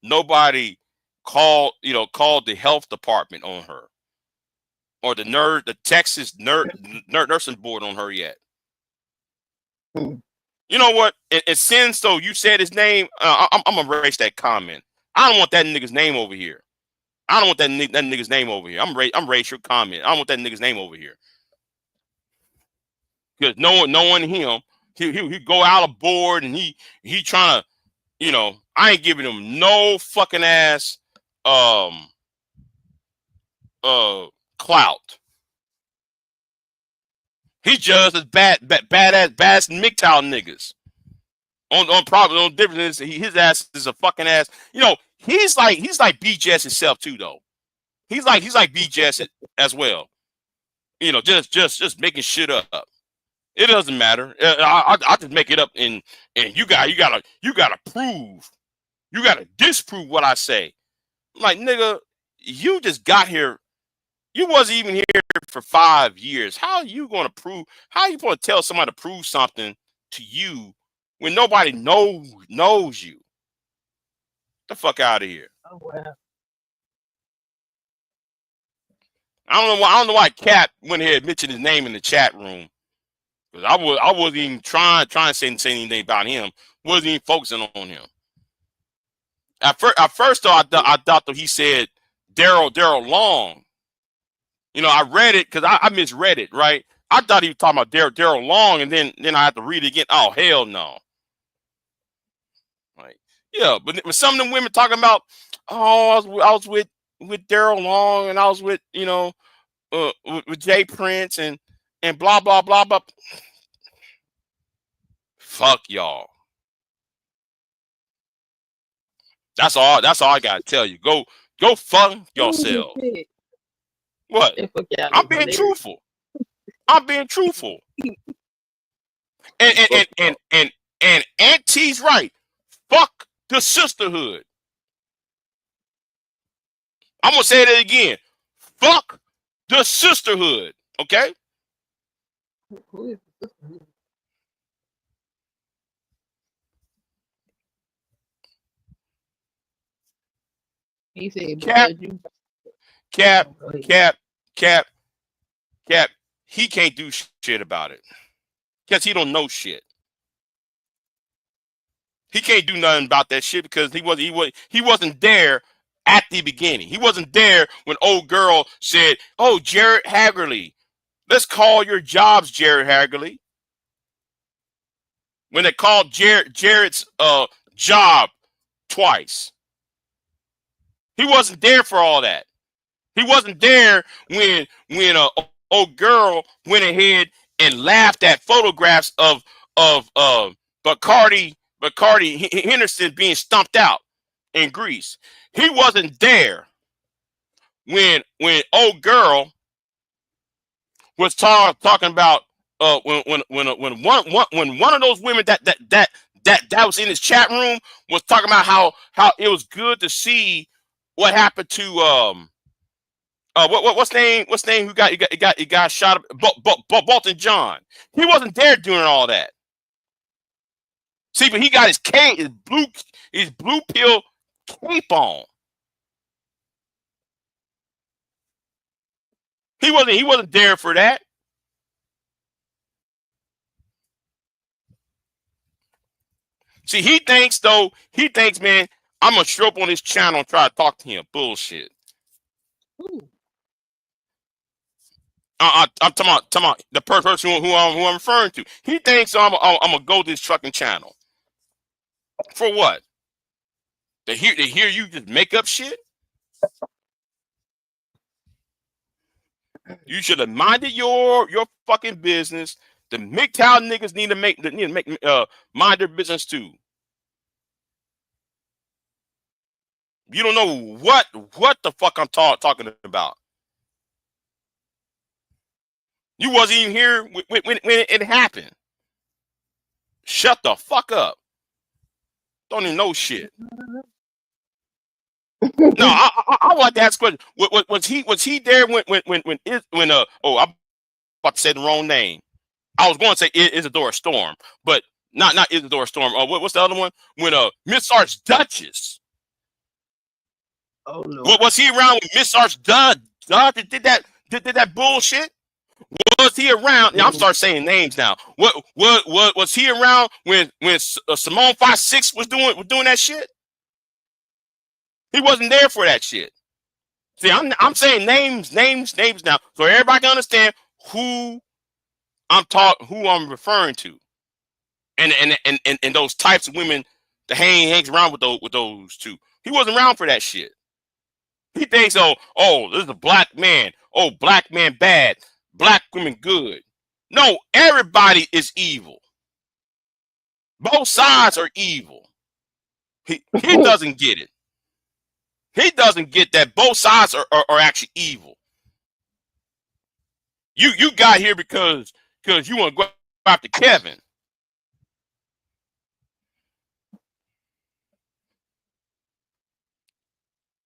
nobody called the health department on her or the Texas nursing board on her yet? You know what? And since though you said his name, I'm gonna erase that comment. I don't want that nigga's name over here. I don't want that nigga's name over here. I'm erase your comment. I don't want that nigga's name over here. Because knowing him, he go out of board and he trying to, I ain't giving him no fucking ass clout. He just as badass MGTOW niggas. On difference, his ass is a fucking ass. he's like BJS himself too, though. He's like BJS as well. You know, just making shit up. It doesn't matter. I just make it up, and you gotta prove, you gotta disprove what I say. I'm like, nigga, you just got here. You wasn't even here for 5 years. How are you gonna prove? How are you gonna tell somebody to prove something to you when nobody knows you? Get the fuck out of here. Oh wow. I don't know why Cap went ahead and mentioned his name in the chat room. Because I wasn't even trying to say anything about him. Wasn't even focusing on him. At first though, I thought that he said Daryl Long. You know, I read it because I misread it, right? I thought he was talking about Daryl Long, and then I had to read it again. Oh, hell no. Like, yeah, but some of them women talking about, oh, I was with Daryl Long, and I was with, you know, with Jay Prince and blah blah blah blah. Fuck y'all. That's all I gotta tell you. Go fuck yourself. What? I'm being truthful. I'm being truthful. And Auntie's right. Fuck the sisterhood. I'm gonna say that again. Fuck the sisterhood. Okay? Who is the sisterhood? He said, Cap. He can't do shit about it because he don't know shit. He can't do nothing about that shit because he wasn't there at the beginning. He wasn't there when old girl said, "Oh, Jared Haggerly, let's call your jobs, Jared Haggerly." When they called Jared's job twice. He wasn't there for all that. He wasn't there when old girl went ahead and laughed at photographs of Bacardi Henderson being stumped out in Greece. He wasn't there when old girl was talking about when one of those women that was in his chat room was talking about how it was good to see what happened to what's name who got shot up, Bolton John. He wasn't there doing all that. See, but he got his blue pill cape on. He wasn't there for that. See, he thinks, man, I'm gonna show up on his channel and try to talk to him. Bullshit. I'm talking about the person who I'm referring to. He thinks I'm gonna go to this trucking channel. For what? To hear you just make up shit? You should have minded your fucking business. The MGTOW niggas need to mind their business too. You don't know what the fuck I'm talking about. You wasn't even here when it happened. Shut the fuck up. Don't even know shit. No, I want to ask a question. Was he there when I'm about to say the wrong name. I was going to say Isadora Storm, but not Isadora Storm. What's the other one? When Miss Archduchess. Oh no. Was he around when Miss Archduchess did that bullshit? Was he around? I'm starting saying names now. What was he around when Simone 5-6 was doing that shit? He wasn't there for that shit. See, I'm saying names now, so everybody can understand who I'm referring to, and those types of women that hangs around with those two. He wasn't around for that shit. He thinks, oh, this is a black man. Oh, black man bad. Black women good. No, everybody is evil. Both sides are evil. He doesn't get it. He doesn't get that both sides are actually evil. You got here because you want to go after Kevin.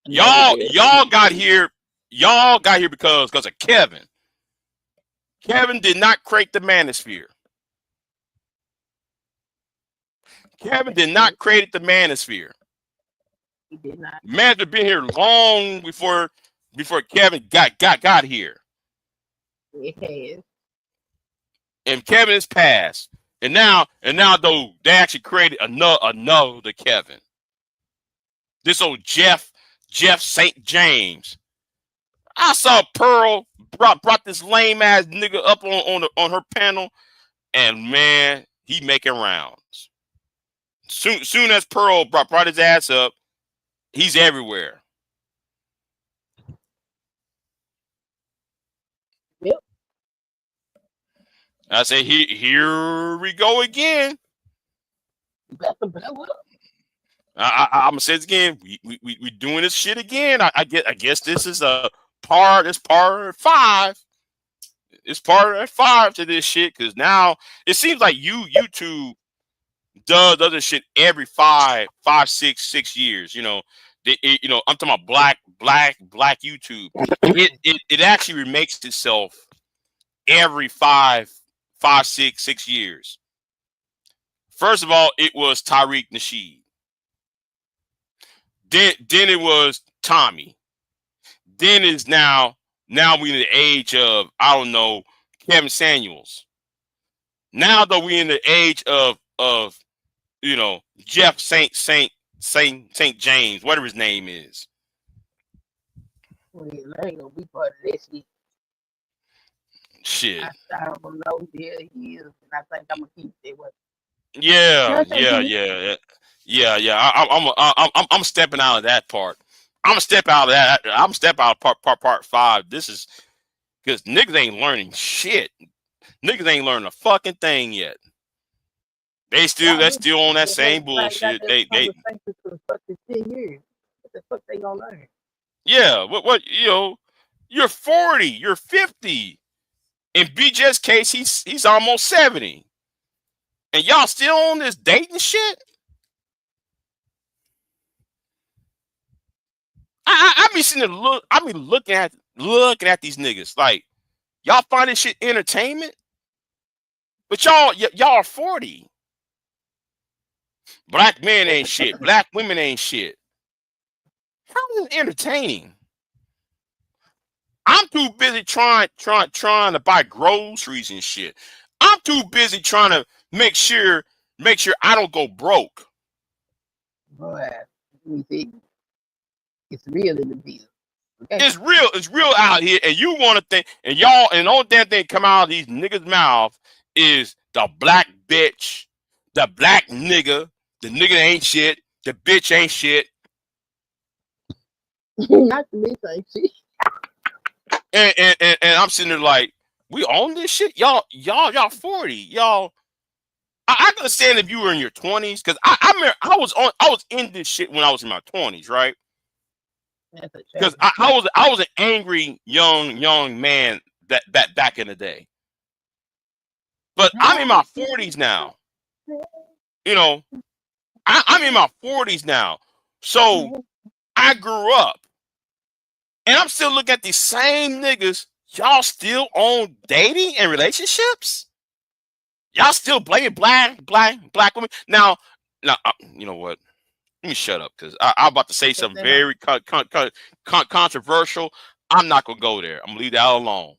Y'all got here because of Kevin. Kevin did not create the manosphere. Kevin did not create the manosphere. He did not. Man had been here long before Kevin got here. It has. And Kevin is passed. And now though they actually created another Kevin. This old Jeff St. James. I saw Pearl brought this lame ass nigga up on her panel, and man, he making rounds. Soon as Pearl brought his ass up, he's everywhere. Yep. I say here we go again. I'm gonna say it again. We doing this shit again. I guess this is part 5. It's part 5 to this shit because now it seems like YouTube does other shit every 6 years. You know, I'm talking about black YouTube. It actually remakes itself every 6 years. First of all, it was Tariq Nasheed. Then it was Tommy. Then is now we in the age of, I don't know, Kevin Samuels. Now though we in the age of Jeff St. James, whatever his name is. Well, I ain't gonna be part of this shit. I don't know who the hell he is, and I think I'm gonna keep it with. Yeah. I'm stepping out of that part. I'm gonna step out of that. I'm gonna step out of part 5. This is because niggas ain't learning shit. Niggas ain't learning a fucking thing yet. They're still on that same bullshit. They for fucking 10 years. What the fuck they gonna learn? Yeah, what you're 40, you're 50. In BJ's case, he's almost 70. And y'all still on this dating shit? I be sitting there I be looking at these niggas like y'all find this shit entertainment, but y'all are 40. Black men ain't shit. Black women ain't shit. How is it entertaining? I'm too busy trying to buy groceries and shit. I'm too busy trying to make sure I don't go broke. Boy, let me see. It's real in the bill. Okay? It's real out here, and you want to think, and y'all, and the only damn thing come out of these niggas' mouth is the black bitch, the black nigga, the nigga ain't shit, the bitch ain't shit. Not the bitch ain't shit. And I'm sitting there like, we own this shit, y'all 40, y'all. I can understand if you were in your 20s, because I was in this shit when I was in my 20s, right? Because I was an angry young man that back in the day. But I'm in my 40s now. You know, I'm in my 40s now. So I grew up. And I'm still looking at these same niggas. Y'all still on dating and relationships? Y'all still blaming black women? Now, you know what? Let me shut up because I'm about to say something very controversial. I'm not gonna go there. I'm gonna leave that alone.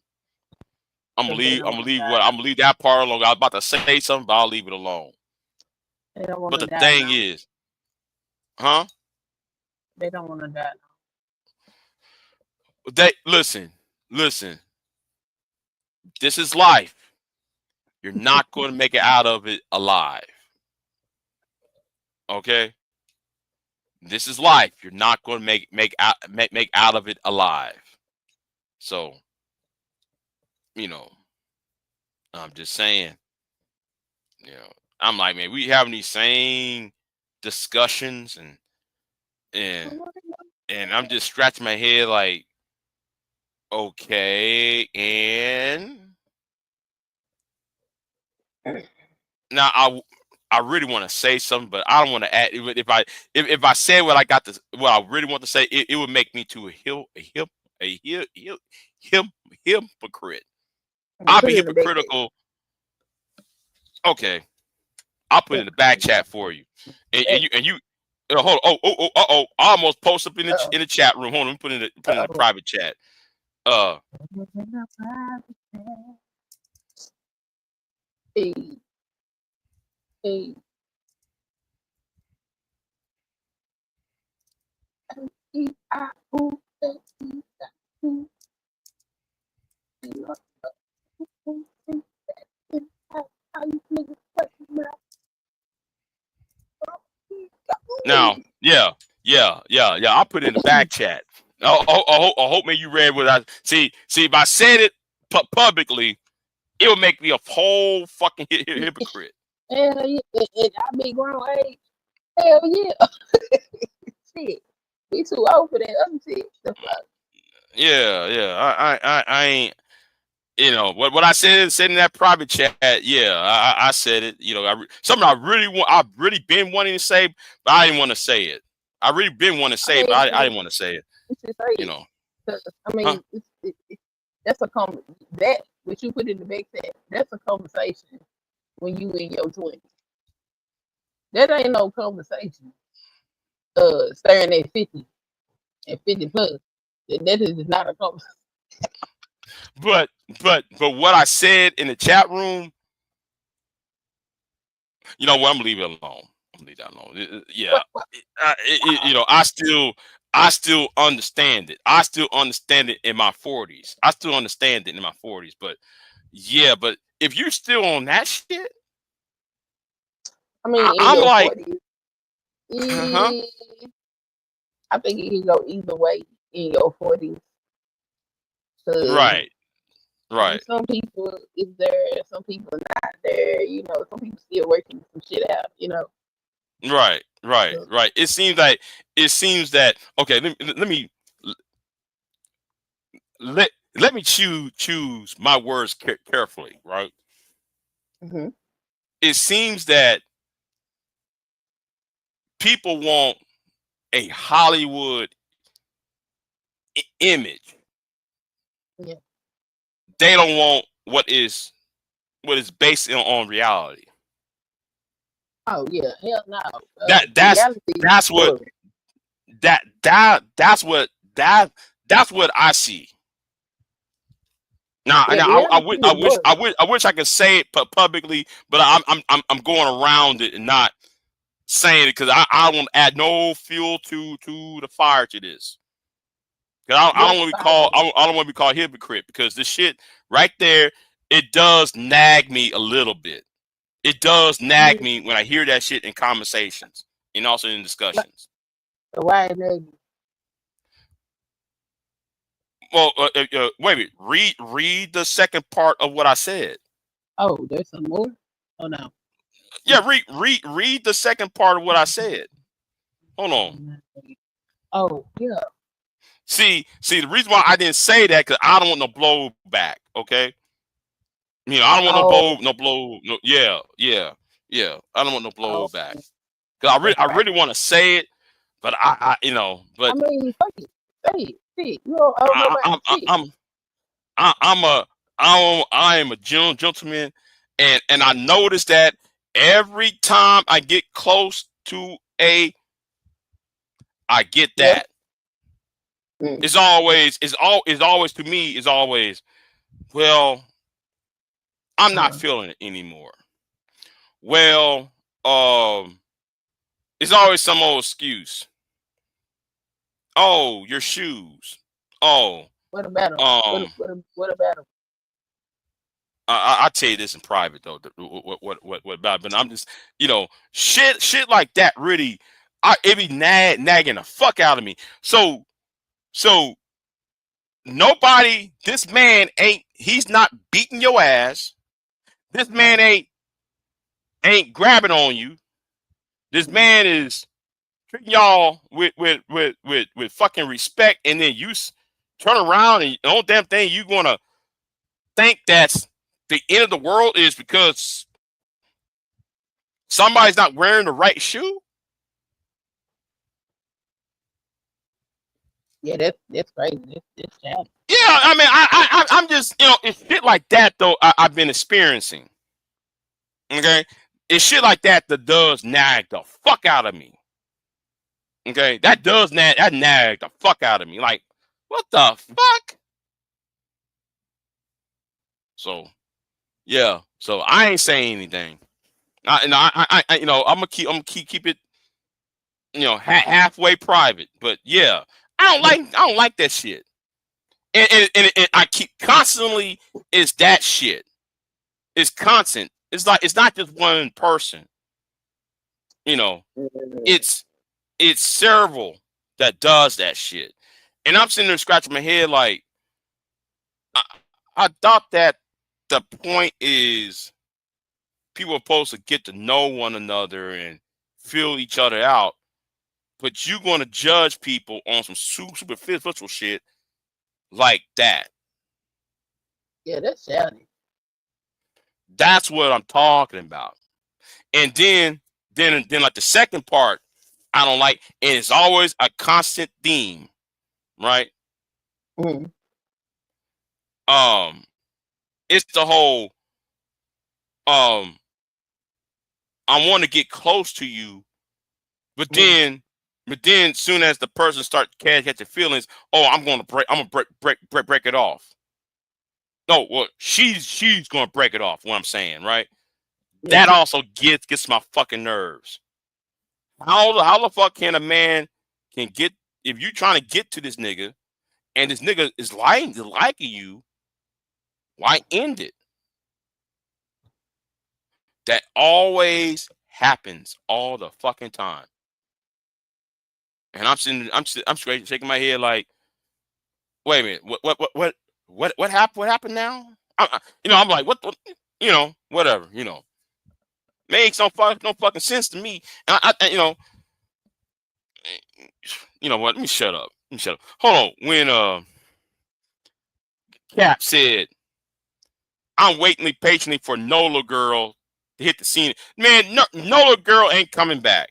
I'm gonna leave that part alone. I was about to say something, but I'll leave it alone. But the thing is, huh? They don't want to die. Listen. This is life. You're not going to make it out of it alive. Okay? This is life. You're not going to make out of it alive. So, I'm just saying. I'm like, man, we having these same discussions and And I'm just scratching my head like, okay, and now I really want to say something, but I don't want to add. If I say what I really want to say, it would make me to hypocrite. I'll Put be it in the back chat. hypocritical. Okay, I'll put it in the back chat for you, and you. Hold on. I almost post up in the chat room. Hold on, put it in the private chat. Hey, hey. Now, yeah. I'll put it in the back chat. I hope maybe you read what I see. If I said it publicly, it would make me a whole fucking hypocrite. Hell yeah, and I be grown age. Hell yeah. Shit, we too old for that other shit. The fuck. Yeah. I ain't. You know what I said in that private chat. Yeah, I said it. You know, something I've really been wanting to say, but I didn't want to say it. I really been wanting to say it, but I didn't want to say it. You know. I mean, that's a that what you put in the back chat. That's a conversation when you in your 20s. That ain't no conversation. Staring at 50 and 50 plus. That is not a conversation. But what I said in the chat room, you know what? I'm gonna leave it alone. Leave that alone. Yeah, you know, I still understand it. I still understand it in my 40s. I still understand it in my 40s. But yeah, but if you're still on that shit, I mean, I'm like, 40s, I think it can go either way in your 40s. Right. Some people is there, some people are not there. You know, some people still working some shit out. You know. Right. It seems that okay. Let me choose my words carefully. Right. Mm-hmm. It seems that people want a Hollywood image. Yeah. They don't want what is based on reality. Oh yeah, hell no. That's what I see. Now, I wish I could say it publicly, but I'm going around it and not saying it because I don't add no fuel to the fire to this. Because I don't want to be called hypocrite because this shit right there, it does nag me a little bit. It does nag me when I hear that shit in conversations and also in discussions. Why nag you? Well, wait. Read the second part of what I said. Oh, there's some more. Oh no. Yeah, read the second part of what I said. Hold on. Oh yeah. See, the reason why I didn't say that because I don't want no blowback. Okay. You know, I don't want no blow. Yeah. I don't want no blowback because I really want to say it, but I you know, but I mean, fuck it. Say it. You don't owe nobody I am a gentleman, and I notice that every time I get close to I get that. Yeah. It's always to me is always, well, I'm not feeling it anymore. Well, it's always some old excuse. Oh, your shoes. Oh, what about them? What about them? I'll tell you this in private though. What about? But I'm just, you know, shit like that. Really, it be nagging the fuck out of me. So nobody. This man ain't. He's not beating your ass. This man ain't grabbing on you. This man is treating y'all with fucking respect, and then you turn around and the only damn thing you gonna think that's the end of the world is because somebody's not wearing the right shoe. Yeah, that's crazy. That's sad. Yeah, I mean, I'm just, it's shit like that though. I've been experiencing. Okay, it's shit like that does nag the fuck out of me. Okay, that nag the fuck out of me. Like, what the fuck? So, yeah. So I ain't saying anything. I'm gonna keep it, halfway private. But yeah, I don't like that shit. And I keep constantly is that shit. It's constant. It's not just one person. It's several that does that shit. And I'm sitting there scratching my head like, I thought that the point is people are supposed to get to know one another and feel each other out, but you're going to judge people on some superficial shit like that. Yeah, that's sad. That's what I'm talking about. And then like the second part, I don't like, and it's always a constant theme, right? Mm-hmm. It's the whole I want to get close to you, but then soon as the person starts catching feelings, I'm gonna break it off. No, well, she's gonna break it off. What I'm saying, right? Yeah. That also gets my fucking nerves. How the fuck can a man get, if you trying to get to this nigga and this nigga is liking you, why end it? That always happens all the fucking time. And I'm straight shaking my head like, wait a minute, what happened? What happened now? I'm like, what, whatever, makes no fucking sense to me. And you know what? Let me shut up. Hold on. When Cap said, "I'm waiting patiently for Nola Girl to hit the scene," man, Nola Girl ain't coming back.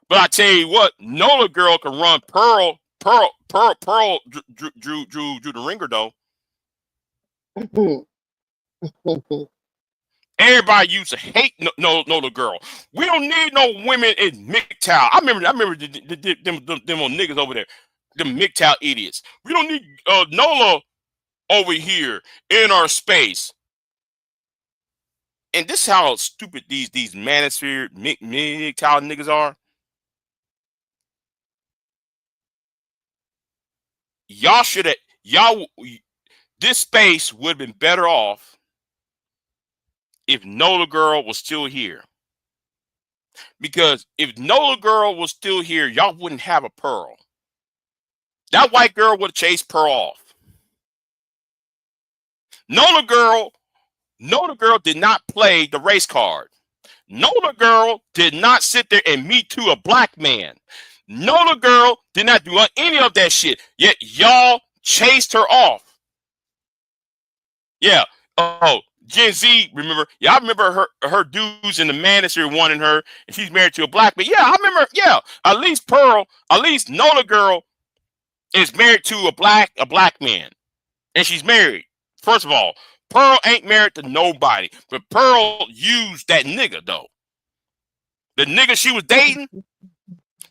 But I tell you what, Nola Girl can run Pearl drew the ringer though. Everybody used to hate Nola Girl. We don't need no women in MGTOW. I remember them niggas over there, them MGTOW idiots. We don't need Nola over here in our space. And this is how stupid these manosphere MGTOW niggas are. This space would have been better off if Nola Girl was still here. Because if Nola Girl was still here, y'all wouldn't have a Pearl. That white girl would have chased Pearl off. Nola Girl did not play the race card. Nola Girl did not sit there and Me Too a black man. Nola Girl did not do any of that shit. Yet y'all chased her off. Yeah. Oh, Gen Z, remember? Yeah, I remember her dudes in the manosphere wanting her, and she's married to a black man. Yeah, I remember. Yeah, at least Nola Girl is married to a black man, and she's married. First of all, Pearl ain't married to nobody, but Pearl used that nigga though. The nigga she was dating,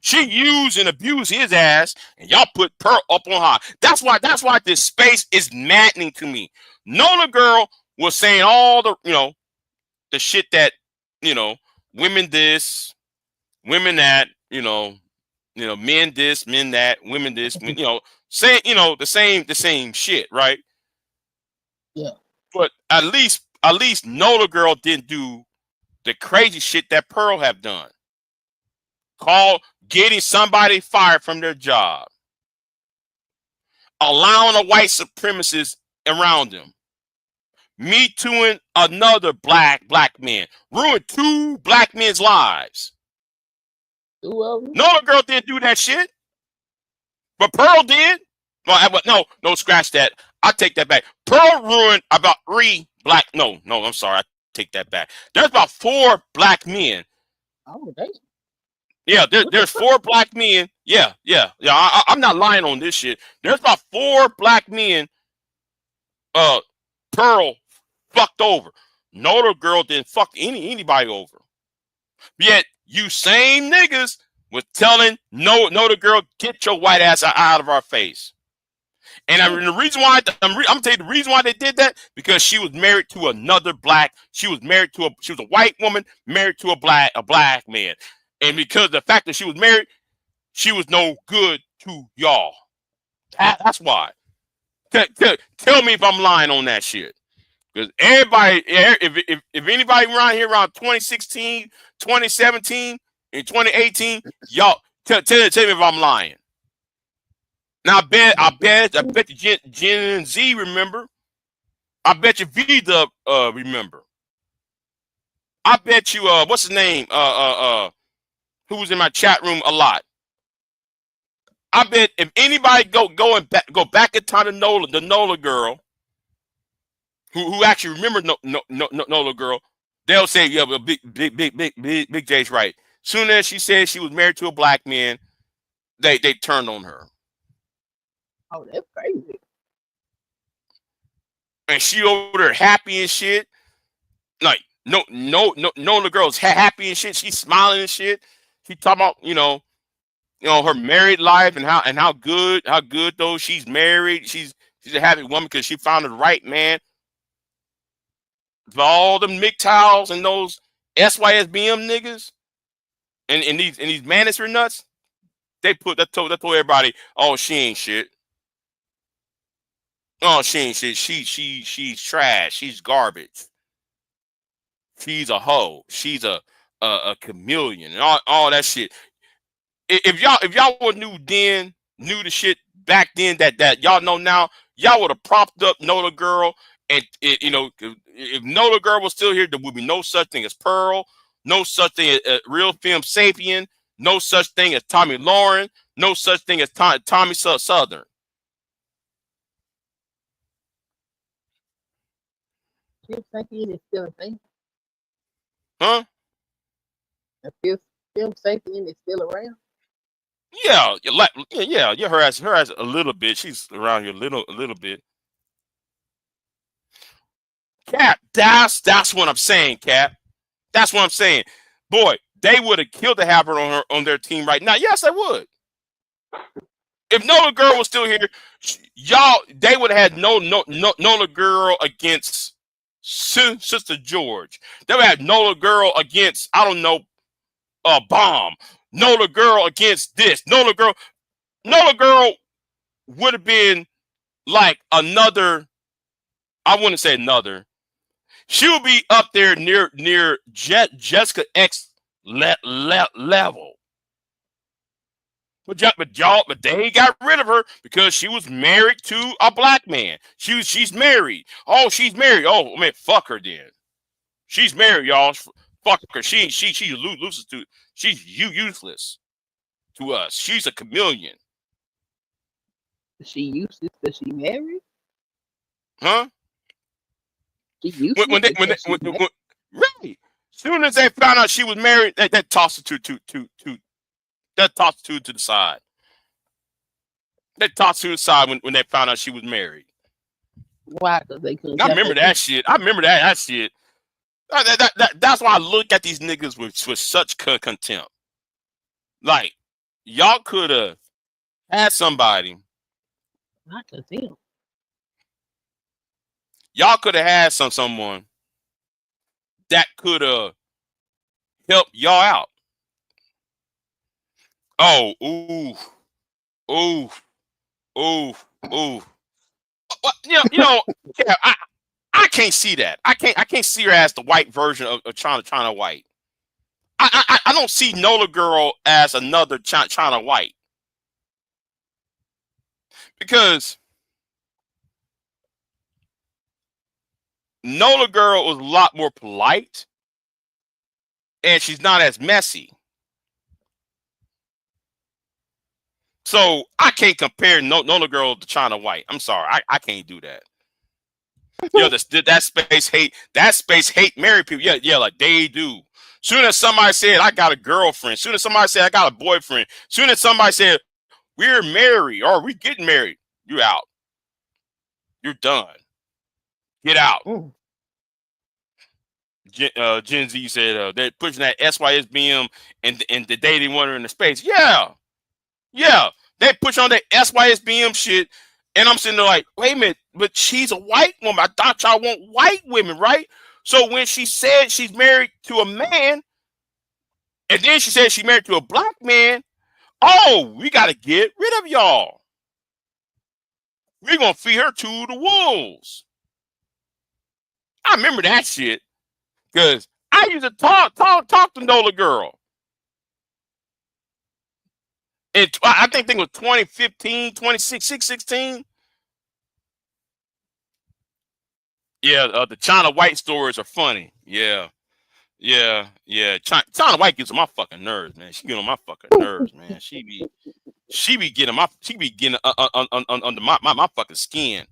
she used and abused his ass, and y'all put Pearl up on high. That's why this space is maddening to me. Nola Girl was saying all the the shit that women this, women that, men this, men that, women this, saying the same shit, right? Yeah. But at least Nola Girl didn't do the crazy shit that Pearl have done. Getting somebody fired from their job, allowing a white supremacist around them, Me Tooing another black man, ruined 2 black men's lives. Two of them. Nola girl didn't do that shit, but Pearl did. Well, no, scratch that. I take that back. Pearl ruined about 3 black. No, I'm sorry. I take that back. There's about 4 black men. Oh, they. Yeah, there's 4 black men. Yeah. I'm not lying on this shit. There's about 4 black men. Pearl fucked over. Nola girl didn't fuck anybody over. Yet you same niggas was telling Nola girl, get your white ass out of our face. And the reason why I'm gonna tell you the reason why they did that, because she was married to another black. She was a white woman married to a black man, and because of the fact that she was married, she was no good to y'all. That's why. Tell me if I'm lying on that shit. Because everybody, if anybody around here around 2016, 2017, and 2018, y'all tell me if I'm lying. Now I bet the Gen Z remember. I bet you V-Dub remember. I bet you what's his name? Who was in my chat room a lot. I bet if anybody go back in time to the Nola girl, who actually remember Nola girl, they'll say, yeah, but Big J's right. Soon as she said she was married to a black man, they turned on her. Oh, that's crazy. And she over there happy and shit. Like, Nola girl's happy and shit. She's smiling and shit. She talking about, her married life and how good though she's married. She's a happy woman because she found the right man. For all them MGTOWs and those SYSBM niggas and these Manosphere nuts, they told everybody, oh, she ain't shit. Oh, she ain't shit. She's trash. She's garbage. She's a hoe. She's a chameleon and all that shit. If y'all were knew the shit back then that y'all know now, y'all would have propped up Nola girl. And if Nola girl was still here, there would be no such thing as Pearl, no such thing as Real Film Sapien, no such thing as Tommy Lauren, no such thing as Tommy Southern. Film Sapien is still a thing. Huh? Film Sapien is still around. Yeah, her ass a little bit. She's around here a little bit. Cap, that's what I'm saying, Cap. That's what I'm saying. Boy, they would have killed to have her on their team right now. Yes, they would. If Nola girl was still here, they would have had Nola girl against Sister George. They would have had Nola girl against, I don't know, Bomb. Nola girl against this. Nola girl would have been like another. I wouldn't say another. She would be up there near Jessica X level. But they got rid of her because she was married to a black man. She's married. Oh, she's married. Oh, man, fuck her then. She's married, y'all. Fuck her. She loses to. She's useless to us. She's a chameleon. She useless because she married? Huh? She useless when right. Soon as they found out she was married, that tossed her to the side. They tossed her to the side when they found out she was married. Why? Because they couldn't. I remember that shit. I remember that shit. That's why I look at these niggas with such contempt. Like, y'all could have had somebody. Not contempt. Y'all could have had someone that could have helped y'all out. Oh, ooh. Yeah, I can't see that. I can't see her as the white version of China White. I don't see Nola girl as another China White. Because Nola girl was a lot more polite, and she's not as messy. So I can't compare Nola Girl to China White. I'm sorry, I can't do that. Yo, that space hate married people. Yeah, like they do. Soon as somebody said I got a girlfriend, soon as somebody said I got a boyfriend, soon as somebody said we're married or we getting married, you out. You're done. Get out. Gen Z said they're pushing that SYSBM and the dating wonder in the space. Yeah, they push on that SYSBM shit, and I'm sitting there like, wait a minute, but she's a white woman. I thought y'all want white women, right? So when she said she's married to a man, and then she said she's married to a black man, oh, we got to get rid of y'all. We're gonna feed her to the wolves. I remember that shit. Because I used to talk to Nola Girl. And I think it was 2015, 2016. Yeah, the China White stories are funny. Yeah. China White gets on my fucking nerves, man. She get on my fucking nerves, man. She be getting under my fucking skin.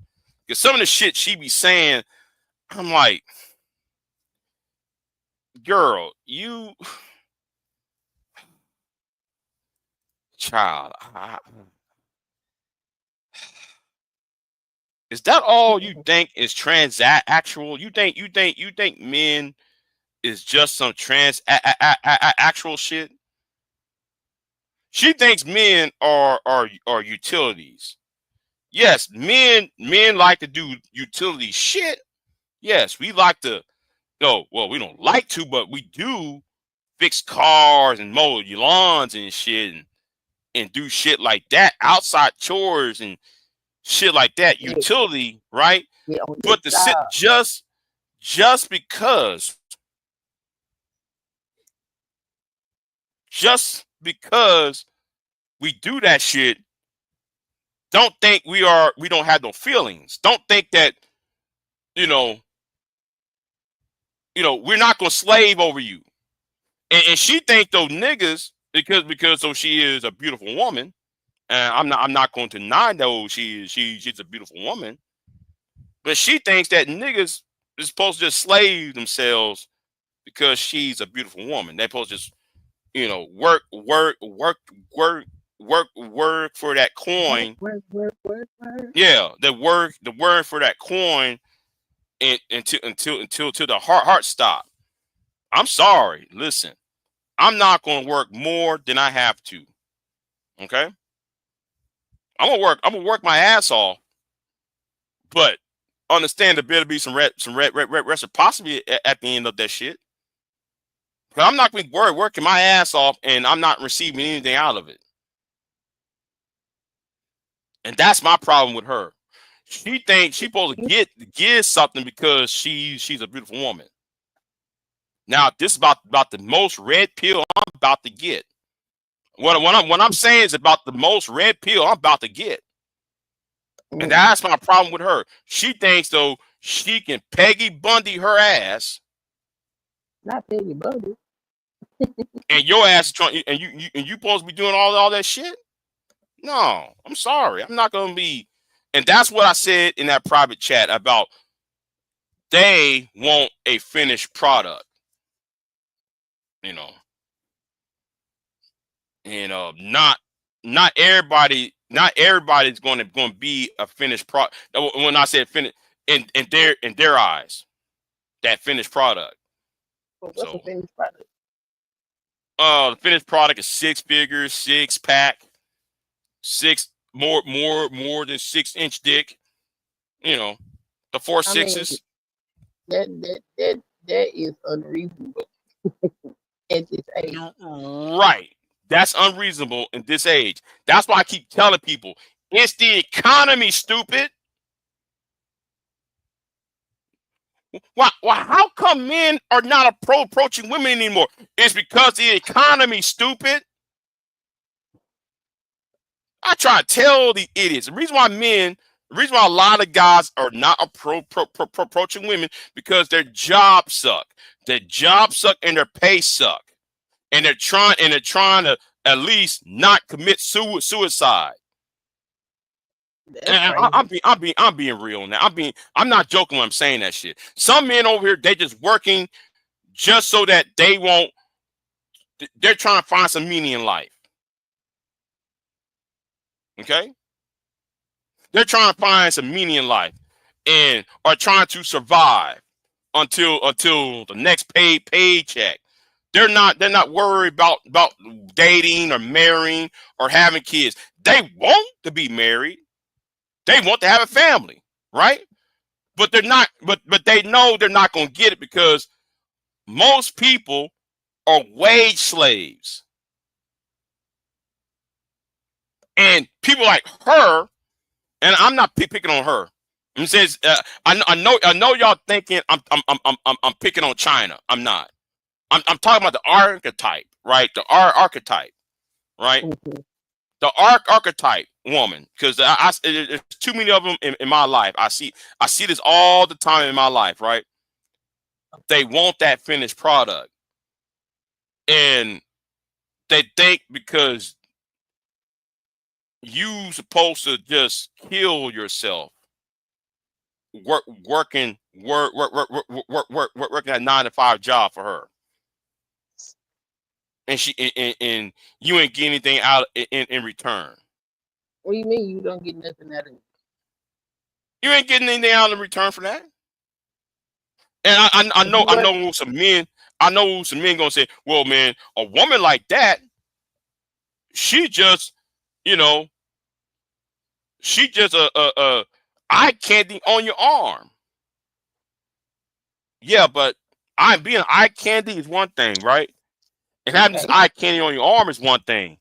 Because some of the shit she be saying, I'm like, girl, you child. Is that all you think is actual? You think men is just some actual shit? She thinks men are utilities. Yes, men like to do utility shit. Yes, we like to. No, well, we don't like to, but we do fix cars and mow your lawns and shit and do shit like that, outside chores and shit like that, utility, right? But just because we do that shit, don't think we don't have no feelings. Don't think that you know we're not gonna slave over you. And she think those niggas because so she is a beautiful woman. And I'm not going to deny though she's a beautiful woman, but she thinks that niggas is supposed to just slave themselves because she's a beautiful woman. They're supposed to just work for that coin. Work. Yeah, the work for that coin until the heart stop. I'm sorry. Listen, I'm not going to work more than I have to. Okay. I'm gonna work my ass off, but understand there better be some reciprocity at the end of that shit. Because I'm not gonna be working my ass off and I'm not receiving anything out of it. And that's my problem with her. She thinks she's supposed to get something because she's a beautiful woman. Now this is about the most red pill I'm about to get. What I'm saying is about the most red pill I'm about to get. And that's my problem with her. She thinks though she can Peggy Bundy her ass. Not Peggy Bundy. And your ass is trying, and you supposed to be doing all that shit? No, I'm sorry. I'm not gonna be. And that's what I said in that private chat about they want a finished product. Not everybody's going to be a finished product. When I said finished in their eyes, that finished product. What's the finished product? The finished product is 6 figures, 6-pack, 6 more than 6-inch dick. The 4 6s. That is unreasonable at this age. Right. That's unreasonable in this age. That's why I keep telling people it's the economy, stupid. Why? How come men are not approaching women anymore? It's because the economy, stupid. I try to tell the idiots. The reason why a lot of guys are not approaching women because their jobs suck. Their jobs suck and their pay suck. And they're trying to at least not commit suicide. And I'm being real now. I'm not joking when I'm saying that shit. Some men over here, they just working just so that they won't. They're trying to find some meaning in life. Okay, they're trying to find some meaning in life, and are trying to survive until the next paycheck. They're not worried about dating or marrying or having kids. They want to be married. They want to have a family, right? But they're not. But they know they're not going to get it because most people are wage slaves, and people like her. And I'm not picking on her. It says I know y'all thinking I'm picking on China. I'm not. I'm talking about the archetype, right? The archetype, right? Mhm. The archetype woman, because there's too many of them in my life. I see this all the time in my life, right? They want that finished product, and they think because you supposed to just kill yourself working a 9-to-5 job for her, and and you ain't getting anything out in return. What do you mean you don't get nothing out of it? You ain't getting anything out in return for that. And I know some men. I know some men gonna say, "Well, man, a woman like that, she just, you know, she just a eye candy on your arm." Yeah, but being eye candy is one thing, right? And having this Okay. eye candy on your arm is one thing.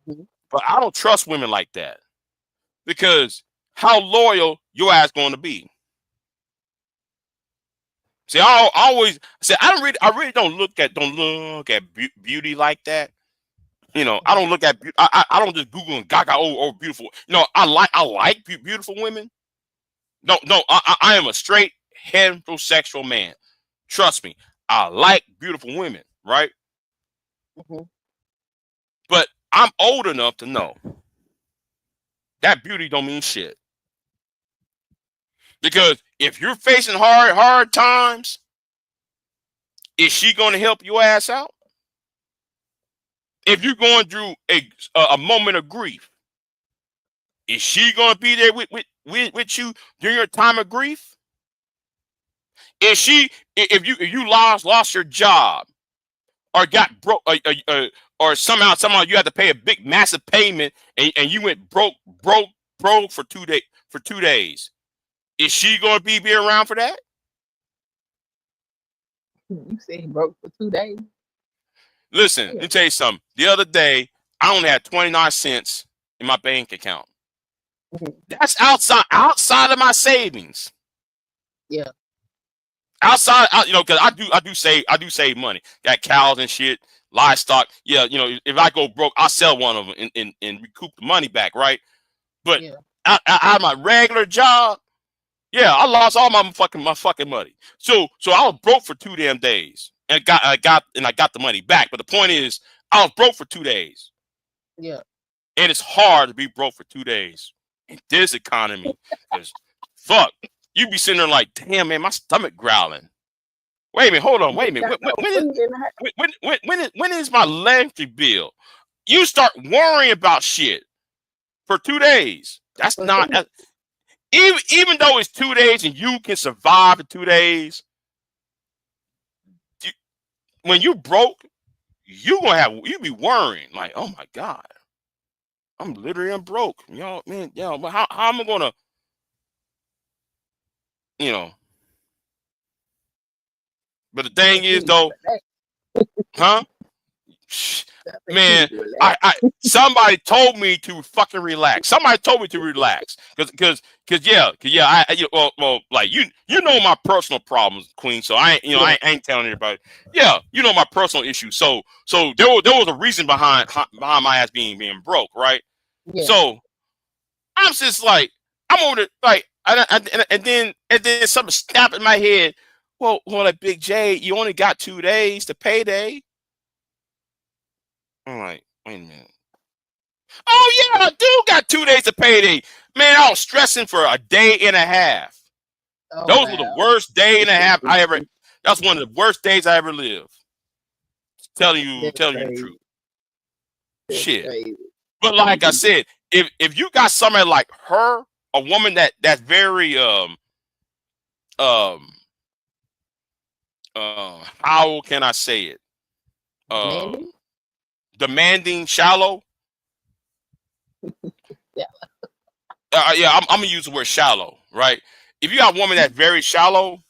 Mhm. But I don't trust women like that because how loyal your ass going to be? See, I always say I really don't look at beauty like that. You know, I don't look at I don't just Google and Gaga beautiful. You know, I like beautiful women. No, I am a straight heterosexual man. Trust me, I like beautiful women, right? Mhm. But I'm old enough to know that beauty don't mean shit. Because if you're facing hard times, is she going to help your ass out? If you're going through a moment of grief, is she going to be there with you during your time of grief? Is she if you lost your job or got broke or somehow you had to pay a big massive payment and you went broke for 2 days? Is she going to be around for that? You said he broke for 2 days. Listen, let me tell you something. The other day, I only had 29 cents in my bank account. Mhm. That's outside of my savings. Yeah. Outside, you know, because I do save money. Got cows and shit, livestock. Yeah, you know, if I go broke, I'll sell one of them and recoup the money back, right? But Yeah. out of my regular job, yeah, I lost all my fucking money. So I was broke for 2 damn days, and I got the money back. But the point is, I was broke for 2 days, Yeah. and it's hard to be broke for 2 days in this economy. Because fuck, you be sitting there like, damn man, my stomach growling. Wait a minute, hold on, wait a minute. When is my electric bill? You start worrying about shit for 2 days. That's not. Even though it's 2 days and you can survive for 2 days, when you broke, you be worrying like, oh my god, I'm broke, man, but how am I gonna, you know? But the thing is though, huh? Man, somebody told me to fucking relax. Somebody told me to relax because well, like you know my personal problems, Queen. So I ain't telling everybody. Yeah, you know my personal issues. So there was a reason behind my ass being broke, right? Yeah. So I'm just like I'm over there, like and then something snapped in my head. Well, like Big J, you only got 2 days to payday. I'm like, Wait a minute. Oh yeah, I do got 2 days of payday. Man, I was stressing for a day and a half. Oh, Those were the wow. worst day and a half I ever. That's one of the worst days I ever lived. Telling you That's the crazy. truth. That's Shit. crazy. But like I said, if you got somebody like her, a woman that's very how can I say it? Demanding? Demanding, shallow. Yeah. Yeah, I'm gonna use the word shallow, right? If you got a woman that's very shallow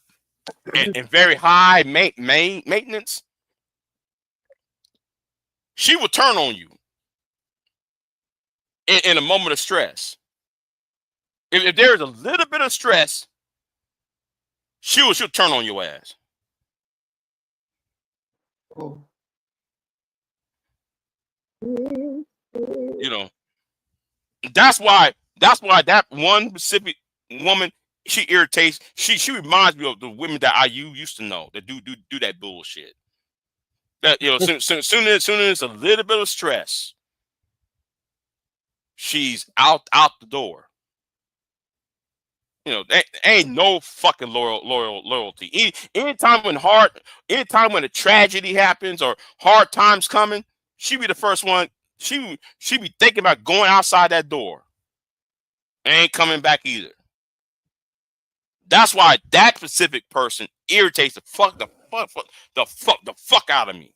and very high maintenance, she will turn on you in a moment of stress. If there is a little bit of stress, she'll turn on your ass. Oh. You know, that's why that one specific woman, she irritates. She reminds me of the women that I used to know that do that bullshit. That soon as a little bit of stress, she's out the door. There ain't no fucking loyalty. Anytime when a tragedy happens or hard times coming, she be the first one. She be thinking about going outside that door. Ain't coming back either. That's why that specific person irritates the fuck out of me.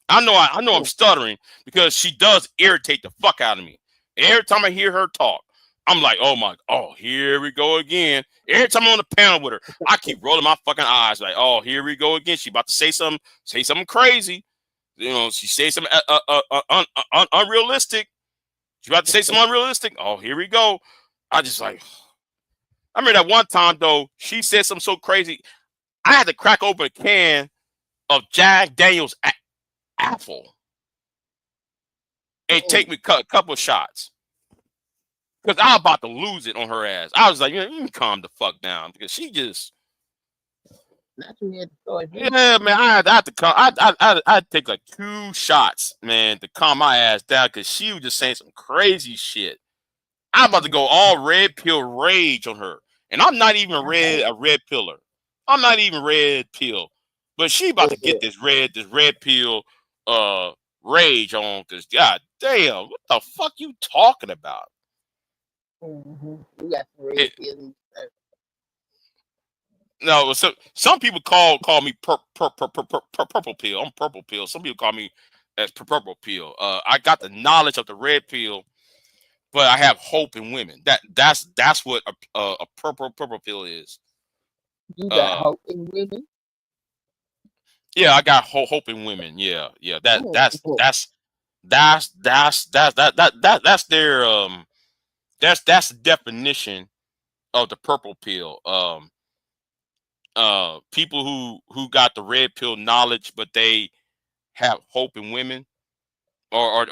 I know I'm stuttering because she does irritate the fuck out of me. Every time I hear her talk, I'm like, oh, here we go again. Every time I'm on the panel with her, I keep rolling my fucking eyes like, oh, here we go again. She about to say something crazy. She say something unrealistic. She about to say something unrealistic. Oh, here we go. I just like, I remember that one time though, she said something so crazy. I had to crack open a can of Jack Daniels apple and take me a couple of shots. Because I was about to lose it on her ass. I was like, you can calm the fuck down. Because she just... Yeah, man, I had to come. I'd take like 2 shots, man, to calm my ass down because she was just saying some crazy shit. I'm about to go all red pill rage on her. And I'm not even a red pillar. I'm not even red pill. But she about to get this red pill rage on because god damn, what the fuck you talking about? You got some red pills. No, so some people call me purple pill. I'm purple pill. Some people call me as purple pill. I got the knowledge of the red pill, but I have hope in women. That's what a purple pill is. You got hope in women? Yeah, I got hope in women. Yeah. That's their that's the definition of the purple pill. People who got the red pill knowledge, but they have hope in women, or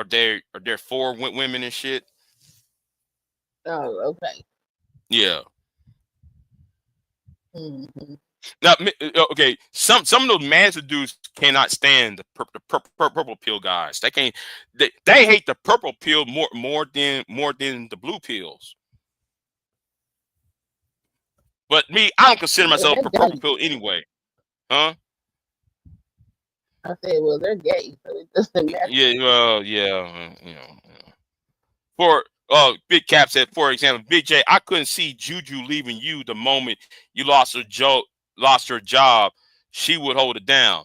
they're for women and shit. Oh, okay. Yeah. Mm-hmm. Now, okay, some of those master dudes cannot stand the purple pill guys. They can't. They hate the purple pill more than the blue pills. But me, I don't consider myself a purple pill anyway, huh? I said, well, they're gay, so it doesn't matter. Yeah, well, yeah, For Big Cap said, for example, Big J, I couldn't see Juju leaving you the moment you lost her job. She would hold it down.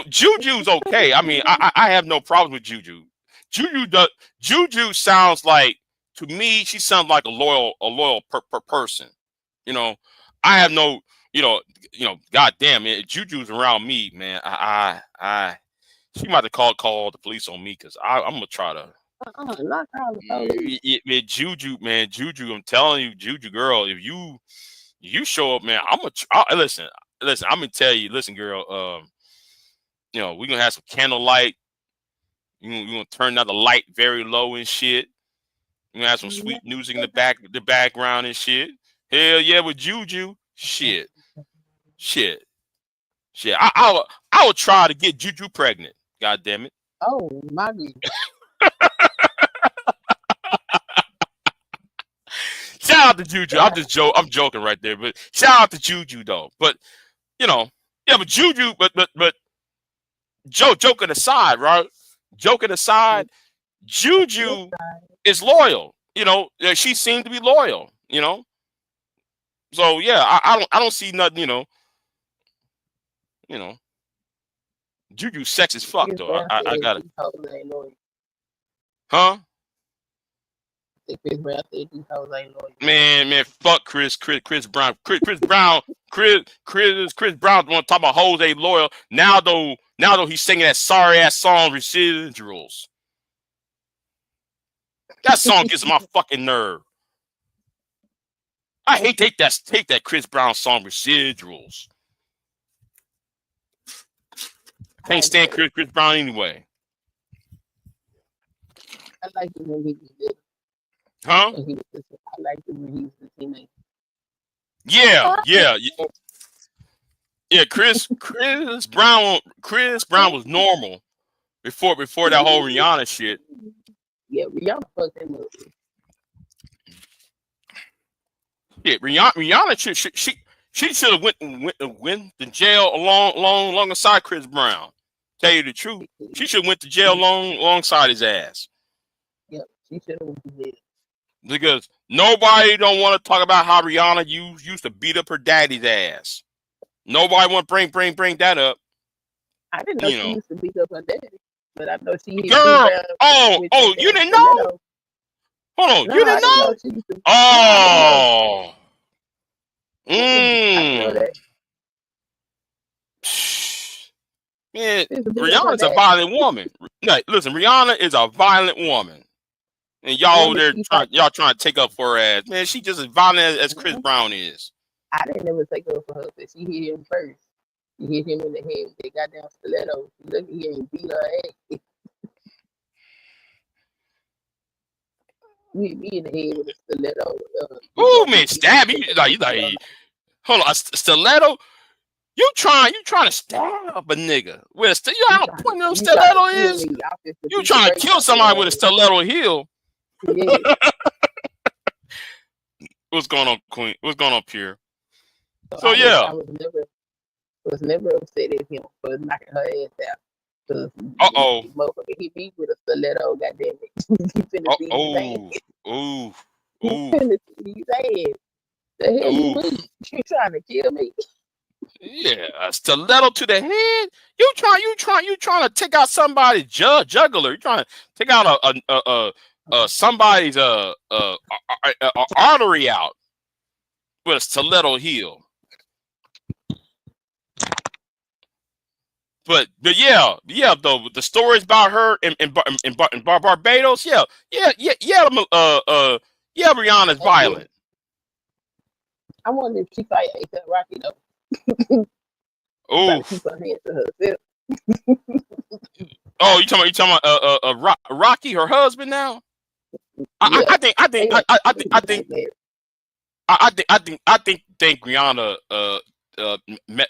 Juju's okay. I mean, I have no problem with Juju. Juju sounds like, to me, she sounds like a loyal person. I have no, God damn it. Juju's around me, man. She might have called the police on me because I'm gonna try to. Not call the police. Juju, I'm telling you, Juju girl, if you show up, man, listen. I'm gonna tell you, listen, girl. We're gonna have some candlelight. You're gonna turn down the light very low and shit. You're gonna have some sweet music in the background and shit. Hell yeah, with Juju, shit. I would try to get Juju pregnant. God damn it. Oh my goodness. Shout out to Juju. I'm joking right there, but shout out to Juju though. But you know, yeah, but Juju, but joking aside, right? Joking aside, Juju is loyal. You know, she seemed to be loyal. You know, so yeah, I don't see nothing. You know, Juju sex as fuck Chris though. Brown I said got it. these hoes ain't loyal. Huh? Chris Brown said these hoes ain't loyal. Man, fuck Chris Brown. Chris Brown want to talk about hoes ain't loyal. Now though he's singing that sorry ass song Residuals. That song gets on my fucking nerve. I hate that Chris Brown song Residuals. Can't stand Chris Brown anyway. I like it when he was little. Huh? I like it when he was a teenager. Yeah. Chris Brown was normal before that whole Rihanna shit. Yeah, Rihanna fucked him up. Yeah, Rihanna she should have went to jail alongside Chris Brown. Tell you the truth, she should have went to jail alongside his ass. Yep, she should have went to jail. Because nobody don't want to talk about how Rihanna used to beat up her daddy's ass. Nobody want to bring that up. I didn't know she used to beat up her daddy, but I know she. Girl, you didn't know? Hold on, no, you didn't know? Oh. Man, Rihanna's a violent woman. No, listen, Rihanna is a violent woman. And y'all there trying to take up for her ass. Man, she just as violent as Chris Brown is. I didn't ever take up for her because she hit him first. She hit him in the head with that goddamn stiletto. She looked at him and beat her ass. You hit me in the head with a stiletto. Ooh, man, stab you like hold on, a stiletto? You trying to stab a nigga with a you know how pointy a stiletto is? You trying to kill somebody with a stiletto heel? Yeah. What's going on, Queen? What's going on, Pierre? So yeah, I was never upset at him for knocking her ass out. Motherfucker hit me with a stiletto, goddamn it. Ooh. You finna see his ass. The hell you mean? You trying to kill me? Yeah, a stiletto to the head. You trying to take out somebody's jugular. You trying to take out somebody's artery out with a stiletto heel. But yeah, though the stories about her in Barbados, Rihanna's violent. I wonder if she fight A$AP Rocky though. Oh, keep her hands to herself. Oh, you talking about Rocky, her husband now? I think Rihanna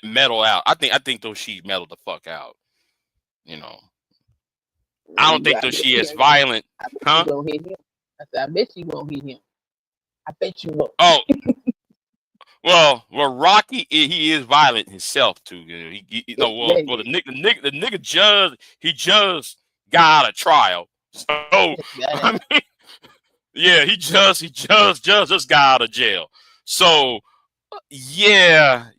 metal out. I think though she metal the fuck out. You know, I don't think though she is violent, huh? I bet she won't hit him. I bet you won't. Oh. Well, Rocky, he is violent himself too. The nigga just got out of trial. So I mean, yeah, he just got out of jail. So yeah.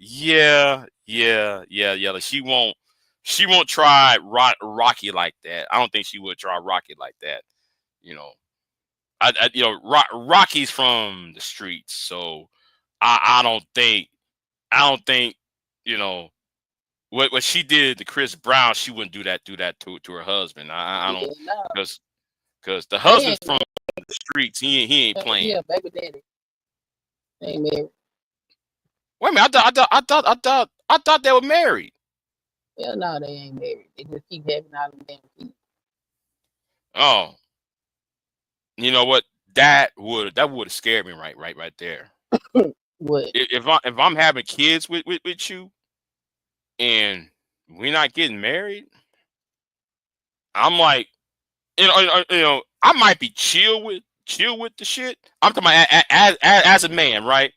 Like, she won't try Rocky like that. I don't think she would try Rocky like that. You know, Rocky's from the streets, so. I don't think, you know, what she did to Chris Brown, she wouldn't do that to her husband. I don't, because the husband's from the streets. He ain't playing. Yeah, baby daddy. Ain't married. Wait a minute, I thought they were married. Hell no, they ain't married. They just keep having all them damn kids. Oh, you know what? That would have scared me right there. What? If I'm having kids with you, and we're not getting married, I'm like, I might be chill with the shit. I'm talking about as a man, right?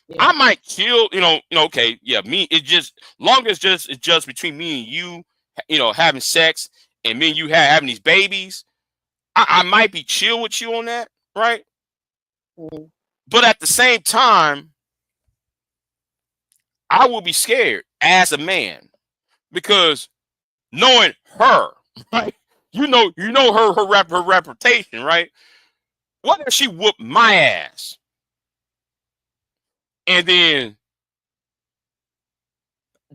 Yeah. I might chill, okay, yeah, me, long as it's just between me and you, having sex and me and you having these babies, I might be chill with you on that, right? Mhm. But at the same time, I will be scared as a man because knowing her, right? Her reputation, right? What if she whooped my ass and then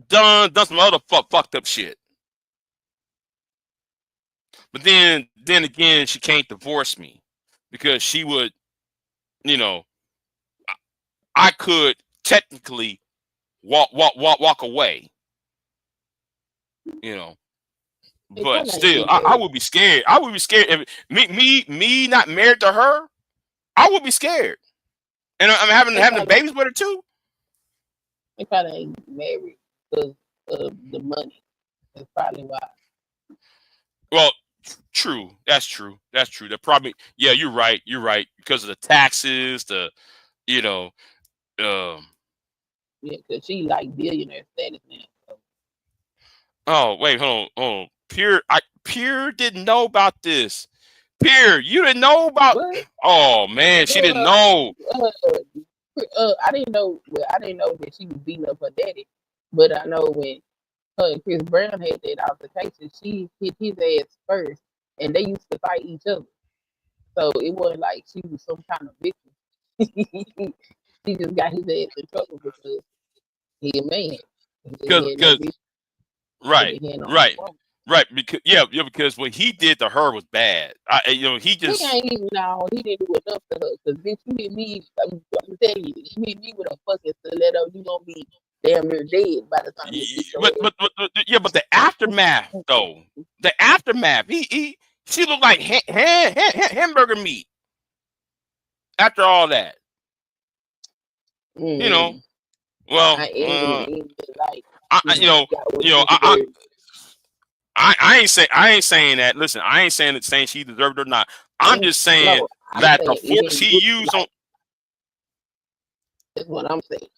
done some other fucked up shit? But then again, she can't divorce me because she would, you know, I could technically walk away, you know. It But probably ain't still, get I married. would be scared. I would be scared if me not married to her. I would be scared, and I'm They having the probably babies with her too. they probably ain't married because of the money. That's probably why. Well, true. That's true. That's true. They're probably, yeah. You're right. You're right because of the taxes, you know, um. Yeah, because she like billionaire status now. So, Oh wait, hold on. Pure didn't know about this. Pure, you didn't know about. what? Oh man, she didn't Uh, know. I didn't know. Well, I didn't know that she was beating up her daddy, but I know when her and Chris Brown had that altercation, she hit his ass first, and they used to fight each other. So it wasn't like she was some kind of victim. He just got his ass in trouble because he a man. Cause, He had no cause, business right, putting his hand on no right, woman. right. Because what he did to her was bad. He Nigga just. ain't even know he didn't do enough to her. Cause bitch, you hit me. I'm telling you, you hit me with a fucking stiletto, you gonna be damn near dead by the time you get your But the aftermath though, the aftermath. She looked like hamburger meat after all that. ass. You know. Well, I ain't like I she you know got what you know she deserved. I ain't saying that. Listen, I ain't saying she deserved it or not. I'm just saying No, I'm that the saying it force didn't he look used on. like. That's what I'm saying.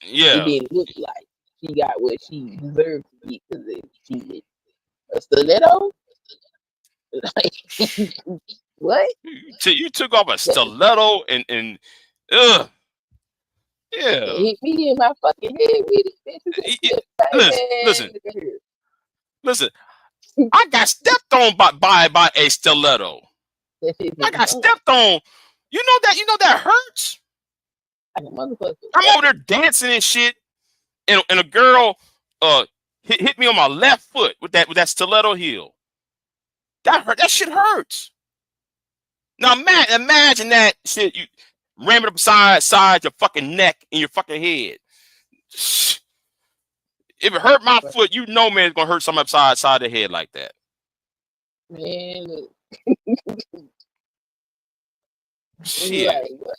It Yeah. didn't look like she got what she deserved to get because she a stiletto. Like what? You took off a That stiletto and ugh, yeah. hit me in my fucking head with it. Bitch, you Y- y- just say, Listen, man, listen, look at here. listen. I got stepped on by a stiletto. That shit I hit got hard stepped on. You know that hurts. like a motherfucker. I'm over there dancing and shit, and a girl hit me on my left foot with that stiletto heel. That hurt. That shit hurts. Now imagine that shit. You ram it upside your fucking neck and your fucking head. If it hurt my But foot, man, it's gonna hurt something upside the head like that. man, look, Shit. what?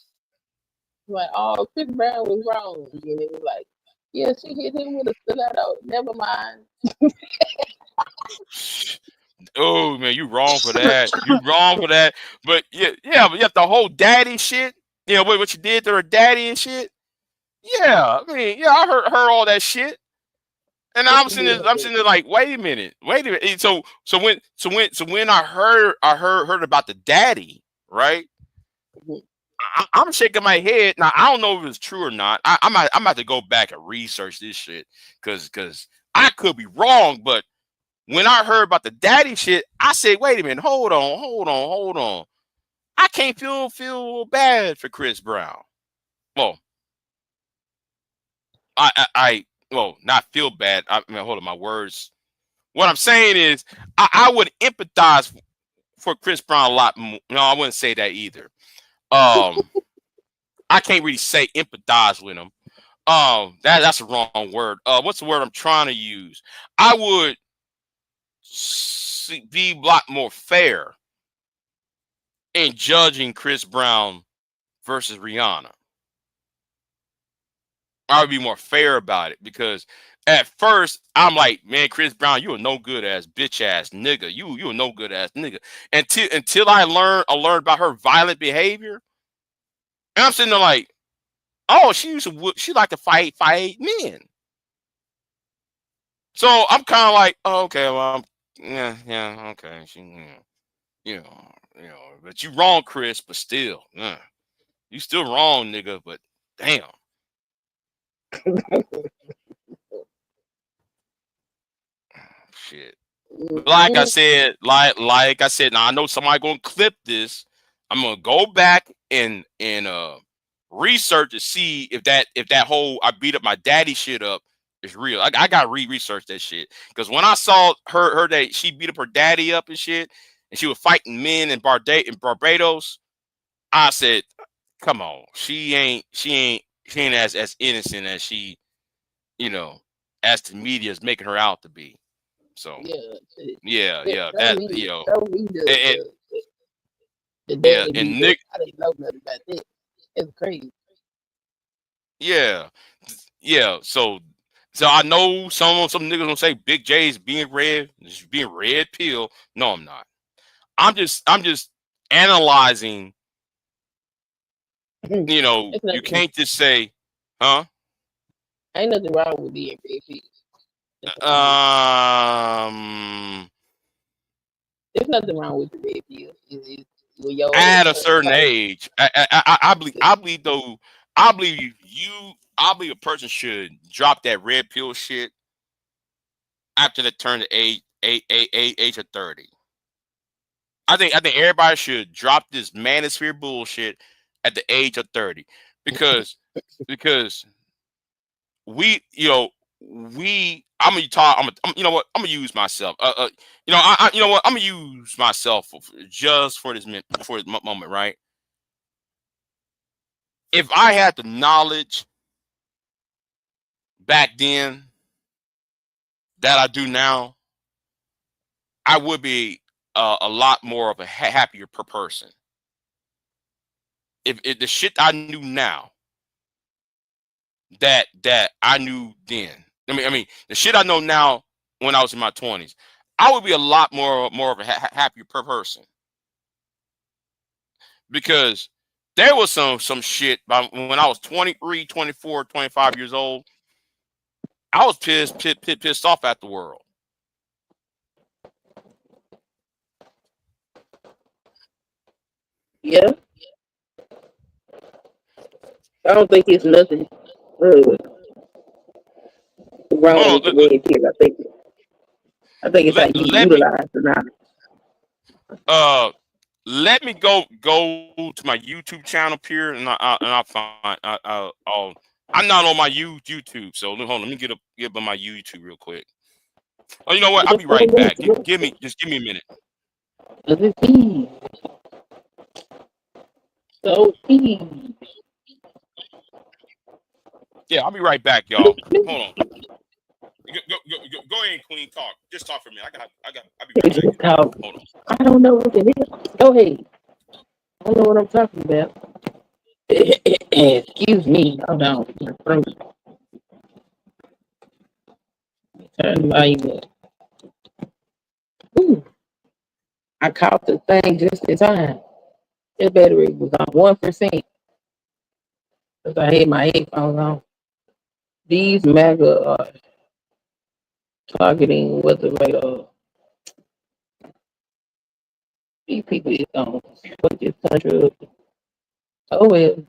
Like, oh, Chris Brown was wrong. And it was like, yeah, she hit him with a stiletto. Never mind. Oh man, you wrong for that. You wrong for that. But but the whole daddy shit. What you did to her daddy and shit. Yeah, I mean, yeah, I heard all that shit. And What I'm she sitting did there, her I'm baby. sitting there like, wait a minute. So when I heard about the daddy, right? Mhm. I'm shaking my head. Now I don't know if it's true or not. I'm about to go back and research this shit because I could be wrong. But when I heard about the daddy shit, I said, wait a minute, hold on. I can't feel bad for Chris Brown. Well, I well, not feel bad. I mean, hold on, my words. What I'm saying is, I would empathize for Chris Brown a lot more. No, I wouldn't say that either. Um, I can't really say empathize with him. That's the wrong word. What's the word I'm trying to use? I would be a lot more fair in judging Chris Brown versus Rihanna. I would be more fair about it because at first I'm like, man, Chris Brown, you a no good ass bitch ass nigga. You a no good ass nigga. Until I learned about her violent behavior, and I'm sitting there like, oh, she like to fight men. So I'm kind of like, oh, okay, well, yeah, okay, you know, but you wrong, Chris, but still, you still wrong, nigga. But damn, shit. Like I said, like I said, now I know somebody gonna clip this. I'm gonna go back and research to see if that whole I beat up my daddy shit up is real. I got to research that shit because when I saw her that she beat up her daddy up and shit, and she was fighting men in Barbados, I said, come on, she ain't as innocent as she, you know, as the media is making her out to be. So yeah, that and, yeah, and Nick, I didn't know nothing about that. It's crazy. yeah. So I know some niggas gonna say Big J's being red pill. No, I'm not. I'm just analyzing. You know, you can't just say, huh? Ain't nothing wrong with being red pill. There's nothing wrong with the red pill. At a certain age, I believe though. I believe a person should drop that red pill shit after they turn the age of 30. I think everybody should drop this manosphere bullshit at the age of 30 because we, I'm gonna talk. You know what? I'm gonna use myself. You know what? I'm gonna use myself just for this moment, right? If I had the knowledge back then that I do now, I would be a lot more of a happier person. If the shit I knew now that I knew then, I mean the shit I know now when I was in my 20s, I would be a lot more of a happier person because there was some shit when I was 23, 24, 25 years old. I was pissed off at the world. Yeah. I don't think it's nothing wrong with the red pill. I think it's how you utilize the knowledge. Let me go to my YouTube channel here, and I'll find. I'm not on my YouTube, so hold on. Let me get on my YouTube real quick. Oh, you know what? I'll be right back. Give me a minute. So yeah, I'll be right back, y'all. Hold on. Go ahead, Queen. Talk. Just talk for me. I'll be right back. Hold on. I don't know what it is. Go ahead. I don't know what I'm talking about. Excuse me. Hold on. Turn the volume up. Ooh. I caught the thing just in time. The battery was on 1%. Because I had my headphones on. These MAGA are targeting what the radar. These people is on what this country up. Oh well.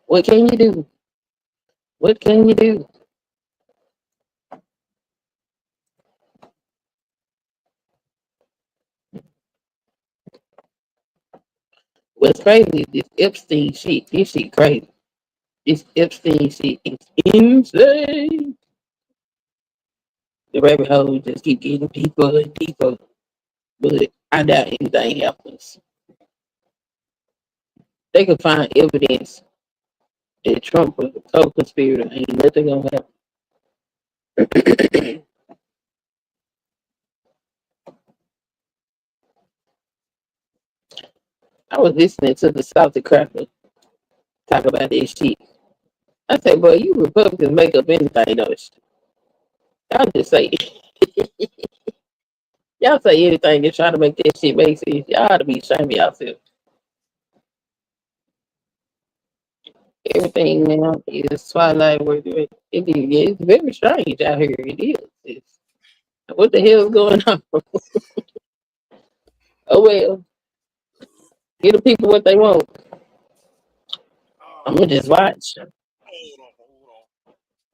What can you do? What can you do? What's crazy is this Epstein shit. This shit crazy. This Epstein shit is insane. The rabbit hole just keep getting deeper and deeper. But I doubt anything happens. They can find evidence that Trump was a co-conspirator. Ain't nothing gonna happen. I was listening to the Salty Cracker talk about this shit. I said, boy, you Republicans make up anything, don't you? Y'all just say y'all say anything and try to make that shit make sense. Y'all ought to be ashamed of yourself. Everything now is twilight worth it. It's very strange out here. It is. What the hell is going on? Oh well. Give the people what they want. I'm gonna just watch.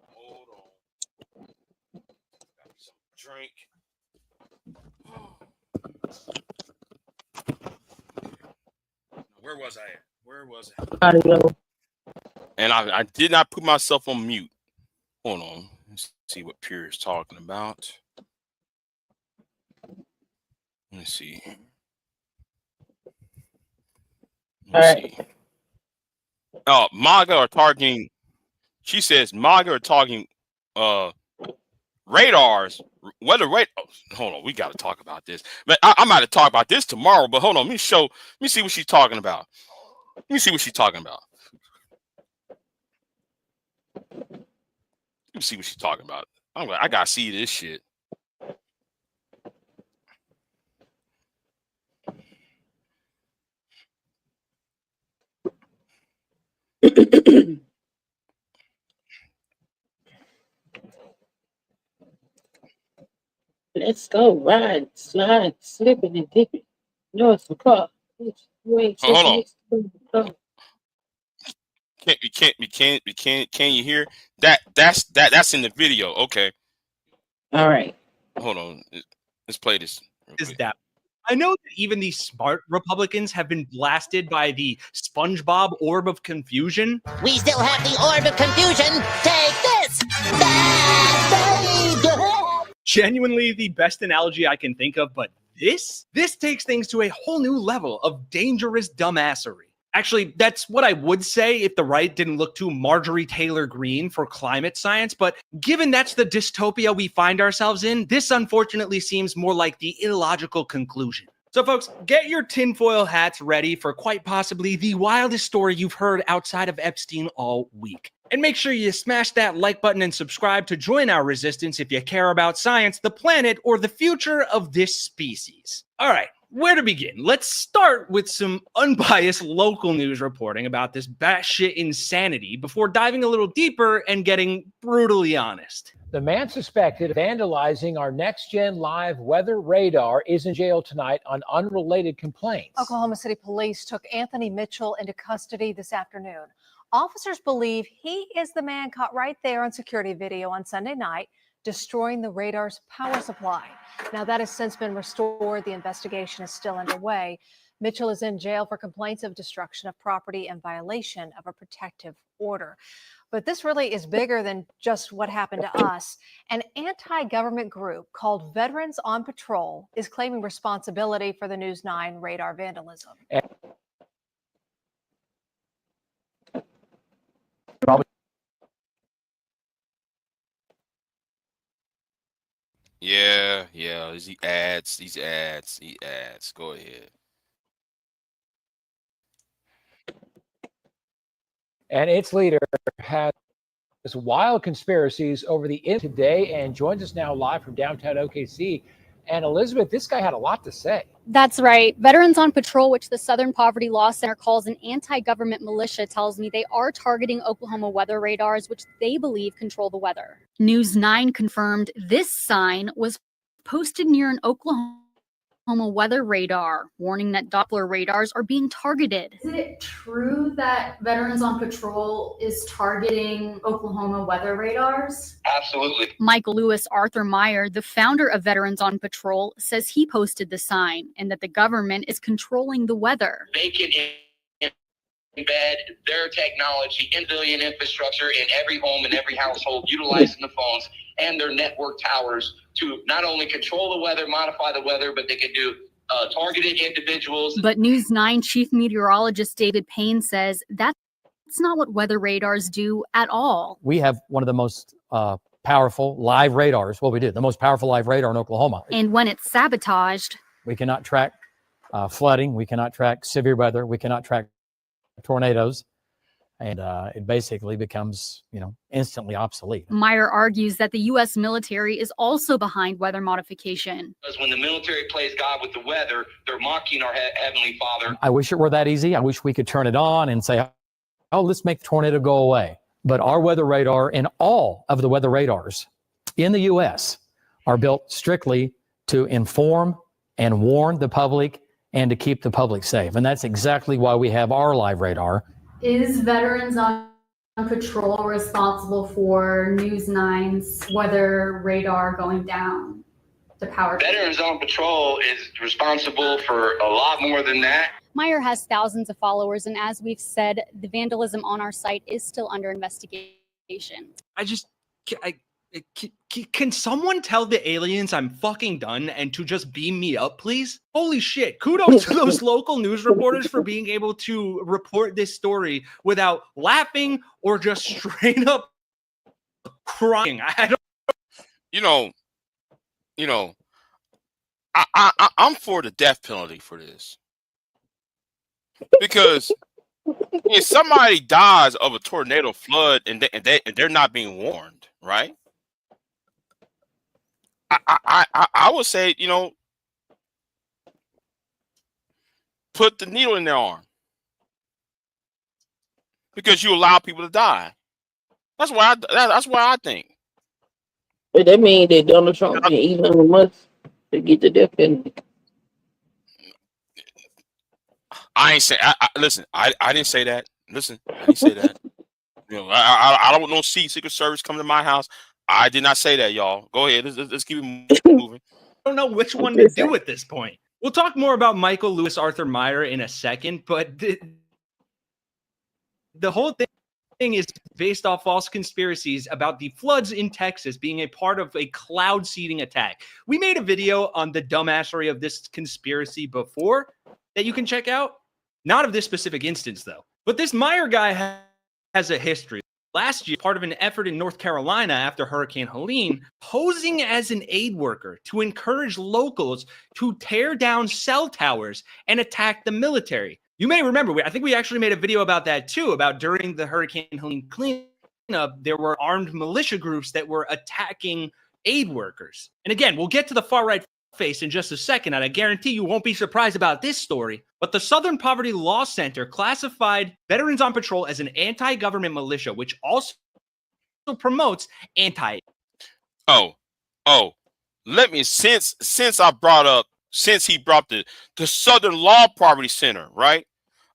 Hold on. Got me some drink. Where was I at? I don't know. And I did not put myself on mute. Hold on. Let's see what Pierre is talking about. Let me see. Alright. Oh, MAGA are targeting. She says MAGA are targeting radars. Whether hold on, we got to talk about this. But I'm about to talk about this tomorrow. But hold on, let me see what she's talking about. Let me see what she's talking about. Let me see what she's talking about. I gotta see this shit. Let's go ride, slide, slipping and dipping. No, it's a car. Wait, Hold on. Can you hear that? That's in the video. Okay. All right. Hold on. Let's play this. Is that I know that even the smart Republicans have been blasted by the SpongeBob orb of confusion. We still have the orb of confusion. Take this! Bad baby! Genuinely the best analogy I can think of, but this takes things to a whole new level of dangerous dumbassery. Actually, that's what I would say if the right didn't look to Marjorie Taylor Greene for climate science, but given that's the dystopia we find ourselves in, this unfortunately seems more like the illogical conclusion. So folks, get your tinfoil hats ready for quite possibly the wildest story you've heard outside of Epstein all week. And make sure you smash that like button and subscribe to join our resistance if you care about science, the planet, or the future of this species. All right. Where to begin? Let's start with some unbiased local news reporting about this batshit insanity before diving a little deeper and getting brutally honest. The man suspected of vandalizing our next-gen live weather radar is in jail tonight on unrelated complaints. Oklahoma City police took Anthony Mitchell into custody this afternoon. Officers believe he is the man caught right there on security video on Sunday night, destroying the radar's power supply. Now that has since been restored. The investigation is still underway. Mitchell is in jail for complaints of destruction of property and violation of a protective order. But this really is bigger than just what happened to us. An anti-government group called Veterans on Patrol is claiming responsibility for the News 9 radar vandalism. Yeah. These ads. Go ahead. And its leader has wild conspiracies over the today and joins us now live from downtown OKC. And Elizabeth, this guy had a lot to say. That's right. Veterans on Patrol, which the Southern Poverty Law Center calls an anti-government militia, tells me they are targeting Oklahoma weather radars, which they believe control the weather. News 9 confirmed this sign was posted near an Oklahoma weather radar, warning that Doppler radars are being targeted. Is it true that Veterans on Patrol is targeting Oklahoma weather radars? Absolutely. Michael Lewis Arthur Meyer, the founder of Veterans on Patrol, says he posted the sign and that the government is controlling the weather. They can embed their technology in civilian infrastructure in every home and every household, utilizing the phones and their network towers to not only control the weather, modify the weather, but they can do targeted individuals. But News 9 chief meteorologist David Payne says that's not what weather radars do at all. We have one of the most powerful live radars. Well, we do. The most powerful live radar in Oklahoma. And when it's sabotaged, we cannot track flooding. We cannot track severe weather. We cannot track tornadoes. and it basically becomes, instantly obsolete. Meyer argues that the U.S. military is also behind weather modification. Because when the military plays God with the weather, they're mocking our Heavenly Father. I wish it were that easy. I wish we could turn it on and say, oh, let's make the tornado go away. But our weather radar and all of the weather radars in the U.S. are built strictly to inform and warn the public and to keep the public safe. And that's exactly why we have our live radar. Is Veterans on Patrol responsible for News 9's weather radar going down? The power. Veterans on Patrol is responsible for a lot more than that. Meyer has thousands of followers, and as we've said, the vandalism on our site is still under investigation. Can someone tell the aliens I'm fucking done and to just beam me up, please? Holy shit. Kudos to those local news reporters for being able to report this story without laughing or just straight up crying. I'm for the death penalty for this. Because if somebody dies of a tornado flood and they're not being warned, right? I would say, put the needle in their arm because you allow people to die. That's why I think. But that means that Donald Trump can eat 100 months to get the death penalty. I ain't say. Listen. I didn't say that. Listen, I didn't say that. I don't know. Secret Service coming to my house. I did not say that, y'all. Go ahead. Let's keep it moving. I don't know which one to do at this point. We'll talk more about Michael Lewis Arthur Meyer in a second, but the whole thing is based off false conspiracies about the floods in Texas being a part of a cloud seeding attack. We made a video on the dumbassery of this conspiracy before that you can check out. Not of this specific instance, though. But this Meyer guy has a history. Last year, part of an effort in North Carolina after Hurricane Helene, posing as an aid worker to encourage locals to tear down cell towers and attack the military. You may remember, I think we actually made a video about that too, about during the Hurricane Helene cleanup, there were armed militia groups that were attacking aid workers. And again, we'll get to the far-right face in just a second, and I guarantee you won't be surprised about this story. But the Southern Poverty Law Center classified Veterans on Patrol as an anti-government militia, which also promotes anti. Let me since he brought the Southern Law Poverty Center, right?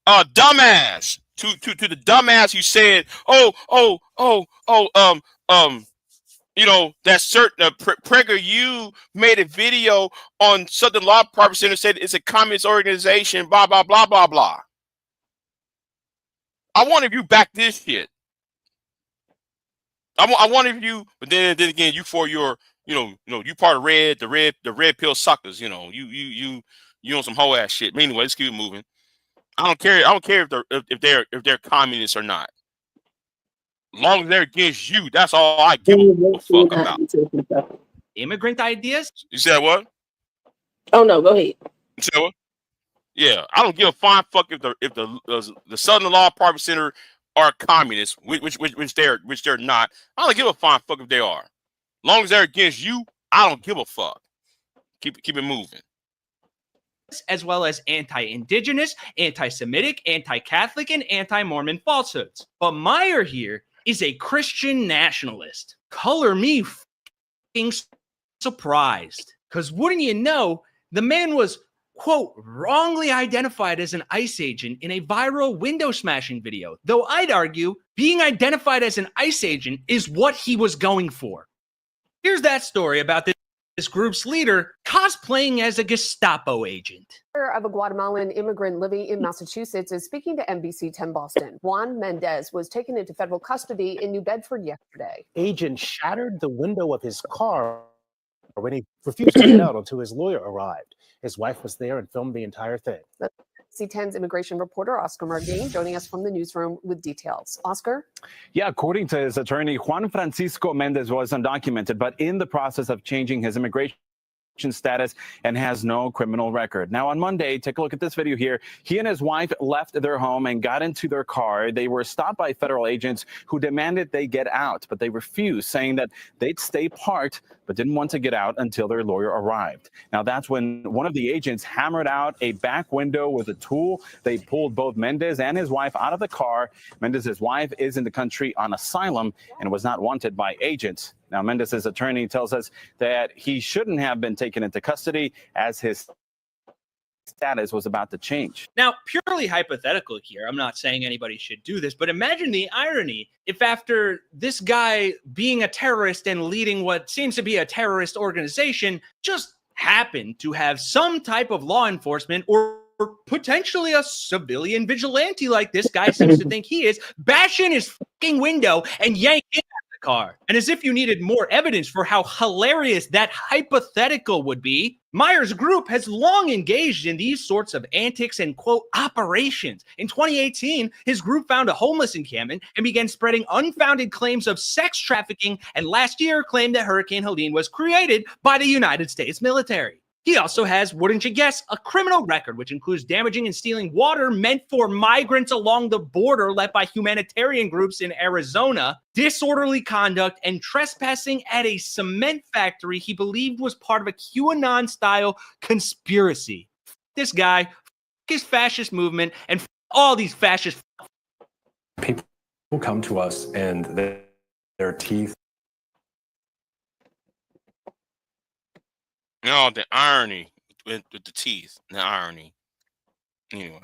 Dumbass to the dumbass who said, that certain PragerU made a video on Southern Law Poverty Center, said it's a communist organization, blah, blah, blah, blah, blah. I wonder if you back this shit. I wonder if you, but then again, you for your, you part of the red pill suckers, you on some hoe ass shit. But anyway, let's keep it moving. I don't care if they're communists or not. Long as they're against you, that's all I give a fuck about. Immigrant ideas? You said what? Oh no, go ahead. You said what? Yeah, I don't give a fine fuck if the Southern Law Poverty Center are communists, which they're not. I don't give a fine fuck if they are. Long as they're against you, I don't give a fuck. Keep it moving. As well as anti-indigenous, anti-Semitic, anti-Catholic, and anti-Mormon falsehoods. But Meyer here is a Christian nationalist. Color me f***ing surprised. Because wouldn't you know, the man was, quote, wrongly identified as an ICE agent in a viral window smashing video. Though I'd argue being identified as an ICE agent is what he was going for. Here's that story about this group's leader cosplaying as a Gestapo agent. Of a Guatemalan immigrant living in Massachusetts is speaking to NBC 10 Boston. Juan Mendez was taken into federal custody in New Bedford yesterday. Agent shattered the window of his car when he refused to get out until his lawyer arrived. His wife was there and filmed the entire thing. C10's immigration reporter Oscar Margain joining us from the newsroom with details. Oscar? Yeah, according to his attorney, Juan Francisco Mendez was undocumented, but in the process of changing his immigration status and has no criminal record. Now, on Monday, take a look at this video here. He and his wife left their home and got into their car. They were stopped by federal agents who demanded they get out, but they refused, saying that they'd stay parked, but didn't want to get out until their lawyer arrived. Now, that's when one of the agents hammered out a back window with a tool. They pulled both Mendez and his wife out of the car. Mendez's wife is in the country on asylum and was not wanted by agents. Now, Mendez's attorney tells us that he shouldn't have been taken into custody as his status was about to change. Now, purely hypothetical here, I'm not saying anybody should do this, but imagine the irony if after this guy being a terrorist and leading what seems to be a terrorist organization just happened to have some type of law enforcement or potentially a civilian vigilante like this guy seems to think he is, bash in his fucking window and yank him out of the car. And as if you needed more evidence for how hilarious that hypothetical would be, Myers Group has long engaged in these sorts of antics and, quote, operations. In 2018, his group found a homeless encampment and began spreading unfounded claims of sex trafficking, and last year claimed that Hurricane Helene was created by the United States military. He also has, wouldn't you guess, a criminal record, which includes damaging and stealing water meant for migrants along the border led by humanitarian groups in Arizona, disorderly conduct, and trespassing at a cement factory he believed was part of a QAnon-style conspiracy. This guy, his fascist movement, and all these fascist people come to us and their teeth. No, the irony with the teeth, the irony. Anyway.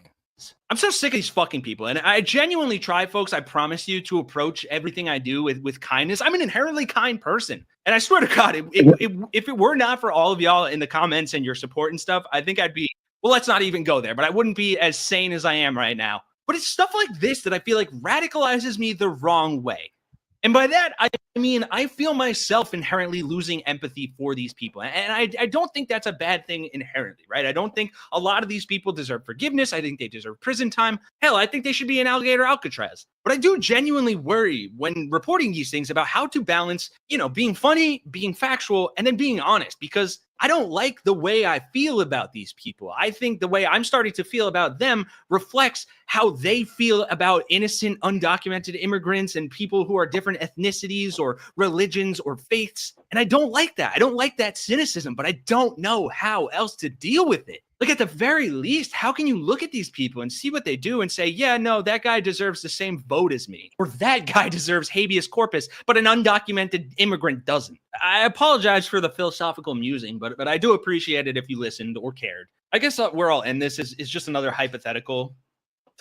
I'm so sick of these fucking people. And I genuinely try, folks, I promise you, to approach everything I do with kindness. I'm an inherently kind person. And I swear to God, if it were not for all of y'all in the comments and your support and stuff, I think I'd be, well, let's not even go there, but I wouldn't be as sane as I am right now. But it's stuff like this that I feel like radicalizes me the wrong way. And by that, I mean, I feel myself inherently losing empathy for these people. And I don't think that's a bad thing inherently, right? I don't think a lot of these people deserve forgiveness. I think they deserve prison time. Hell, I think they should be in alligator Alcatraz. But I do genuinely worry when reporting these things about how to balance, you know, being funny, being factual, and then being honest, because I don't like the way I feel about these people. I think the way I'm starting to feel about them reflects how they feel about innocent, undocumented immigrants and people who are different ethnicities or religions or faiths. And I don't like that. I don't like that cynicism, but I don't know how else to deal with it. Like, at the very least, how can you look at these people and see what they do and say, yeah, no, that guy deserves the same vote as me, or that guy deserves habeas corpus, but an undocumented immigrant doesn't? I apologize for the philosophical musing, but I do appreciate it if you listened or cared. I guess where I'll end this is just another hypothetical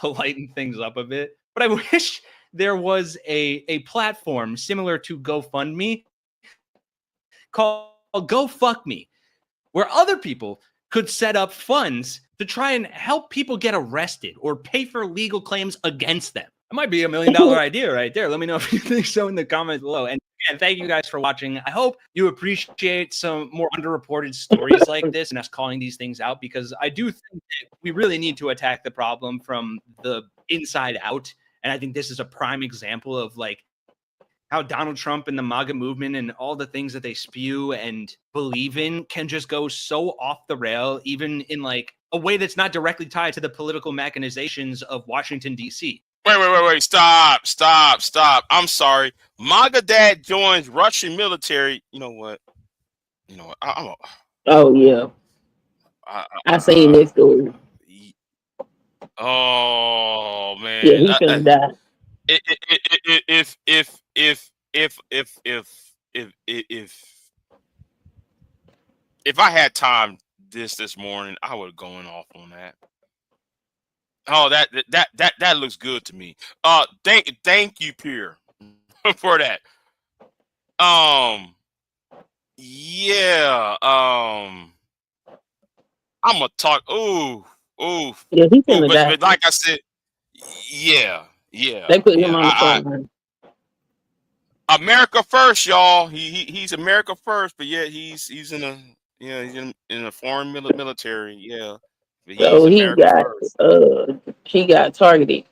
to lighten things up a bit. But I wish there was a platform similar to GoFundMe called GoFuckMe, where other people could set up funds to try and help people get arrested or pay for legal claims against them. That might be $1 million idea right there. Let me know if you think so in the comments below. And again, thank you guys for watching. I hope you appreciate some more underreported stories like this and us calling these things out, because I do think that we really need to attack the problem from the inside out. And I think this is a prime example of, like, how Donald Trump and the MAGA movement and all the things that they spew and believe in can just go so off the rail, even in, like, a way that's not directly tied to the political machinations of Washington, D.C. Wait. Stop. I'm sorry. MAGA dad joins Russian military. You know what? Oh, yeah. I seen this story. Oh, man. Yeah, he's gonna die. If I had time this morning, I would have gone off on that. Oh, that looks good to me. Thank you, Pierre, for that. Yeah. I'm gonna talk. Ooh. Yeah, he's gonna die. But like I said, yeah. They put him on the phone. America first, y'all. He's America first, but yeah, he's in a foreign military. Yeah. So he got targeted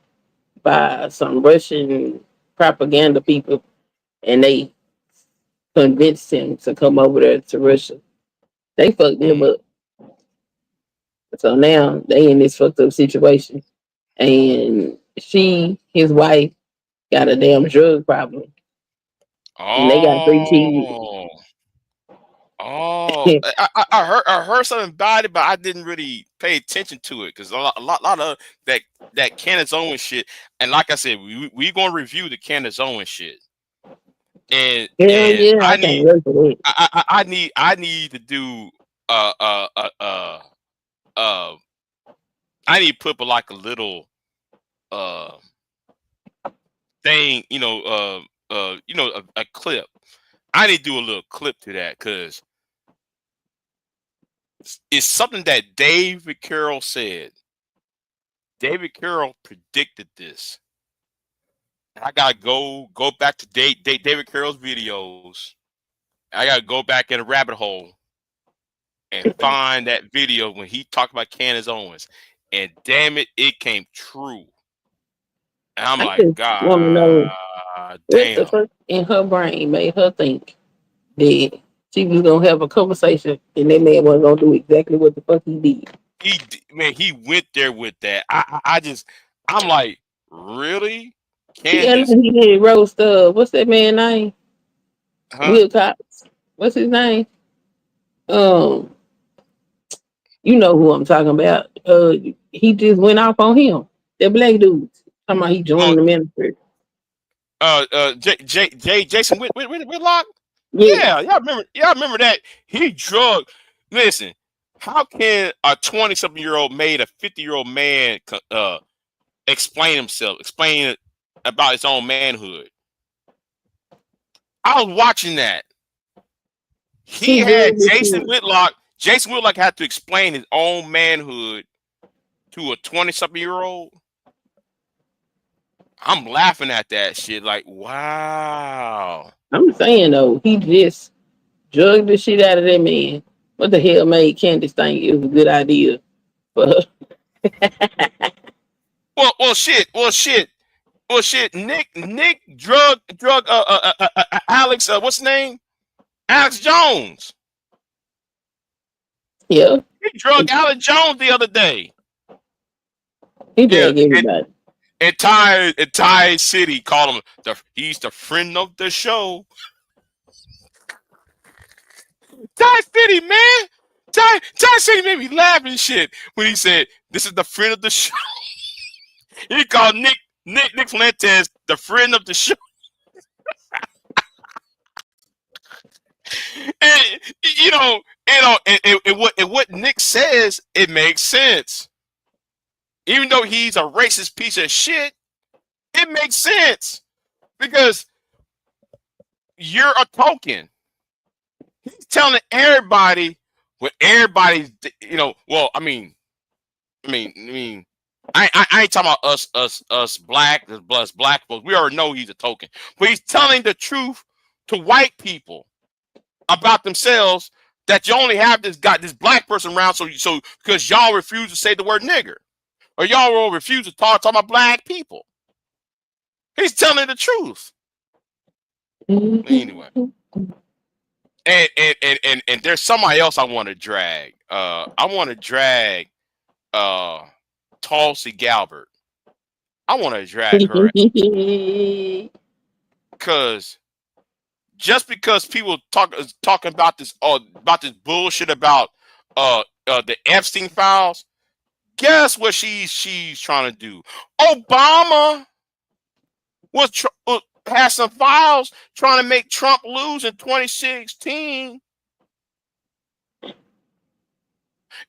by some Russian propaganda people, and they convinced him to come over there to Russia They fucked him up. So now they in this fucked up situation. And his wife, got a damn drug problem. And they got 3 kids. Oh, I heard something about it, but I didn't really pay attention to it because a lot of that Candace Owens shit. And like I said, we gonna review the Candace Owens shit. And I need to do I need to put like a little thing, a clip. I need to do a little clip to that because it's something that David Carroll said. David Carroll predicted this. I gotta go back to David Carroll's videos. I gotta go back in a rabbit hole and find that video when he talked about Candace Owens. And damn it, it came true. And I'm like, God, want to know damn. what the fuck in her brain made her think that she was gonna have a conversation and that man wasn't gonna do exactly what the fuck he did. He went there with that. I'm like, really? Candace? He did roast what's that man's name? Will Cox. What's his name? You know who I'm talking about. He just went off on him. That black dude. Talking about he joined the ministry. Jason Whitlock? Yeah, y'all remember that? He drug. Listen, how can a 20-something-year-old made a 50-year-old man explain about his own manhood? I was watching that. He had Jason Whitlock. Jason Whitlock had to explain his own manhood to a 20-something-year-old. I'm laughing at that shit. Like, wow. I'm saying though, he just drugged the shit out of that man. What the hell made Candace think it was a good idea? Well, shit. Nick drug Alex. What's his name? Alex Jones. Yeah. He drugged Alex Jones the other day. He drugged everybody. Entire city called him he's the friend of the show. Ty City, man. Ty City made me laugh and shit when he said, "This is the friend of the show." He called Nick Fuentes the friend of the show. And what Nick says, it makes sense. Even though he's a racist piece of shit, it makes sense because you're a token. He's telling everybody what everybody's, well, I ain't talking about us black folks. We already know he's a token, but he's telling the truth to white people about themselves that you only have this black person around. So because y'all refuse to say the word nigger, or y'all will refuse to talk about black people. He's telling the truth. Anyway. And there's somebody else I want to drag. I want to drag Tulsi Gabbard. I want to drag her. Because just because people talking about this bullshit about the Epstein files, guess what she's trying to do? Obama has some files trying to make Trump lose in 2016. And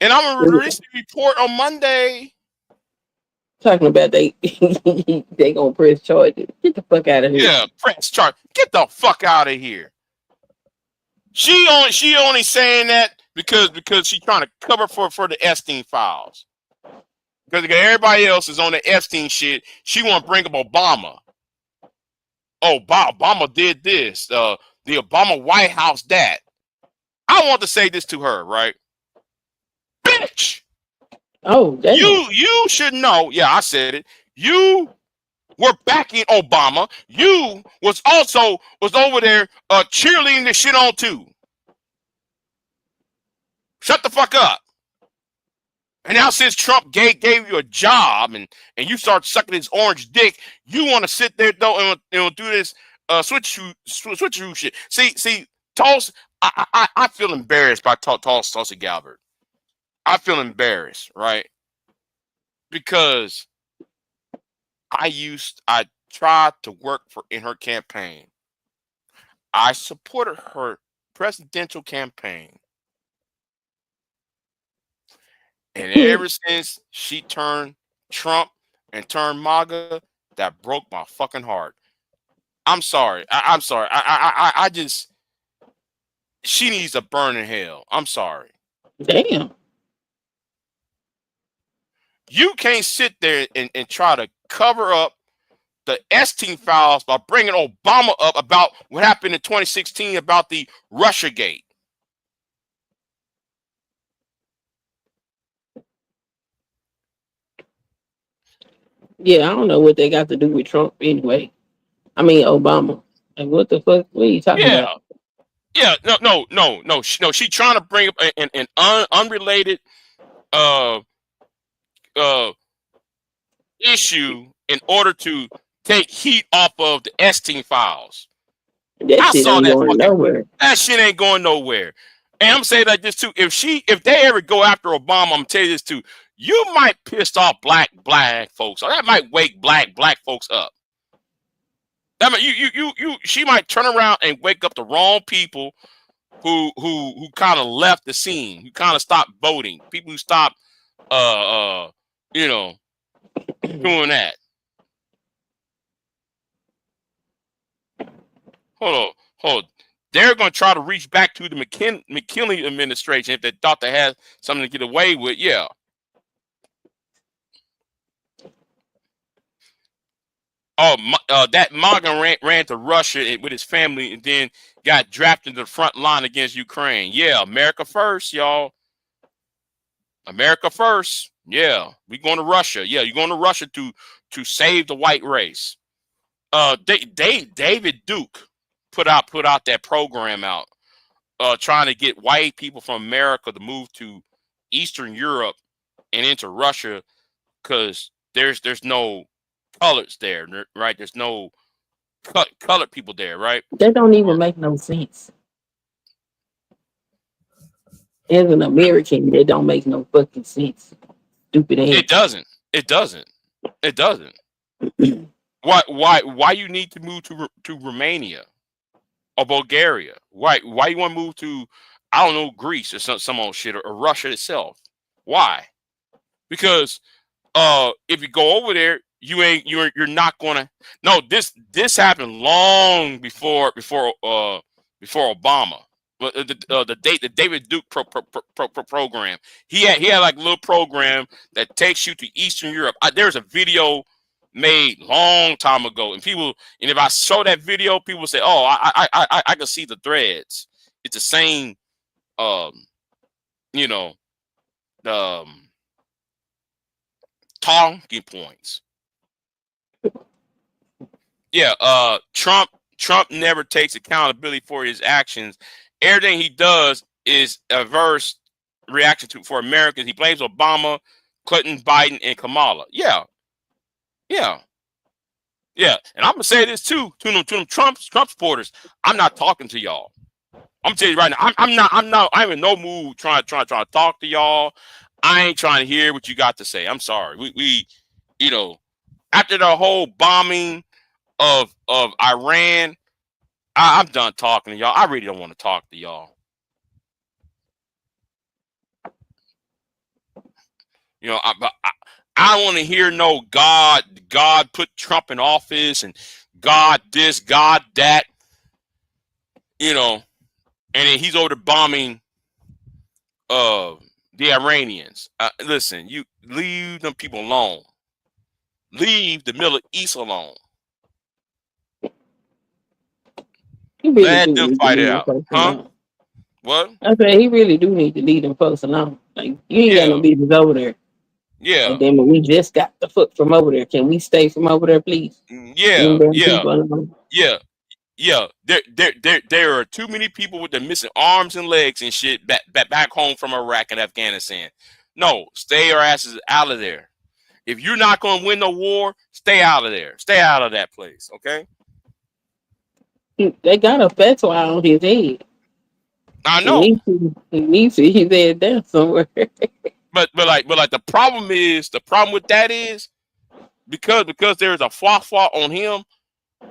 I'm going to release the report on Monday. Talking about they gonna press charges. Get the fuck out of here. Yeah, press charge. Get the fuck out of here. She only saying that because she's trying to cover for the Epstein files. Because everybody else is on the Epstein shit. She want to bring up Obama. Oh, Obama did this. The Obama White House that. I want to say this to her, right? Bitch! Oh, damn. You should know. Yeah, I said it. You were backing Obama. You was over there cheerleading this shit on too. Shut the fuck up. And now since Trump gave you a job and you start sucking his orange dick, you want to sit there though and do this switcheroo shit. See, Tulsi, I feel embarrassed by Tulsi Gabbard. I feel embarrassed, right? Because I tried to work in her campaign. I supported her presidential campaign. And ever since she turned Trump and turned MAGA, that broke my fucking heart. I'm sorry. I'm sorry. I just, she needs to burn in hell. I'm sorry. Damn. You can't sit there and try to cover up the Epstein files by bringing Obama up about what happened in 2016 about the Russiagate. Yeah, I don't know what they got to do with Trump anyway. I mean, Obama. Like, what the fuck? What are you talking about? Yeah, no. She trying to bring up an unrelated issue in order to take heat off of the Epstein files. That shit ain't going nowhere. That shit ain't going nowhere. And I'm saying like this too. If they ever go after Obama, I'm gonna tell you this too. You might piss off black folks, or that might wake black folks up. That might, she might turn around and wake up the wrong people who kind of left the scene, who kind of stopped voting, people who stopped doing that. Hold on. They're going to try to reach back to the McKinley administration if they thought they had something to get away with. Yeah. That MAGA ran to Russia with his family and then got drafted to the front line against Ukraine. Yeah, America first, y'all. America first. Yeah, we going to Russia. Yeah, you're going to Russia to save the white race. David Duke put out that program out, trying to get white people from America to move to Eastern Europe and into Russia, because there's no colors there, right? There's no colored people there, right? That don't even make no sense. As an American, that don't make no fucking sense. Stupid ass. It doesn't. Why you need to move to Romania or Bulgaria? Why you want to move to, I don't know, Greece or some old shit, or Russia itself? Why? Because if you go over there, you're not gonna. No, this happened long before Obama. The David Duke program. He had like a little program that takes you to Eastern Europe. There's a video made long time ago, and if I show that video, people say, "Oh, I can see the threads." It's the same, talking points. Yeah, Trump never takes accountability for his actions. Everything he does is adverse reaction for Americans. He blames Obama, Clinton, Biden, and Kamala. Yeah. And I'm gonna say this too to them Trump supporters. I'm not talking to y'all. I'm telling you right now. I'm in no mood trying to talk to y'all. I ain't trying to hear what you got to say. I'm sorry. We after the whole bombing of Iran, I'm done talking to y'all. I really don't want to talk to y'all. I don't want to hear no God put Trump in office and God this, God that, and then he's over bombing the Iranians. Listen, you leave them people alone. Leave the Middle East alone. Really let them fight it out. Huh? What? I said he really do need to leave them folks alone. Like, you ain't got no business over there. Yeah. And then when we just got the foot from over there, can we stay from over there, please? Yeah. yeah, there are too many people with the missing arms and legs and shit back home from Iraq and Afghanistan. No, stay your asses out of there. If you're not going to win the war, stay out of there. Stay out of that place, okay? They got a fatwa on his head. I know. He needs to. He's head there somewhere. But the problem with that is because there's a fwa on him,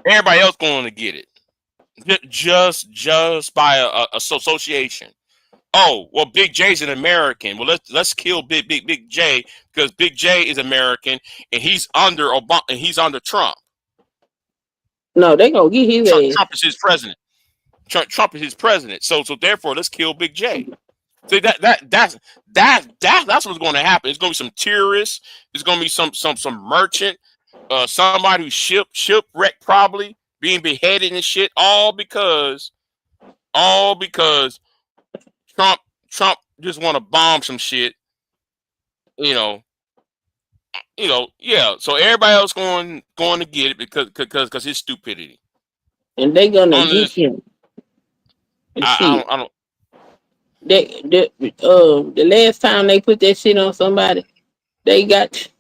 everybody else going to get it. Just by a association. Oh, well, Big J's an American. Well, let's kill Big J because Big J is American and he's under Obama and he's under Trump. No, they gonna get his ass. Trump is his president. Trump is his president. So therefore, let's kill Big J. See that's what's going to happen. It's going to be some terrorists. It's going to be some merchant, somebody who's shipwrecked probably being beheaded and shit. All because Trump just want to bomb some shit. Yeah. So everybody else going to get it because his stupidity. And they gonna get him. I don't. The last time they put that shit on somebody, they put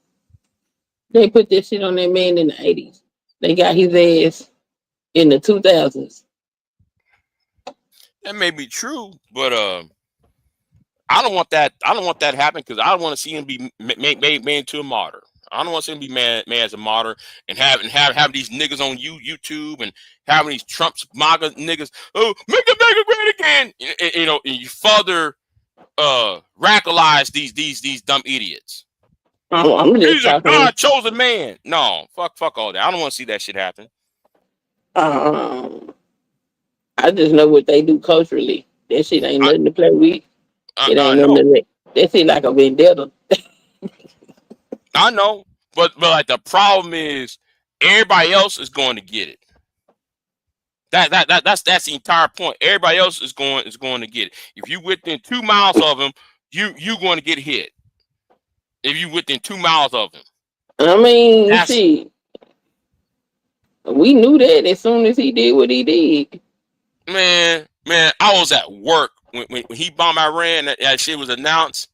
that shit on that man in the 80s. They got his ass in the 2000s. That may be true, but I don't want that. I don't want that to happen because I don't want to see him be made into a martyr. I don't want to see him be made as a martyr and have these niggas on YouTube and having these Trump's MAGA niggas. Oh, make America great again. And you further radicalize these dumb idiots. He's a God chosen man. No, fuck all that. I don't want to see that shit happen. I just know what they do culturally. That shit ain't nothing to play with. It ain't nothing. That shit like a vendetta. I know, but like the problem is everybody else is going to get it. That's the entire point. Everybody else is going to get it. If you within 2 miles of him, you going to get hit. If you within 2 miles of him. I mean, see, we knew that as soon as he did what he did. Man, I was at work when he bombed Iran. That shit was announced.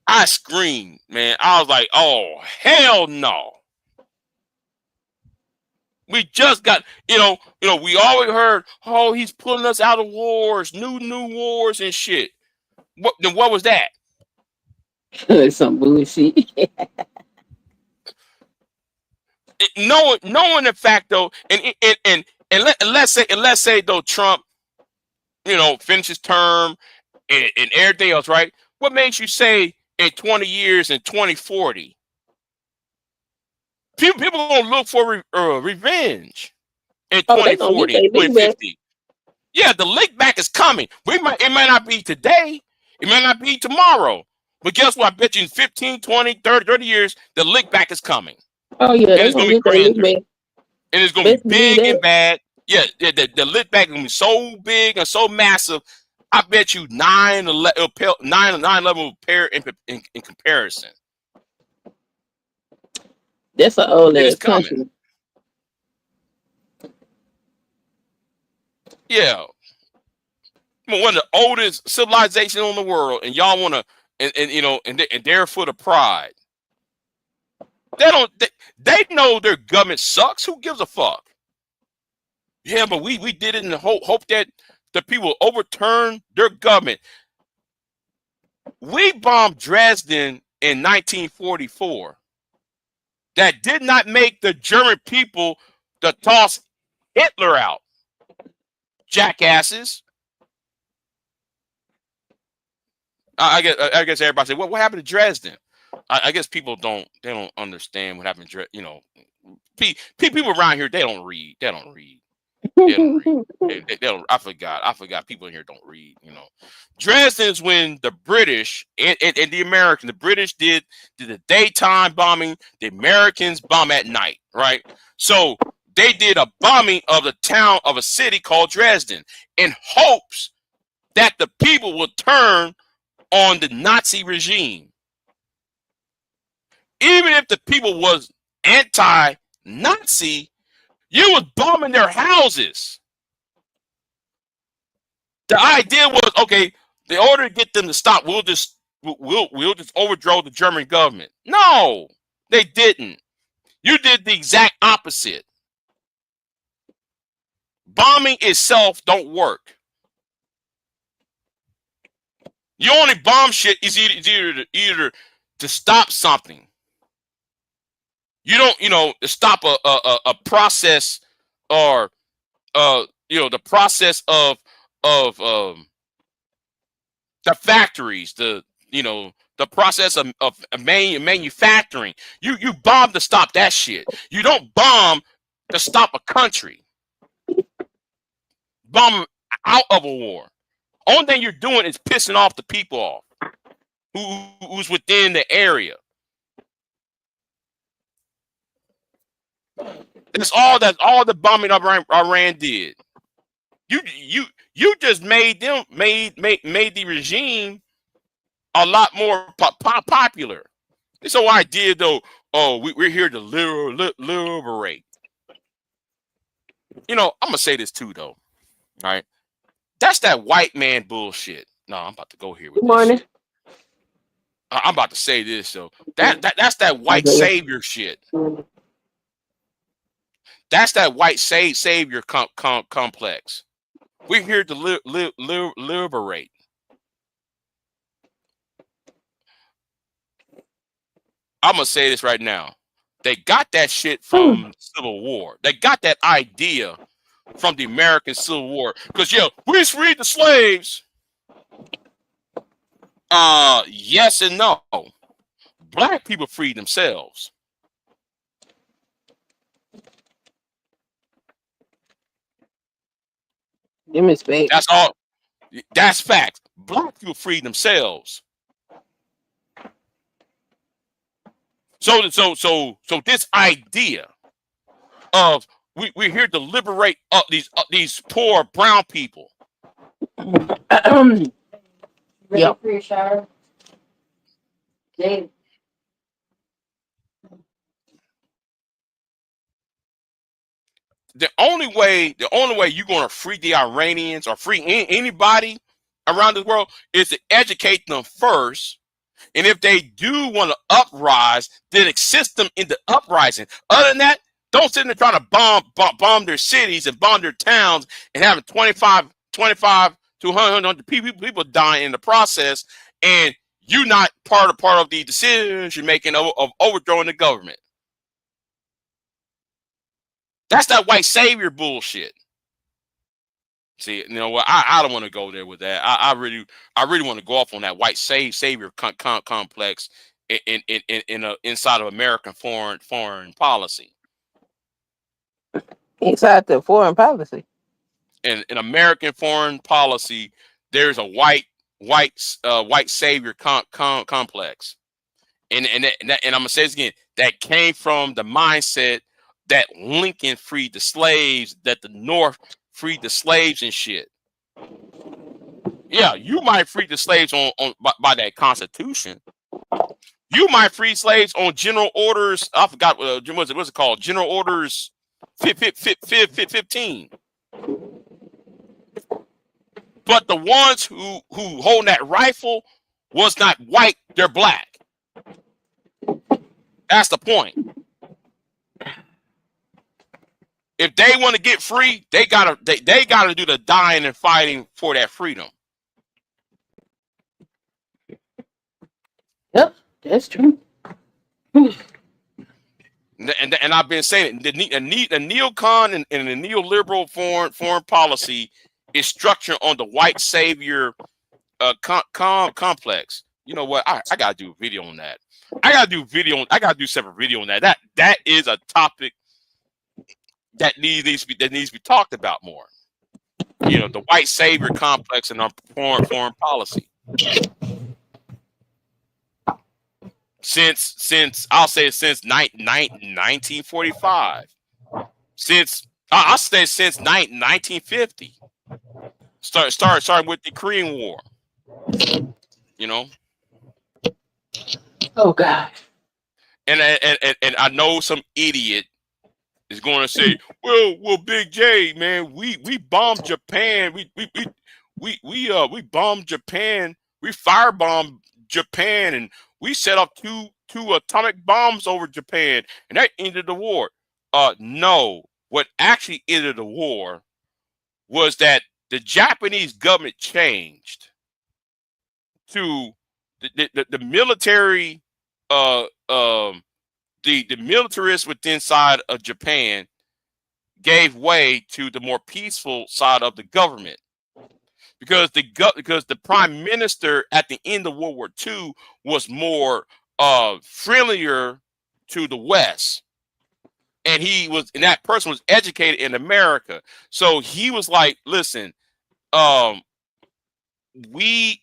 I screamed, man. I was like, "Oh hell no!" We just got, we always heard, "Oh, he's pulling us out of wars, new wars and shit." What was that? Some bullshit. Knowing the fact though, and let's say though Trump, finishes term and everything else, right? What makes you say in 20 years and 2040, people are gonna look for revenge in 2040, 2050? Yeah, the lick back is coming. It might not be today, it might not be tomorrow, but guess what? I bet you in 15, 20, 30 years, the lick back is coming. Oh yeah, and it's gonna be grander. And it's gonna be big and bad. Yeah, the lick back is gonna be so big and so massive. I bet you 9/11 will pair in comparison. That's an old ass country. Yeah, one of the oldest civilizations in the world, and y'all want to, and they're full of pride. They know their government sucks. Who gives a fuck? Yeah, but we did it in the hope that the people overturn their government. We bombed Dresden in 1944. That did not make the German people to toss Hitler out. Jackasses. I guess everybody say, well, what happened to Dresden? I guess people don't understand what happened. People around here, they don't read. They don't read. I forgot. People in here don't read. Dresden is when the British and the Americans. The British did the daytime bombing. The Americans bomb at night, right? So they did a bombing of the town of a city called Dresden in hopes that the people would turn on the Nazi regime. Even if the people was anti-Nazi, You was bombing their houses. The idea was, okay, in order to get them to stop, we'll just overthrow the German government. No, they didn't. You did the exact opposite. Bombing itself don't work. You only bomb shit is either to stop something. You don't, to stop a process, or the process of the factories, the process of manufacturing. You bomb to stop that shit. You don't bomb to stop a country. Bomb out of a war. Only thing you're doing is pissing off the people off who's within the area. That's all the bombing of Iran did. You just made the regime a lot more popular. This whole idea, though, we're here to liberate. I'm gonna say this too, though. All right, that's that white man bullshit. No, I'm about to go here with Good morning. this. I'm about to say this, though. That's that white savior shit. That's that white savior complex. We're here to liberate. I'm gonna say this right now. They got that shit from the Civil War. They got that idea from the American Civil War. Because we freed the slaves. Yes and no. Black people freed themselves. That's all. That's fact. Black people freed themselves. So this idea of we're here to liberate these poor brown people. Yeah. The only way you're going to free the Iranians or free anybody around the world is to educate them first. And if they do want to uprise, then assist them in the uprising. Other than that, don't sit there trying to bomb their cities and bomb their towns and having 25 to 100 people dying in the process, and you're not part of the decision making of overthrowing the government. That's that white savior bullshit. See, you know what? I don't want to go there with that. I really want to go off on that white savior complex inside of American foreign policy. Inside the foreign policy. In American foreign policy, there's a white savior complex, and I'm gonna say this again. That came from the mindset that Lincoln freed the slaves, that the North freed the slaves and shit. Yeah, you might free the slaves by that Constitution. You might free slaves on General Orders. I forgot what's it called? General Orders 15. But the ones who hold that rifle was not white; they're black. That's the point. If they want to get free, they gotta do the dying and fighting for that freedom. Yep, that's true. And I've been saying the neocon and the neoliberal foreign policy is structured on the white savior complex. You know what? I gotta do a video on that. I gotta do separate video on that. That is a topic that needs to be talked about more. The white savior complex in our foreign policy. Since I'll say since 1945, I'll say since 1950. Starting with the Korean War. Oh God. And I know some idiot is going to say, well, Big J, man, we bombed Japan. We bombed Japan. We firebombed Japan, and we set up two atomic bombs over Japan, and that ended the war. No, what actually ended the war was that the Japanese government changed to the military, the militarists within side of Japan gave way to the more peaceful side of the government, because the prime minister at the end of World War II was more friendlier to the West, and that person was educated in America, so he was like, listen, we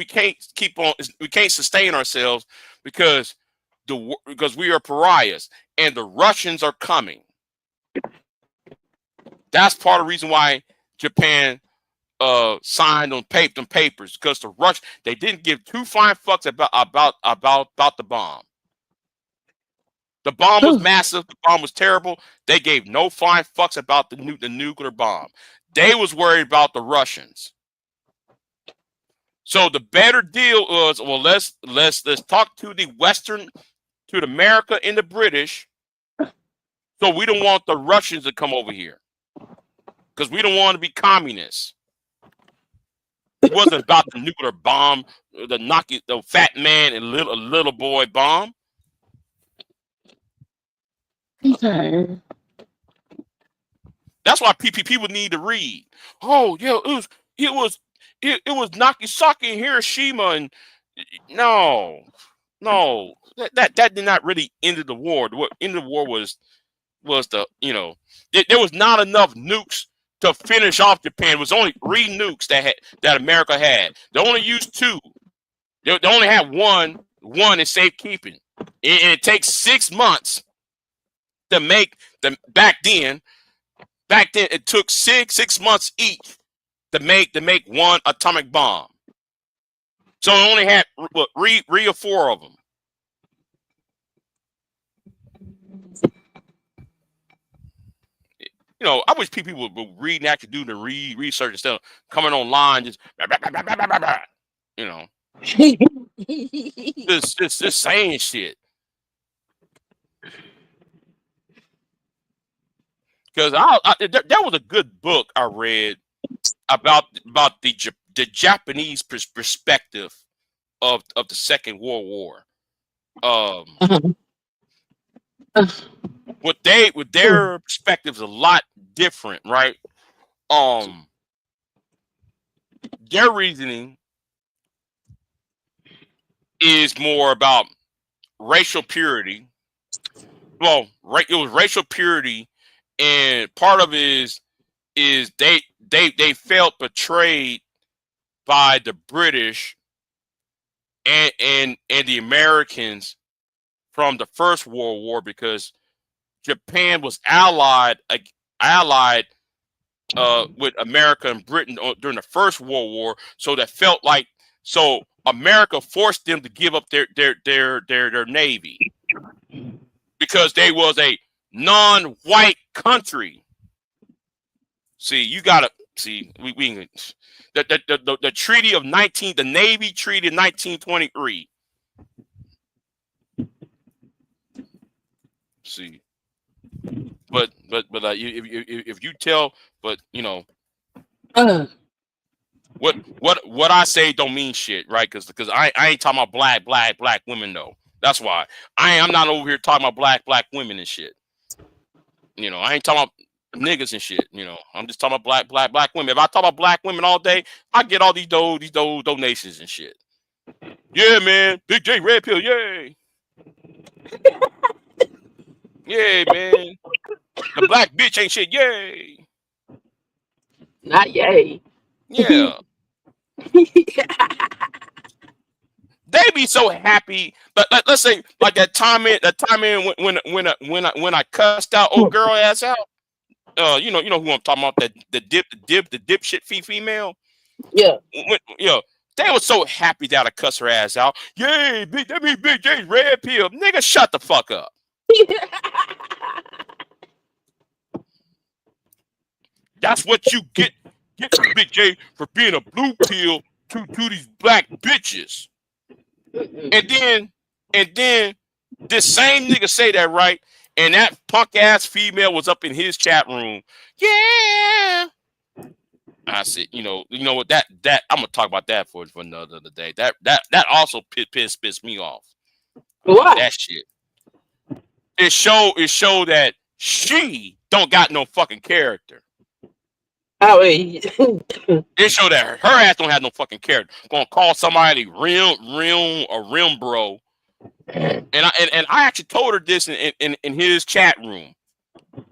can't keep on, we can't sustain ourselves because we are pariahs and the Russians are coming. That's part of the reason why Japan signed on papers, because the Russians, they didn't give two fine fucks about the bomb. The bomb was massive. The bomb was terrible. They gave no fine fucks about the nuclear bomb. They was worried about the Russians. So the better deal was, well, let's talk to the Western, to America and the British. So we don't want the Russians to come over here, because we don't want to be communists. It wasn't about the nuclear bomb, the fat man and little boy bomb. Okay. That's why people need to read. Oh yeah, it was Nagasaki and Hiroshima, and no, that did not really end the war. What ended the war was the, there was not enough nukes to finish off Japan. It was only 3 nukes that America had. They only used 2. They only had one in safekeeping, and it takes 6 months to make them. Back then it took six months each to make one atomic bomb. So it only had 3 or 4 of them. I wish people would read and actually do the research instead of coming online just just saying shit. Because that was a good book I read about the Japanese perspective of the Second World War. With their perspectives a lot different, right? Their reasoning is more about racial purity. Well, it was racial purity, and part of it is they felt betrayed by the British and the Americans from the First World War, because Japan was allied with America and Britain during the First World War, so that felt like, so America forced them to give up their navy because they was a non-white country. See, you gotta see, we the treaty of the Navy Treaty of 1923. See, but if you tell, but what I say don't mean shit, right? Because I ain't talking about black women though. That's why I'm not over here talking about black women and shit. I ain't talking about niggas and shit. I'm just talking about black women. If I talk about black women all day, I get all these donations and shit. Yeah, man, Big J Red Pill, yay. Yeah, man. The black bitch ain't shit. Yay. Not yay. Yeah. They be so happy. But let's say like that time when I cussed out old girl ass out. You know who I'm talking about, the dipshit female. Yeah. They were so happy that I cussed her ass out. Yay, that means Big J's Red Pill. Nigga, shut the fuck up. That's what you get Big J for being a blue pill to these black bitches. And then this same nigga say that, right? And that punk ass female was up in his chat room. Yeah. I said, you know what, that I'm gonna talk about that for another day. That also pissed me off. What? That shit. It showed that she don't got no fucking character. Oh, it showed that her ass don't have no fucking character. Gonna call somebody rim bro. And I actually told her this in his chat room.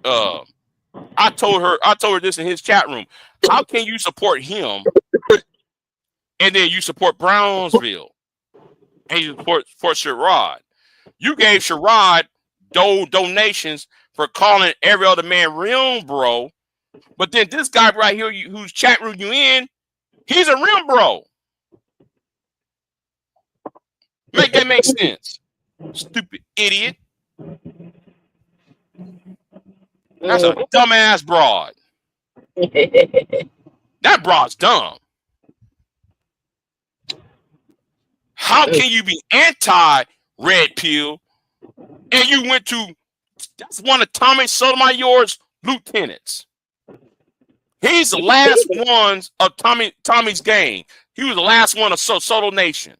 I told her this in his chat room. How can you support him and then you support Brownsville and you support Sherrod? You gave Sherrod donations for calling every other man rim bro, but then this guy right here whose chat room you in, he's a rim bro. Make that make sense? Stupid idiot. That's a dumbass broad. That broad's dumb. How can you be anti-red pill and you went to, that's one of Tommy Sotomayor's lieutenants. He's the last ones of Tommy's gang. He was the last one of Soto Nation.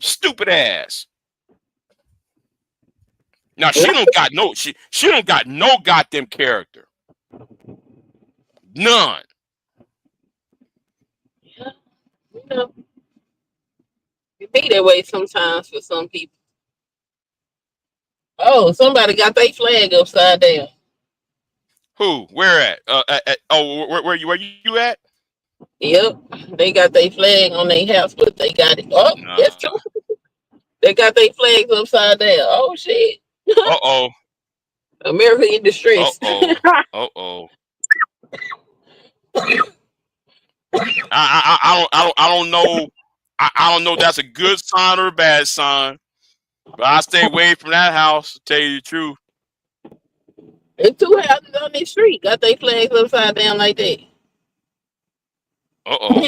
Stupid ass. Now she don't got no goddamn character. None. Yeah, you know, it be that way sometimes for some people. Oh, somebody got their flag upside down. Who? Where at? Where you at? Yep, they got their flag on their house, but they got it. Oh, that's true. They got their flags upside down. Oh shit. Uh-oh. America in distress. Uh-oh. I don't know. I don't know if that's a good sign or a bad sign. But I stay away from that house, to tell you the truth. There's two houses on this street got their flags upside down like that. Uh-oh.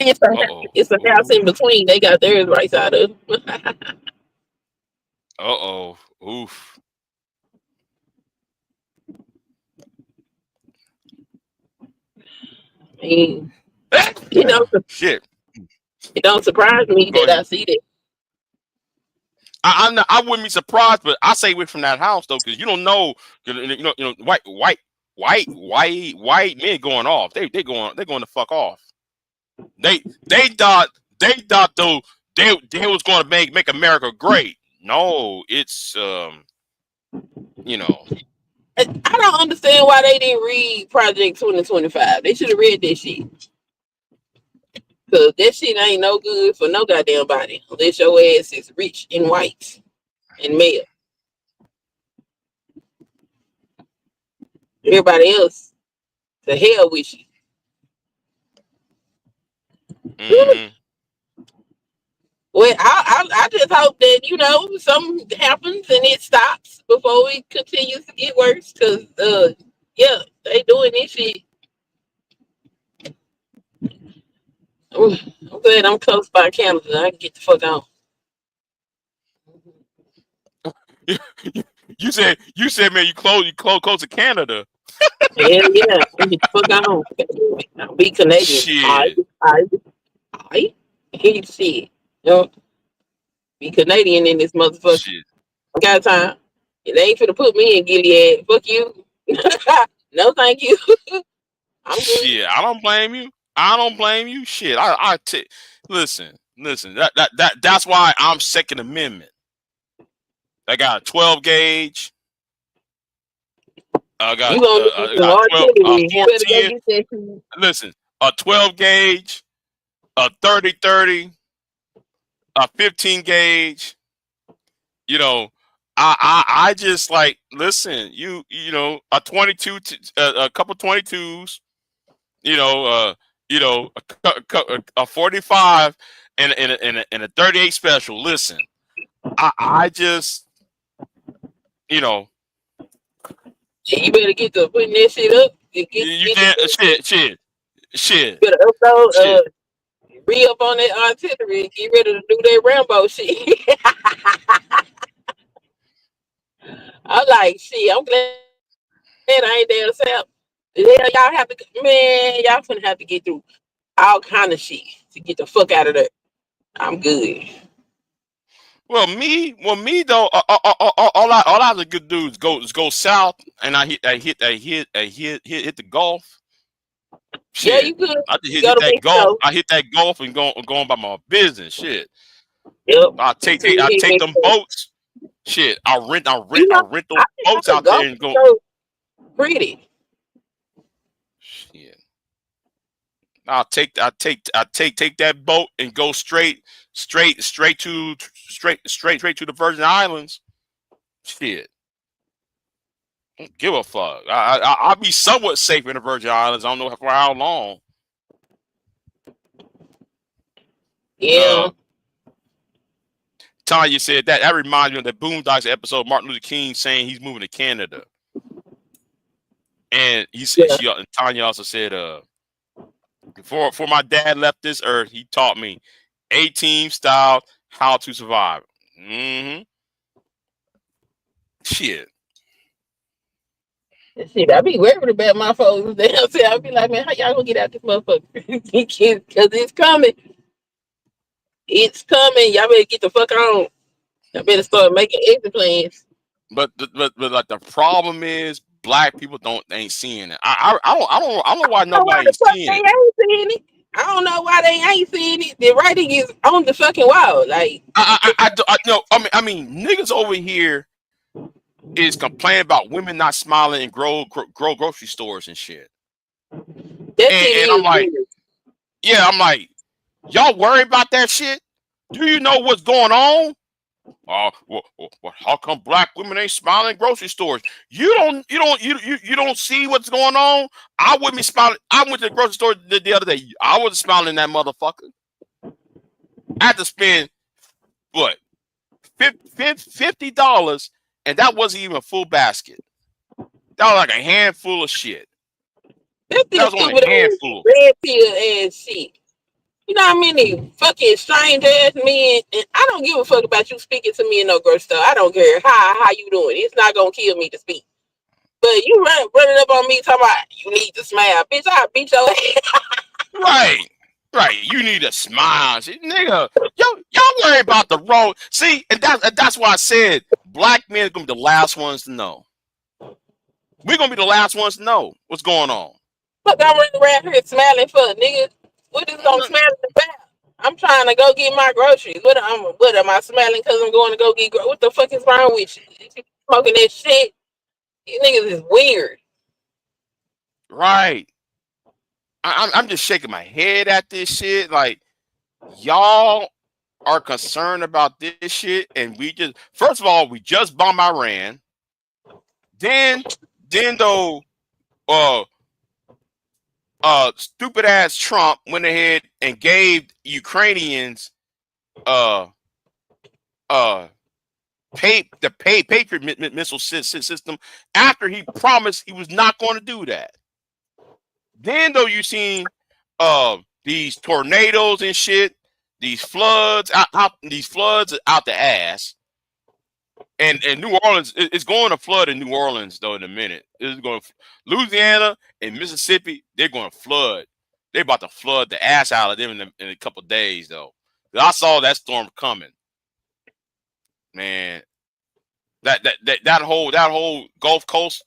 It's a house in between. They got theirs right side up. Uh-oh. Oof. I mean, you know, shit. It don't surprise me that I see that. I wouldn't be surprised, but I say away from that house though, because you don't know, white men going off. They're going to fuck off. They thought though they was going to make America great. No, it's I don't understand why they didn't read Project 2025. They should have read that shit. Cause that shit ain't no good for no goddamn body unless your ass is rich and white and male. Everybody else, the hell with you. Mm-hmm. Well, I just hope that something happens and it stops before it continues to get worse. Cause they doing this shit. I'm glad I'm close by Canada. I can get the fuck on. You said, man, you close to Canada. Hell yeah, get the fuck on. I'll be Canadian. Shit. I hate shit. Be Canadian in this motherfucker. Shit. I got time. It ain't finna put me in Gilead. Fuck you. No, thank you. I'm good. Shit, I don't blame you. Shit, listen. That's why I'm Second Amendment. I got a 12 gauge. I got, 14. Listen, a 12 gauge, a 30-30, a 15 gauge. I just like listen. A 22, a couple 22s. A 45 and a 38 special. Listen, I just, You better get to putting that shit up. You can't shit. Better upload re-up on that artillery and get ready to do that Rambo shit. I'm like, shit, I'm glad I ain't there to sell. Y'all have to, man, y'all finna have to get through all kind of shit to get the fuck out of there. I'm good. Well, me though, all I have to do is go south, and I hit the Gulf. Shit. Yeah, you could. I just hit that Gulf. I hit that Gulf and going about my business. Shit. Yep. I take them boats. Shit. I rent those boats out there and go. So pretty. Shit. I'll take that boat and go straight to the Virgin Islands. Shit. Don't give a fuck. I'll be somewhat safe in the Virgin Islands. I don't know for how long. Yeah. Tanya said that reminds me of the Boondocks episode. Martin Luther King saying he's moving to Canada, and he said and Tanya also said, before my dad left this earth, he taught me A-team style how to survive. Mm-hmm. Shit. Shit, I be worried about my folks. I be like, man, how y'all gonna get out this motherfucker? Because it's coming. It's coming. Y'all better get the fuck on. Y'all better start making exit plans. But like the problem is black people ain't seeing it. I don't know why nobody ain't seeing it. Ain't seeing it. I don't know why they ain't seeing it. The writing is on the fucking wall. Like I know. I mean, niggas over here is complaining about women not smiling in grow grocery stores and shit. And I'm like, yeah, I'm like, y'all worry about that shit? Do you know what's going on? Well, how come black women ain't smiling in grocery stores? You don't see what's going on. I wouldn't be smiling. I went to the grocery store the other day. I wasn't smiling in that motherfucker. I had to spend what $50, and that wasn't even a full basket. That was like a handful of shit. That was only a handful. Red pill ass shit. You know how many fucking strange ass men, and I don't give a fuck about you speaking to me in no grocery store. I don't care how you doing. It's not gonna kill me to speak. But you running up on me talking about you need to smile. Bitch, I'll beat your ass. Right. You need to smile. See, nigga, y'all worry about the road. See, and that's why I said black men are gonna be the last ones to know. We're gonna be the last ones to know what's going on. Fuck, I'm running around here smiling for nigga. What is gonna smile about? I'm trying to go get my groceries. What am I smiling because I'm going to go get groceries? What the fuck is wrong with you? You smoking that shit? These niggas is weird. Right. I'm just shaking my head at this shit. Like, y'all are concerned about this shit, and we just first of all, we just bombed Iran. Then though, stupid ass Trump went ahead and gave Ukrainians Patriot missile system after he promised he was not going to do that. Then though you seen these tornadoes and shit, these floods out the ass. And New Orleans, it's going to flood in New Orleans though in a minute. It's going to Louisiana and Mississippi. They're going to flood. They're about to flood the ass out of them in a couple of days though. I saw that storm coming. Man, that whole Gulf Coast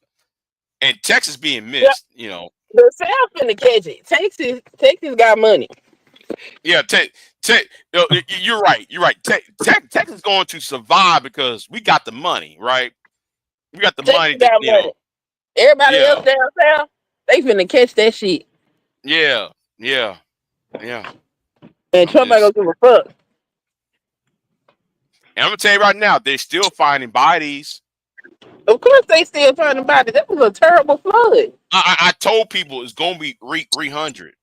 and Texas being missed. You know, the South finna catch it. Texas got money. Yeah, you're right. You're right. Texas is going to survive because we got the money, right? We got the money. Money. Everybody else down south, they finna catch that shit. Yeah. And Trump ain't gonna give a fuck. And I'm gonna tell you right now, they're still finding bodies. Of course, they still finding bodies. That was a terrible flood. I told people it's gonna be 300.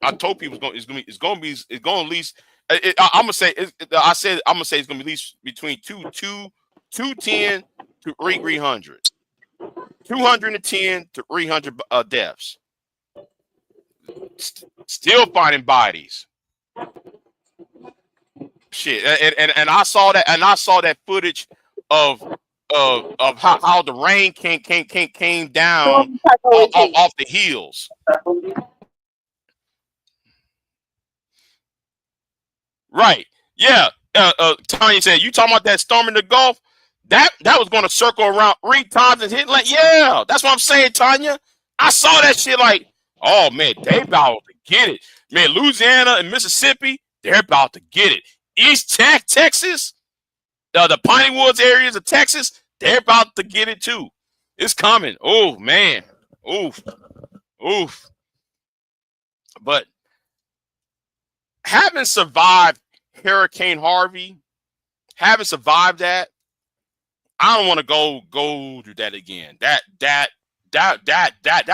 I told people it's gonna be at least. I'm gonna say it's gonna be at least between 210 to 300. 210 to 300 deaths. Still finding bodies. Shit, and I saw that, and I saw that footage of how the rain came down off the hills. Right? Yeah. Tanya said, "You talking about that storm in the Gulf? That was going to circle around 3 times and hit like, yeah, that's what I'm saying, Tanya. I saw that shit like, oh man, they about to get it. Man, Louisiana and Mississippi, they're about to get it. East Texas, the Piney Woods areas of Texas, they're about to get it too. It's coming. Oh man, oof. But having survived Hurricane Harvey, having survived that, I don't want to go do that again. That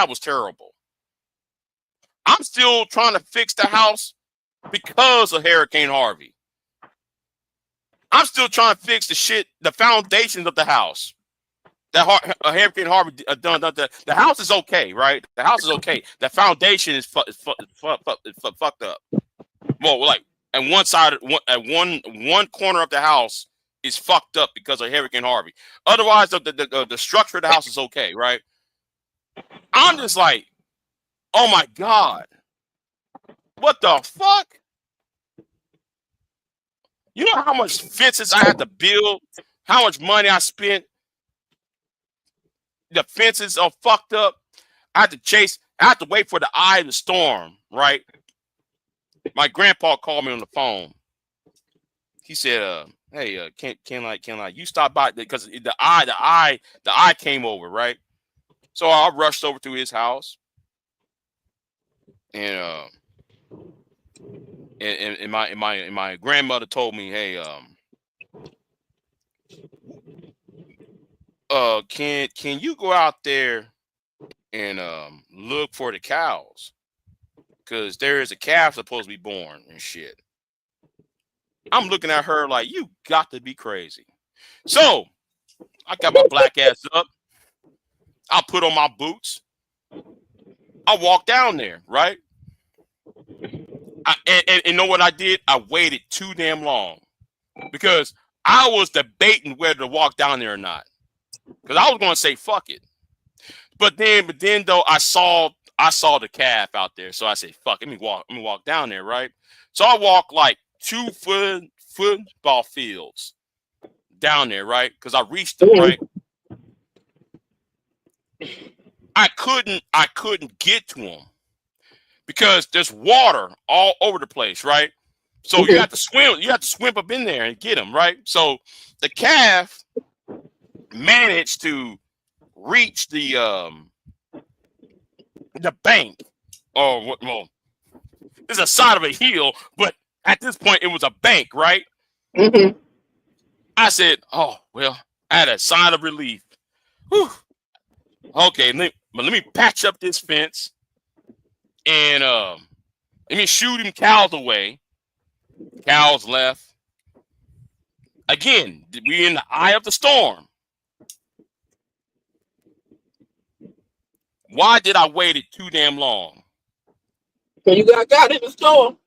was terrible. I'm still trying to fix the house because of Hurricane Harvey. I'm still trying to fix the foundations of the house. Hurricane Harvey done. The house is okay, right? The house is okay. The foundation is fucked up. Well, like, and one side, one corner of the house is fucked up because of Hurricane Harvey. Otherwise, the structure of the house is okay, right? I'm just like, oh my God, what the fuck? You know how much fences I had to build? How much money I spent? The fences are fucked up. I had to wait for the eye of the storm, right? My grandpa called me on the phone. He said, "Hey, can I you stop by?" Because the eye came over, right? So I rushed over to his house, and my grandmother told me, "Hey, can you go out there and look for the cows? Because there is a calf supposed to be born and shit." I'm looking at her like, you got to be crazy. So I got my black ass up. I put on my boots. I walked down there, right? And know what I did? I waited too damn long because I was debating whether to walk down there or not. Because I was going to say fuck it. But then though I saw the calf out there, so I said fuck. Let me walk down there, right? So I walked like 2 football fields down there, right? Because I reached them, right? I couldn't get to them because there's water all over the place, right? So you have to swim up in there and get them, right? So the calf managed to reach the bank, or what? Well, it's a side of a hill, but at this point it was a bank, right? Mm-hmm. I said, "Oh well," I had a sign of relief. Whew. Okay, let me patch up this fence and let me shoo them cows away. Cows left. Again, we're in the eye of the storm. Why did I wait it too damn long? So you got in the storm.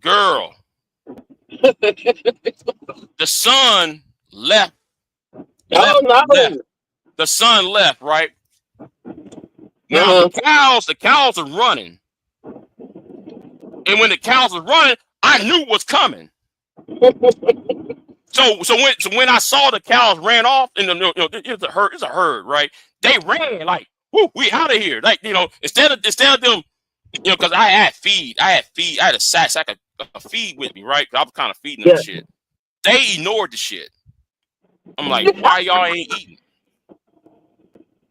Girl, the sun left. The sun left, right? Now the cows are running. And when the cows are running, I knew what's coming. So when I saw the cows ran off, and it's a herd, right? They ran like, "Whoo, we out of here!" Like, instead of them, because I had a sack of feed with me, right? I was kind of feeding them shit. They ignored the shit. I'm like, why y'all ain't eating?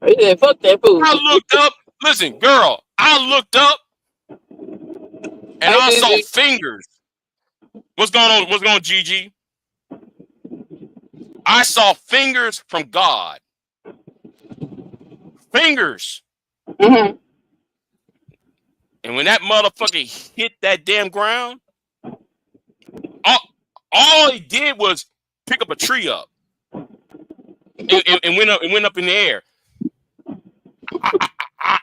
They said, fuck that food. I looked up. Listen, girl, I looked up and I saw fingers. What's going on? What's going on, Gigi? I saw fingers from God. Fingers. Mm-hmm. And when that motherfucker hit that damn ground, all he did was pick up a tree up. and went up in the air.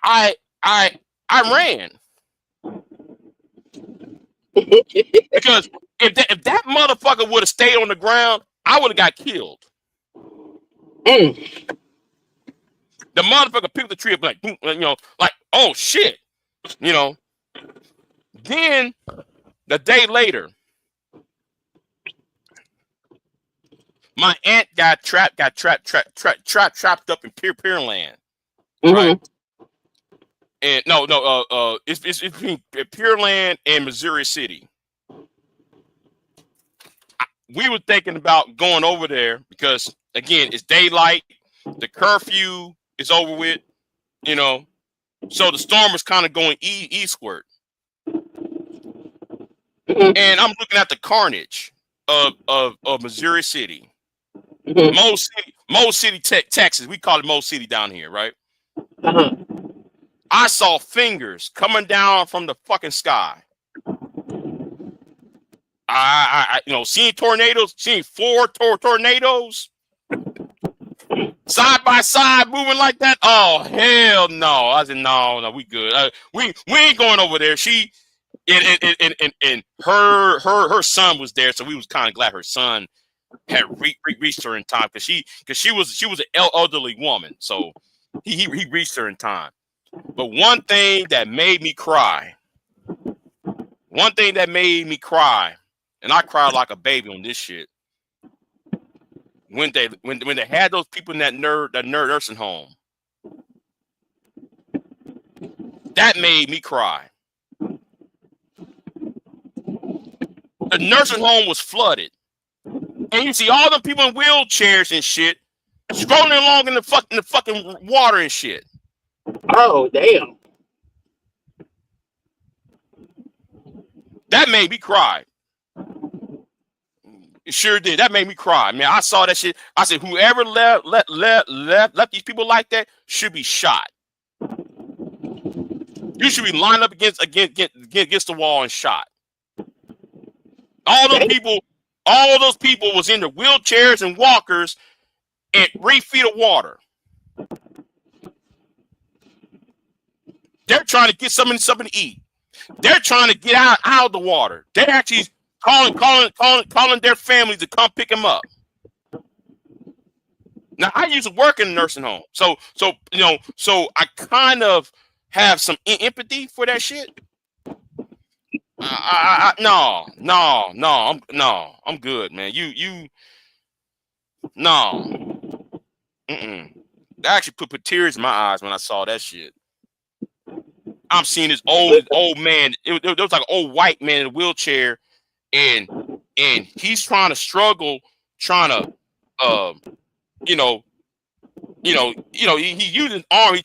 I ran because if that motherfucker would have stayed on the ground, I would have got killed. The motherfucker picked the tree up like, like, oh shit, Then the day later, my aunt got trapped up in Pearland, right? And it's between Pearland and Missouri City. We were thinking about going over there because, again, it's daylight, the curfew is over with, so the storm was kind of going eastward. And I'm looking at the carnage of Missouri City. Mo City, Texas. We call it Mo City down here, right? I saw fingers coming down from the fucking sky. I seeing tornadoes, seeing 4 tornadoes side by side moving like that. Oh hell no! I said no, we good. We ain't going over there. She and her son was there, so we was kind of glad her son had reached her in time because she was an elderly woman, so he reached her in time. But one thing that made me cry, and I cried like a baby on this shit, when they had those people in that nursing home, that made me cry. The nursing home was flooded, and you see all the people in wheelchairs and shit scrolling along in the fucking water and shit. Oh damn! That made me cry. It sure did. That made me cry. Man, I saw that shit. I said, whoever left these people like that should be shot. You should be lined up against the wall and shot. All those people was in their wheelchairs and walkers and 3 feet of water. They're trying to get something to eat. They're trying to get out of the water. They're actually calling their family to come pick them up. Now I used to work in a nursing home, so I kind of have some empathy for that shit. No, I'm good, man. That actually put tears in my eyes when I saw that shit. I'm seeing this old man. It was like an old white man in a wheelchair, and he's trying to struggle, trying to he using his arm. He's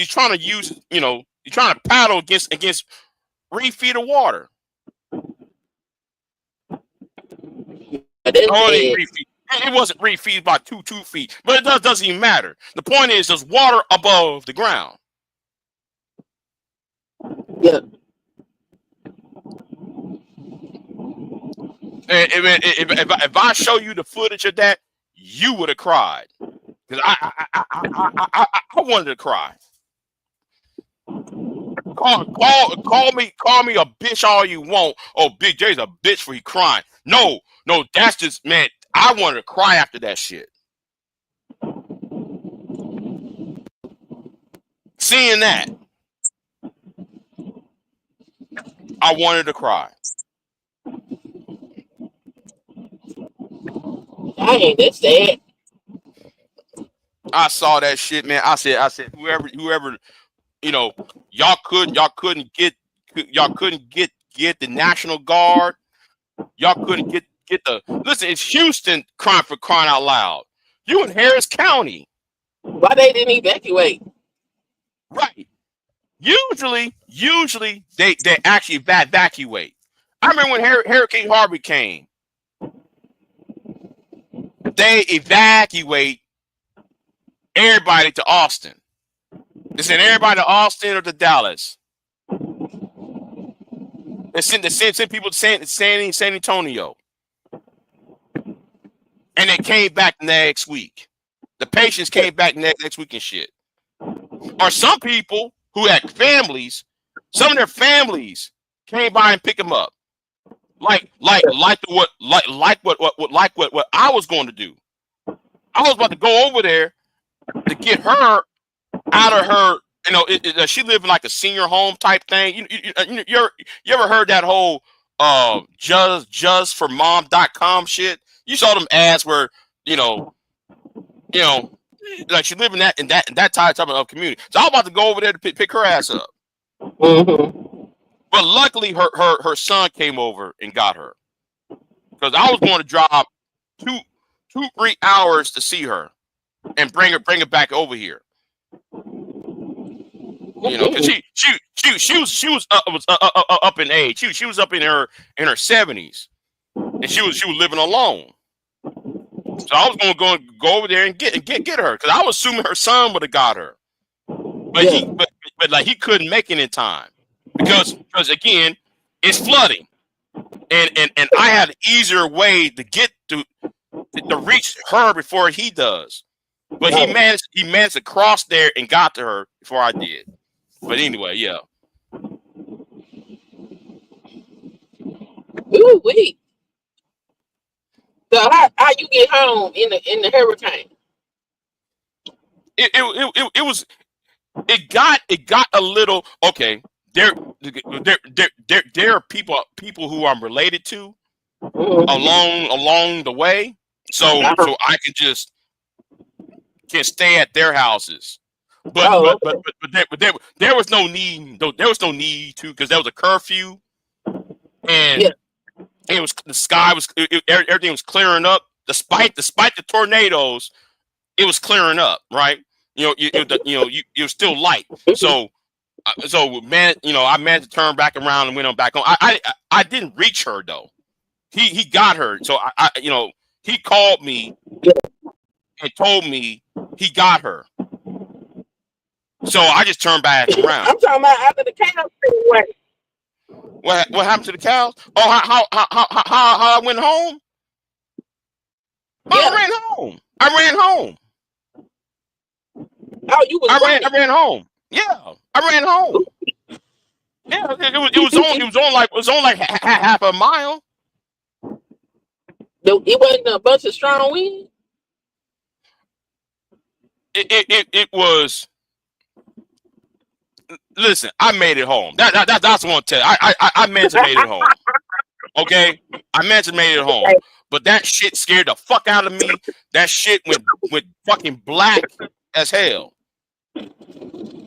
trying to use he's trying to paddle against 3 feet of water. Only 3 feet. It wasn't 3 feet, about 2 feet. But it doesn't even matter. The point is, there's water above the ground. Yeah. If I show you the footage of that, you would have cried. Because I wanted to cry. Call me a bitch all you want. Oh, Big J's a bitch for he crying. No, that's just, man, I wanted to cry after that shit. Seeing that, I wanted to cry. Dang, that's sad. I saw that shit, man. I said, whoever, y'all couldn't get the National Guard. Y'all couldn't get the. Listen, it's Houston crying out loud. You in Harris County. Why they didn't evacuate? Right. Usually they actually evacuate. I remember when Hurricane Harvey came. They evacuate everybody to Austin. They send everybody to Austin or to Dallas. They send people to San Antonio. And they came back next week. The patients came back next week and shit. Or some people who had families, some of their families came by and pick them up. Like what I was going to do. I was about to go over there to get her out of her. She lived in like a senior home type thing. You ever heard that whole justformom.com shit? You saw them ads where like she lived in that type of community. So I was about to go over there to pick her ass up. Mm-hmm. But luckily her son came over and got her. Because I was going to drive 2-3 hours to see her and bring her back over here. Because she was up in age. She was up in her 70s, and she was living alone. So I was going to go over there and get her, because I was assuming her son would have got her, but he couldn't make it in time because again it's flooding, and I had an easier way to get to reach her before he does, but he managed to cross there and got to her before I did. But anyway, yeah. Ooh, wait. So how you get home in the hurricane? It got a little okay. There are people who I'm related to along the way, so I can stay at their houses. But there was no need. There was no need to, because there was a curfew, and it was the sky was everything was clearing up. Despite the tornadoes, it was clearing up. Right? You were still light. So man, I managed to turn back around and went on back home. I didn't reach her though. He got her. So he called me and told me he got her. So I just turned back around. I'm talking about after the cows away. What happened to the cows? Oh, how I went home? I ran home. Oh, you was I ran home. Yeah, I ran home. Yeah, it was on like half a mile. It wasn't a bunch of strong wind. It was. Listen, I made it home. That's what I want to tell you. I managed to made it home. Okay, I managed to made it home. But that shit scared the fuck out of me. That shit went fucking black as hell. And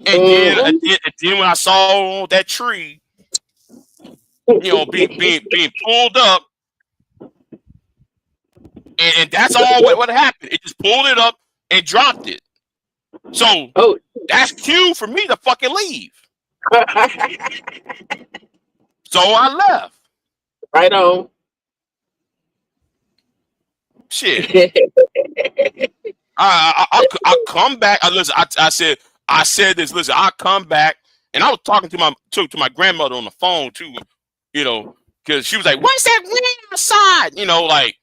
then when I saw that tree, being pulled up, and that's all what happened. It just pulled it up and dropped it. So that's cue for me to fucking leave. So I left. Right on. Shit. I come back. Listen, I said this. Listen, I come back, and I was talking to my grandmother on the phone too. Because she was like, "What's that wind outside?" Like,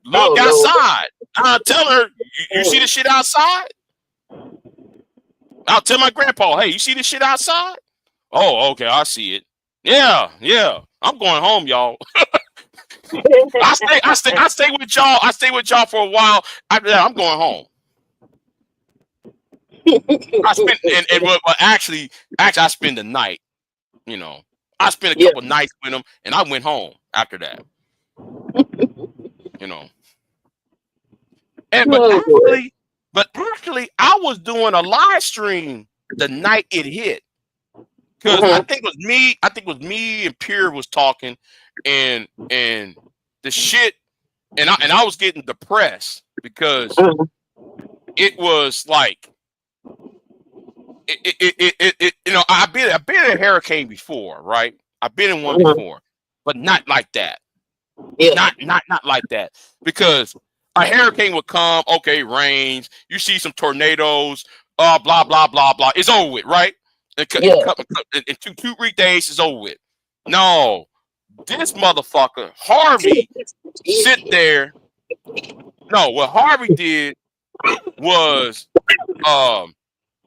look outside. I tell her, "You see the shit outside?" I'll tell my grandpa, "Hey, you see this shit outside?" "Oh, okay, I see it." Yeah. I'm going home, y'all. I stay with y'all. I stay with y'all for a while. After that, I'm going home. Actually, I spend the night. I spent a couple nights with them, and I went home after that. But actually, I was doing a live stream the night it hit, because I think it was me and Pierre was talking, and the shit, and I was getting depressed because it was like I've been in a hurricane before, right? I've been in one before, but not like that. Not like that, because a hurricane would come, okay, rains, you see some tornadoes, blah blah blah blah. It's over with, right? In 2-3 days, it's over with. No, this motherfucker Harvey sit there. No, what Harvey did, was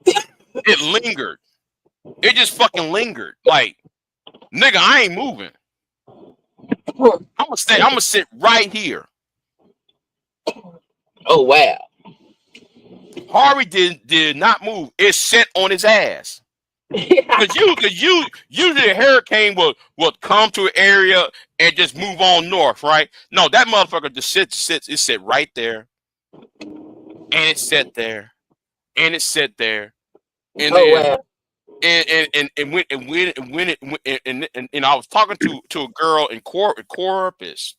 it lingered. It just fucking lingered. Like, nigga, I ain't moving. I'm gonna sit right here. Oh wow. Harvey did not move. It sat on his ass. Cause usually a hurricane will come to an area and just move on north, right? No, that motherfucker just sit right there, and it sat there, and it sat there, and then and I was talking to a girl in Corpus.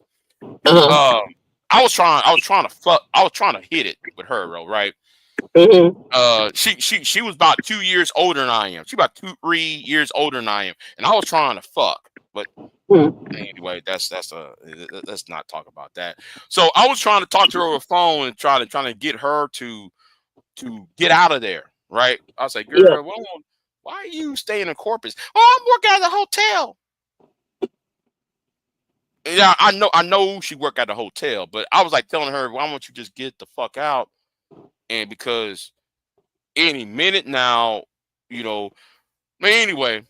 I was trying to hit it with her, bro, right? She was about 2 years older than I am. She about 3 years older than I am, and I was trying to fuck. But anyway, let's not talk about that. So I was trying to talk to her over the phone and trying to get her to get out of there, right? I was like, girl, why are you staying in Corpus? Oh, I'm working at the hotel. Yeah, I know she worked at the hotel, but I was like telling her, why don't you just get the fuck out? And because any minute now, but anyway,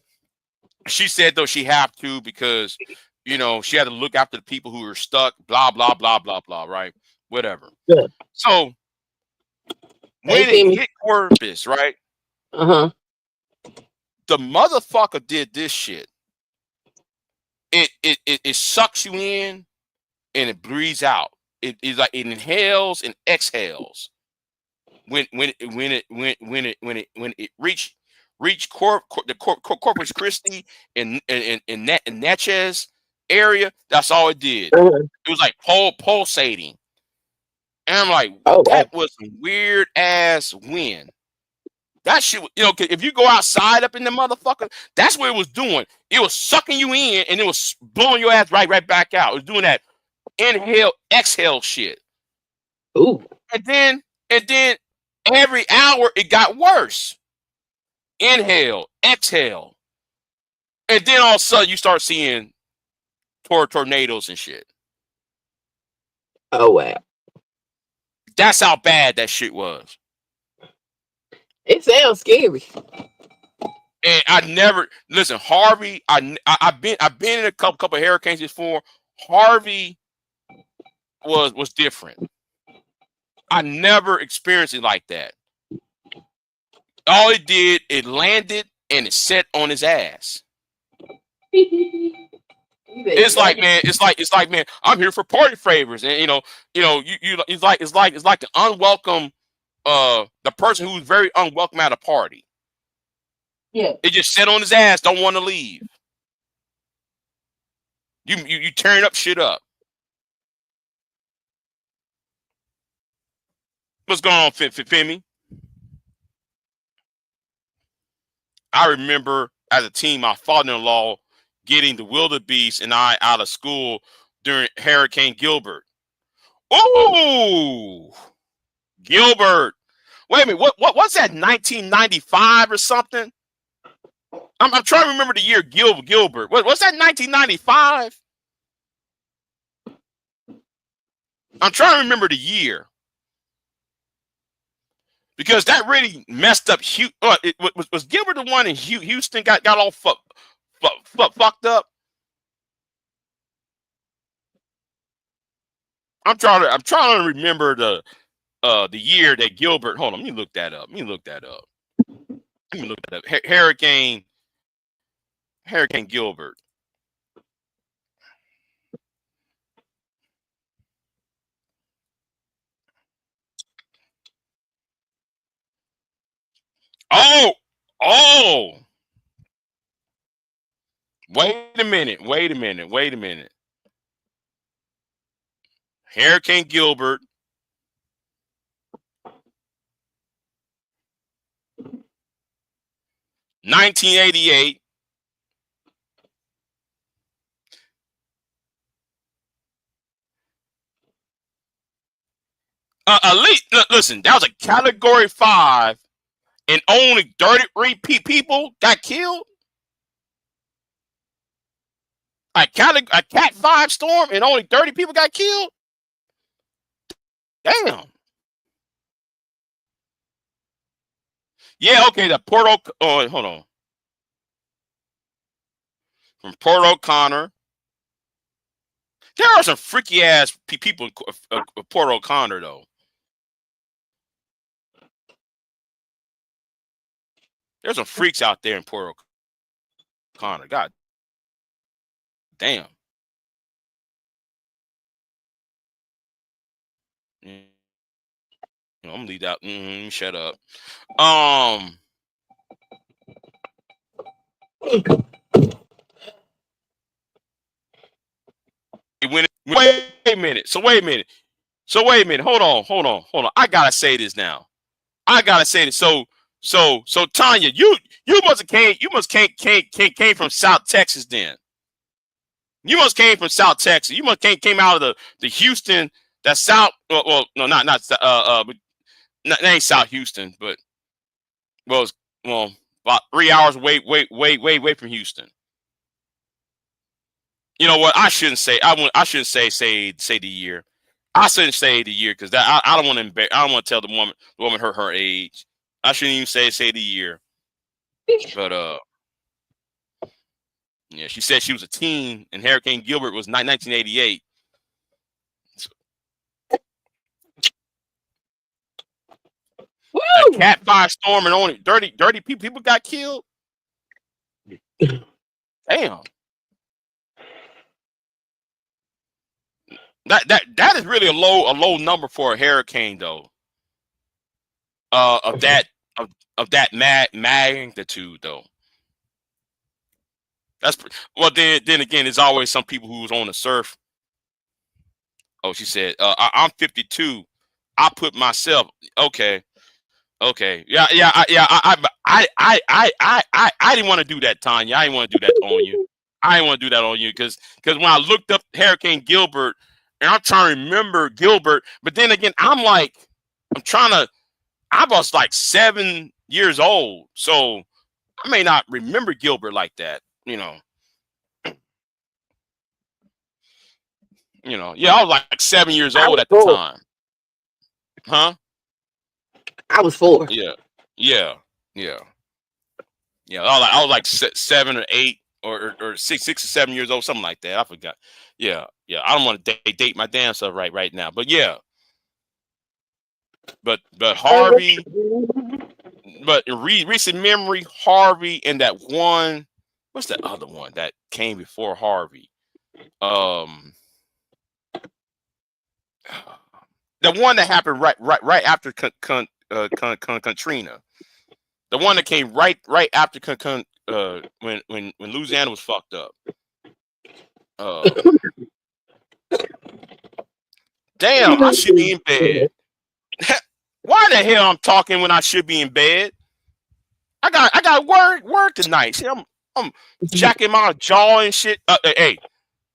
she said though she have to because she had to look after the people who were stuck, blah blah blah blah blah, right? Whatever. Yeah. So when it hit Corpus, right? The motherfucker did this shit. It sucks you in and it breathes out. It's like it inhales and exhales. When it reached Corpus Christi and Natchez area, that's all it did. It was like pulsating. And I'm like, that was some weird ass wind. That shit, if you go outside up in the motherfucker, that's what it was doing. It was sucking you in and it was blowing your ass right back out. It was doing that inhale, exhale shit. Ooh. And then every hour it got worse. Inhale, exhale. And then all of a sudden you start seeing tornadoes and shit. Oh wow. That's how bad that shit was. It sounds scary. And I never listen, Harvey. I've been in a couple of hurricanes before. Harvey was different. I never experienced it like that. All it did, it landed and it set on his ass. It's like, man, I'm here for party favors, and it's like the unwelcome, the person who's very unwelcome at a party. Yeah, it just sat on his ass, don't want to leave. You tearing up shit up. What's going on, Femi? I remember as a teen, my father-in-law getting the wildebeest and I out of school during Hurricane Gilbert. Oh, Gilbert. Wait a minute. What was that? 1995 or something? I'm trying to remember the year Gilbert. What's that? 1995? I'm trying to remember the year. Because that really messed up. Was Gilbert the one in Houston got all fucked up? I'm trying to remember the year that Gilbert. Hold on, let me look that up. Hurricane Gilbert. Oh. Wait a minute. Hurricane Gilbert. $1988. At least, listen, that was a Category 5, and only 33 people got killed. A Cat 5 storm, and only 30 people got killed. Damn. Yeah, okay, the hold on. From Port O'Connor. There are some freaky ass people in Port O'Connor though. There's some freaks out there in Port O'Connor. God damn. I'm gonna leave that. Shut up. Wait a minute. Wait a minute. Hold on. I gotta say this now. So Tanya, you must came from South Texas then. You must came from South Texas. You must came out of the Houston. That's South. Well, no, not but that ain't South Houston, but well, about 3 hours away from Houston. You know what? I shouldn't say. I shouldn't say the year. I shouldn't say the year because I don't want to embarrass. I don't want to tell the woman her age. I shouldn't even say the year. But yeah, she said she was a teen and Hurricane Gilbert was 1988. That Cat 5 storm and only dirty people got killed. Damn. That is really a low number for a hurricane though. Of that magnitude though. That's well. Then again, there's always some people who's on the surf. Oh, she said, I'm 52. I put myself okay. Yeah. I didn't want to do that, Tanya. I didn't want to do that on you. I didn't want to do that on you because when I looked up Hurricane Gilbert, and I'm trying to remember Gilbert, but then again, I was like 7 years old, so I may not remember Gilbert like that, you know. Yeah, I was like 7 years old at the time. Huh? I was 4. Yeah. I was like 7 or 8 or 6 or 7 years old, something like that. I forgot. Yeah. I don't want to date my damn self right now, but yeah. But Harvey, but in recent memory, Harvey and that one, what's that other one that came before Harvey? The one that happened right after Katrina. The one that came right after when Louisiana was fucked up. Damn, I should be in bed. Why the hell I'm talking when I should be in bed? I got work tonight. See, I'm jacking my jaw and shit. Hey,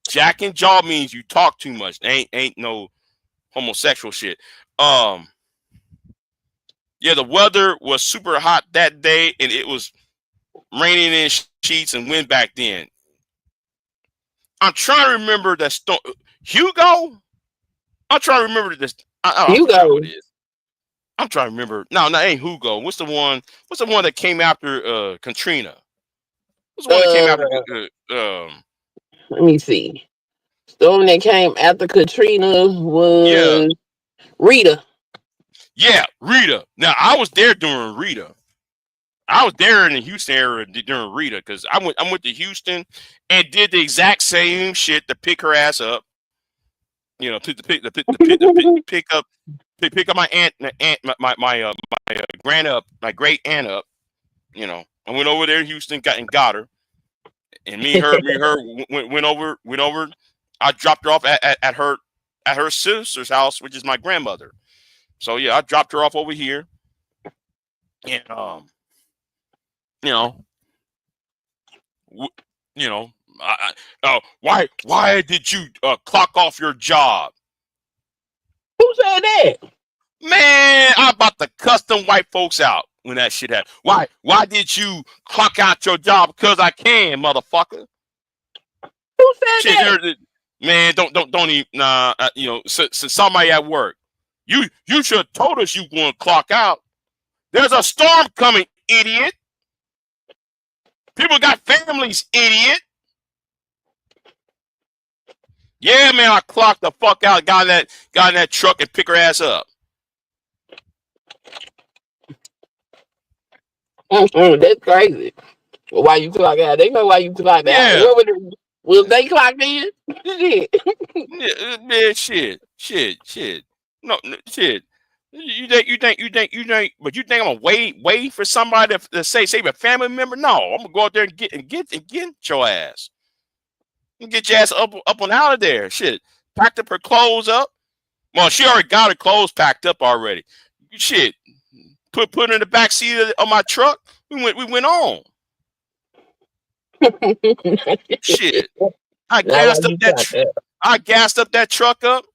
jacking jaw means you talk too much. Ain't no homosexual shit. Yeah, the weather was super hot that day, and it was raining in sheets and wind back then. I'm trying to remember that storm. Hugo? I'm trying to remember this. Hugo. What it is. I'm trying to remember. No, ain't Hugo. What's the one that came after Katrina? What's the one that came after? Let me see. The one that came after Katrina was Rita. Yeah, Rita. Now I was there during Rita. I was there in the Houston area during Rita because I went to Houston and did the exact same shit to pick her ass up. You know, pick up my my great aunt up. You know, I went over there to Houston, got her, and me and her went over. I dropped her off at her sister's house, which is my grandmother. So yeah, I dropped her off over here, and why did you clock off your job? Who said that? Man, I'm about to cuss them white folks out when that shit happened. Why did you clock out your job? Because I can, motherfucker. Who said that? Man, don't even so somebody at work. You should have told us you going to clock out. There's a storm coming. idiot. People got families, idiot. Yeah, man, I clocked the fuck out, got in that truck and pick her ass up. That's crazy. Why you clock out? They know why you clocked out. Yeah. What was they clocked in? Shit. Yeah, man, shit. No, shit. You think, but you think I'm gonna wait for somebody to say a family member? No, I'm gonna go out there and get your ass. And get your ass up and out of there. Shit. Packed up her clothes up. Well, she already got her clothes packed up already. Shit. Put her in the back seat of my truck. We went on. Shit. I gassed up that truck up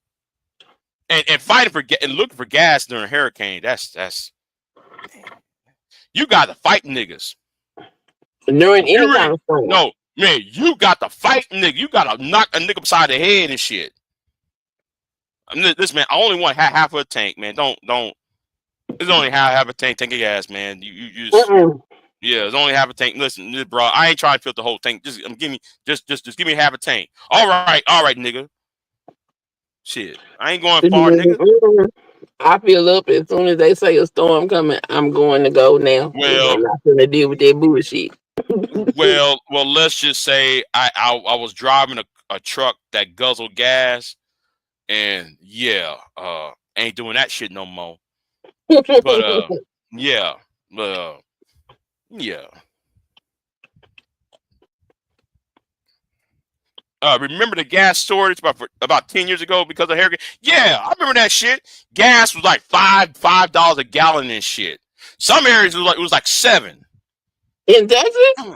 and fighting for and looking for gas during a hurricane. That's you got to fight niggas. During any kind of storm. No, man, you got to fight nigga. You got to knock a nigga upside the head and shit. Listen, man, I only want half of a tank, man. Don't. It's only half a tank. Tank of gas, man. You just. Yeah, it's only half a tank. Listen, bro, I ain't trying to fill the whole tank. Just give me half a tank. All right, nigga. Shit, I ain't going far, nigga. I feel up as soon as they say a storm coming. I'm going to go now. Well, I'm not gonna deal with that bullshit. well, let's just say I was driving a truck that guzzled gas, and yeah, ain't doing that shit no more. But yeah. Remember the gas shortage about 10 years ago because of hurricane? Yeah, I remember that shit. Gas was like $5 a gallon and shit. Some areas it was like $7. In Texas?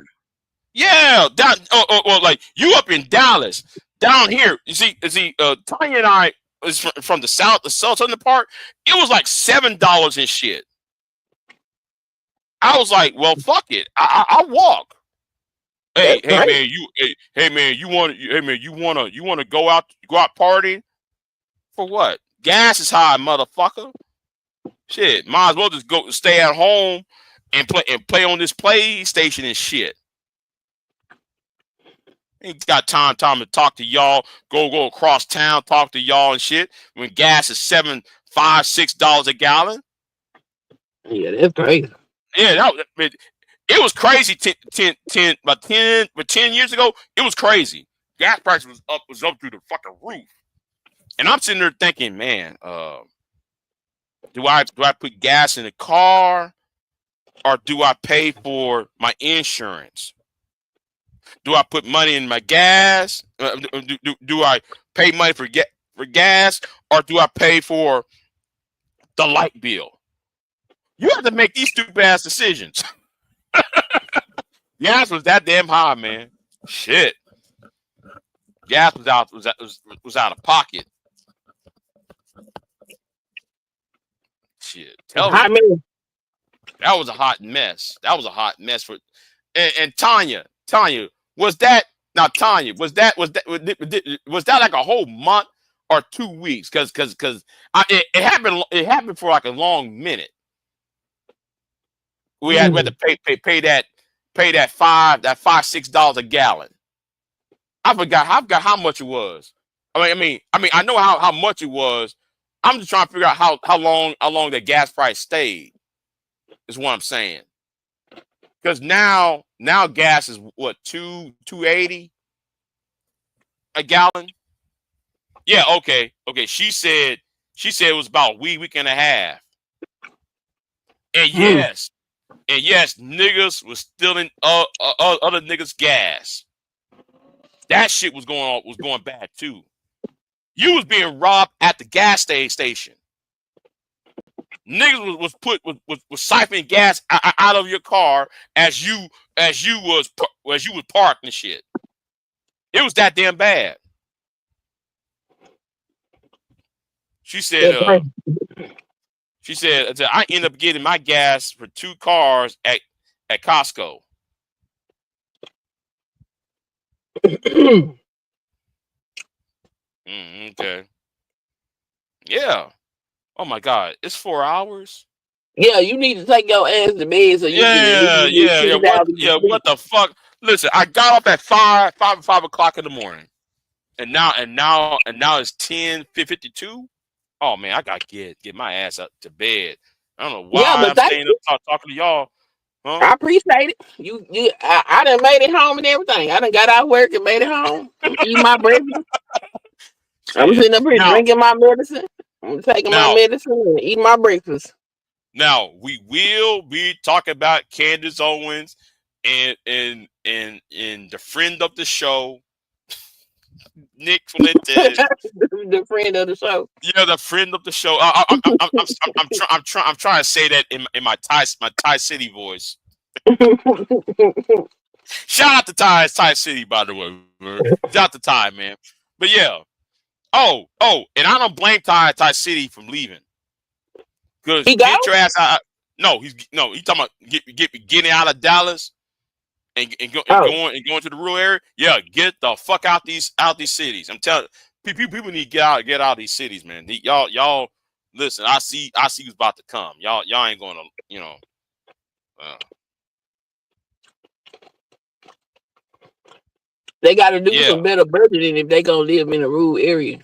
Yeah, down. Well, like you up in Dallas, down here. You see, Tanya and I is from the southern part. It was like $7 and shit. I was like, well, fuck it. I walk. Hey man, you want to go out party for what? Gas is high, motherfucker. Shit, might as well just go stay at home and play on this PlayStation and shit. Ain't got time to talk to y'all. Go across town, talk to y'all and shit. When gas is $7, $5, $6 a gallon. Yeah, that's crazy. Yeah, it was crazy. 10 years ago, it was crazy. Gas price was up through the fucking roof, and I'm sitting there thinking, man, do I put gas in the car, or do I pay for my insurance? Do I put money in my gas? Do I pay money for gas, or do I pay for the light bill? You have to make these stupid ass decisions. Gas was that damn high, man. Shit. Gas was out of pocket. Shit. That was a hot mess. That was a hot mess for. And Tanya, was that like a whole month or 2 weeks? Because it happened for like a long minute. We had to pay that $5-6 a gallon. I forgot how much it was. I mean I know how much it was. I'm just trying to figure out how long the gas price stayed. Is what I'm saying. Because now gas is what $2.80 a gallon. Yeah, okay. She said it was about a week and a half. And yes, niggas was stealing other niggas' gas. That shit was going bad too. You was being robbed at the gas station. Niggas was siphoning gas out of your car as you was parked and shit. It was that damn bad. She said I end up getting my gas for 2 cars at Costco. Okay. Yeah. Oh my God. It's 4 hours. Yeah, you need to take your ass to bed so you can sit down and sleep. What the fuck? Listen, I got off at 5 o'clock in the morning, and now it's 10:52. Oh man, I gotta get my ass up to bed. I don't know why Yeah, but I'm staying up talking to y'all. Huh? I appreciate it. I done made it home and everything. I done got out of work and made it home. Eat my breakfast. I'm sitting up here drinking my medicine. I'm taking my medicine and eating my breakfast. Now we will be talking about Candace Owens and the friend of the show, Nick Fuentes. The friend of the show. Yeah, the friend of the show. I'm trying to say that in my Thai City voice. Shout out to Thai City, by the way. Shout out to Thai, man. But yeah. Oh, and I don't blame Thai City from leaving. Because get your ass out. No, he's talking about getting out of Dallas and going to the rural area. Yeah, get the fuck out these cities. I'm telling you, people need to get out of these cities, man. Y'all listen, I see who's about to come. Y'all ain't gonna, they gotta do some better budgeting if they gonna live in a rural area.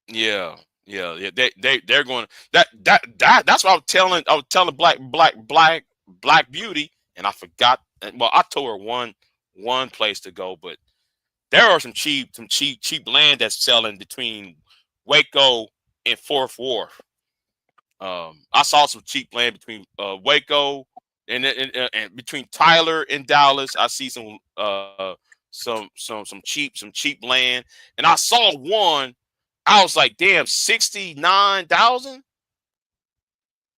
Yeah. They're going that's what I was telling Black Beauty, and I forgot. Well, I told her one place to go, but there are some cheap land that's selling between Waco and Fourth Wharf. I saw some cheap land between Waco and between Tyler and Dallas. I see some cheap land, and I saw one. I was like, damn, 69,000. And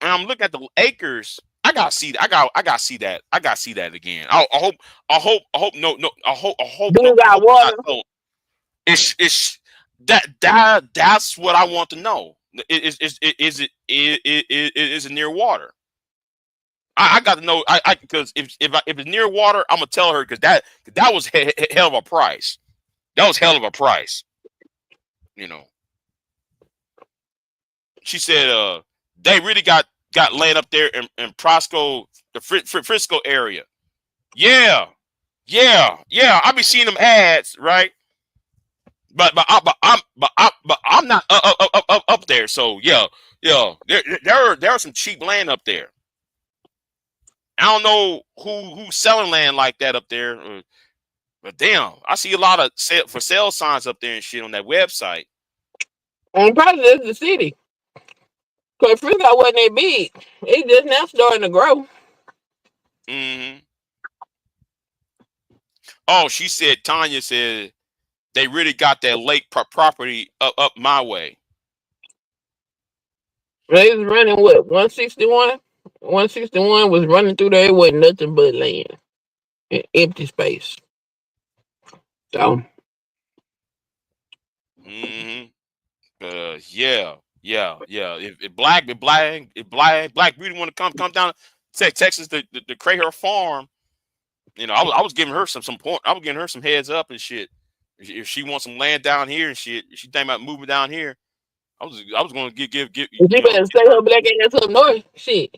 I'm looking at the acres. I gotta see that. I gotta see that. I gotta see that again. I hope. No. I hope. Do you got water? It's that's what I want to know. Is it near water? I got to know. Because if it's near water, I'm gonna tell her, because that was hell of a price. That was hell of a price. She said they really got land up there in Prosco, the Frisco area. Yeah. I be seeing them ads, right? But I'm not up there. So yeah. There are some cheap land up there. I don't know who's selling land like that up there, but damn, I see a lot of for sale signs up there and shit on that website. And probably that's the city. Because Frisco wasn't that big. It's just now starting to grow. Mm-hmm. Oh, Tanya said they really got that lake property up my way. They was running what, 161? 161 was running through there. It wasn't nothing but land and empty space. So. Mm-hmm. Yeah. If Black Beauty want to come down to Texas to create her farm, I was giving her some point. I was giving her some heads up and shit. If she wants some land down here and shit, if she think about moving down here, I was going to give. She better stay her black ass up north. Shit.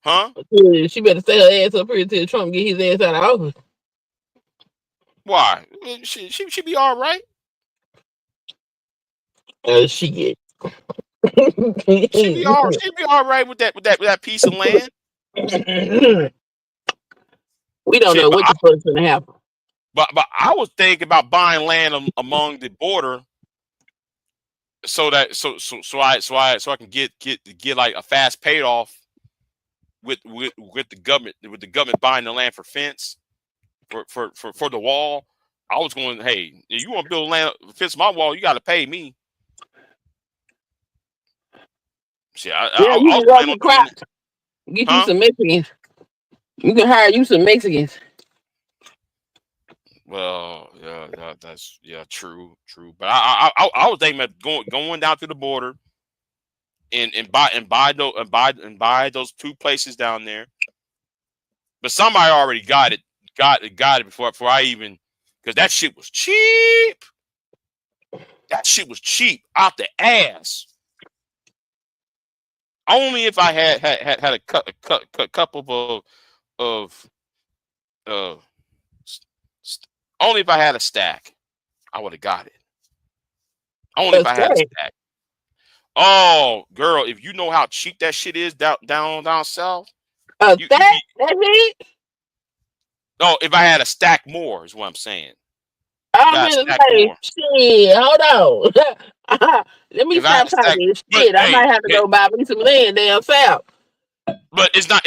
Huh? She better stay her ass up here until Trump get his ass out of office. Why? She be all right. She be all right with that piece of land. We don't know what the fuck's gonna happen. But I was thinking about buying land among the border, so I can get like a fast paid off with the government buying the land for fence for the wall. I was going, hey, if you want to build land fence my wall, you got to pay me. See, you can grow some crops. Get you some Mexicans. You can hire you some Mexicans. Well, yeah, that's true. But I was thinking about going down to the border and buy those two places down there. But somebody already got it before I even, because that shit was cheap. That shit was cheap out the ass. Only if I had a couple of only if I had a stack, I would have got it. Only if I had a stack. Oh, girl, if you know how cheap that shit is down south. That's it? No, if I had a stack more, is what I'm saying. I'm gonna say, shit, hold on. Let me stop talking shit. I might have to go buy me some land down south. But it's not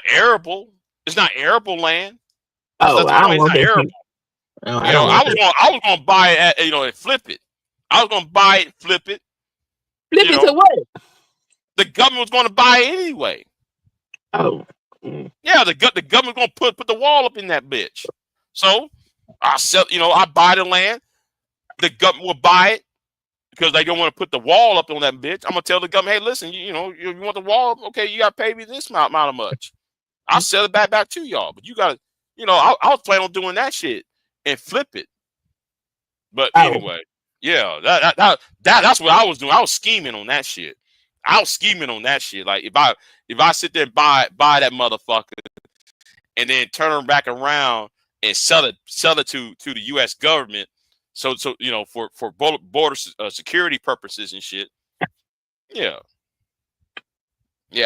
arable. It's not arable land. Oh, I don't it's want not that arable. shit. No, I was gonna buy it and flip it. I was gonna buy it, flip it. Flip it to what? The government was gonna buy it anyway. Oh. Yeah, the government's gonna put the wall up in that bitch. So I sell, I buy the land. The government will buy it because they don't want to put the wall up on that bitch. I'm gonna tell the government, hey, listen, you want the wall? Okay, you gotta pay me this amount of much. I'll sell it back to y'all. But you gotta, I was planning on doing that shit and flip it. But anyway, yeah, that's what I was doing. I was scheming on that shit. Like if I sit there and buy that motherfucker and then turn them back around and sell it to the U.S. government, so for border security purposes and shit. Yeah,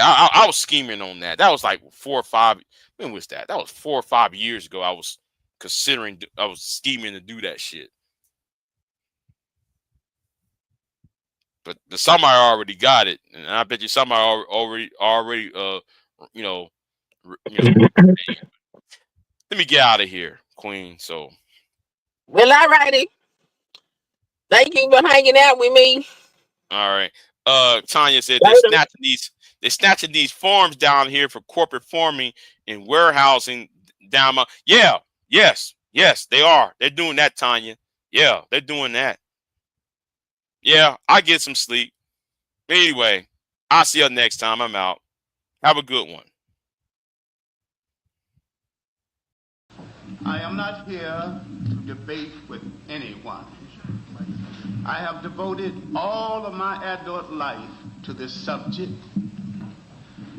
I was scheming on that. That was like 4 or 5. When was that? That was 4 or 5 years ago. I was scheming to do that shit. But somebody already got it, and I bet you somebody already Let me get out of here, Queen. So, well, all righty. Thank you for hanging out with me. All right. Tanya said they're snatching these farms down here for corporate farming and warehousing down my. Yeah, yes, they are. They're doing that, Tanya. Yeah, they're doing that. Yeah, I get some sleep. Anyway, I'll see you next time. I'm out. Have a good one. I am not here to debate with anyone. I have devoted all of my adult life to this subject.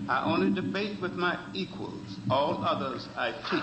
I only debate with my equals. All others I teach.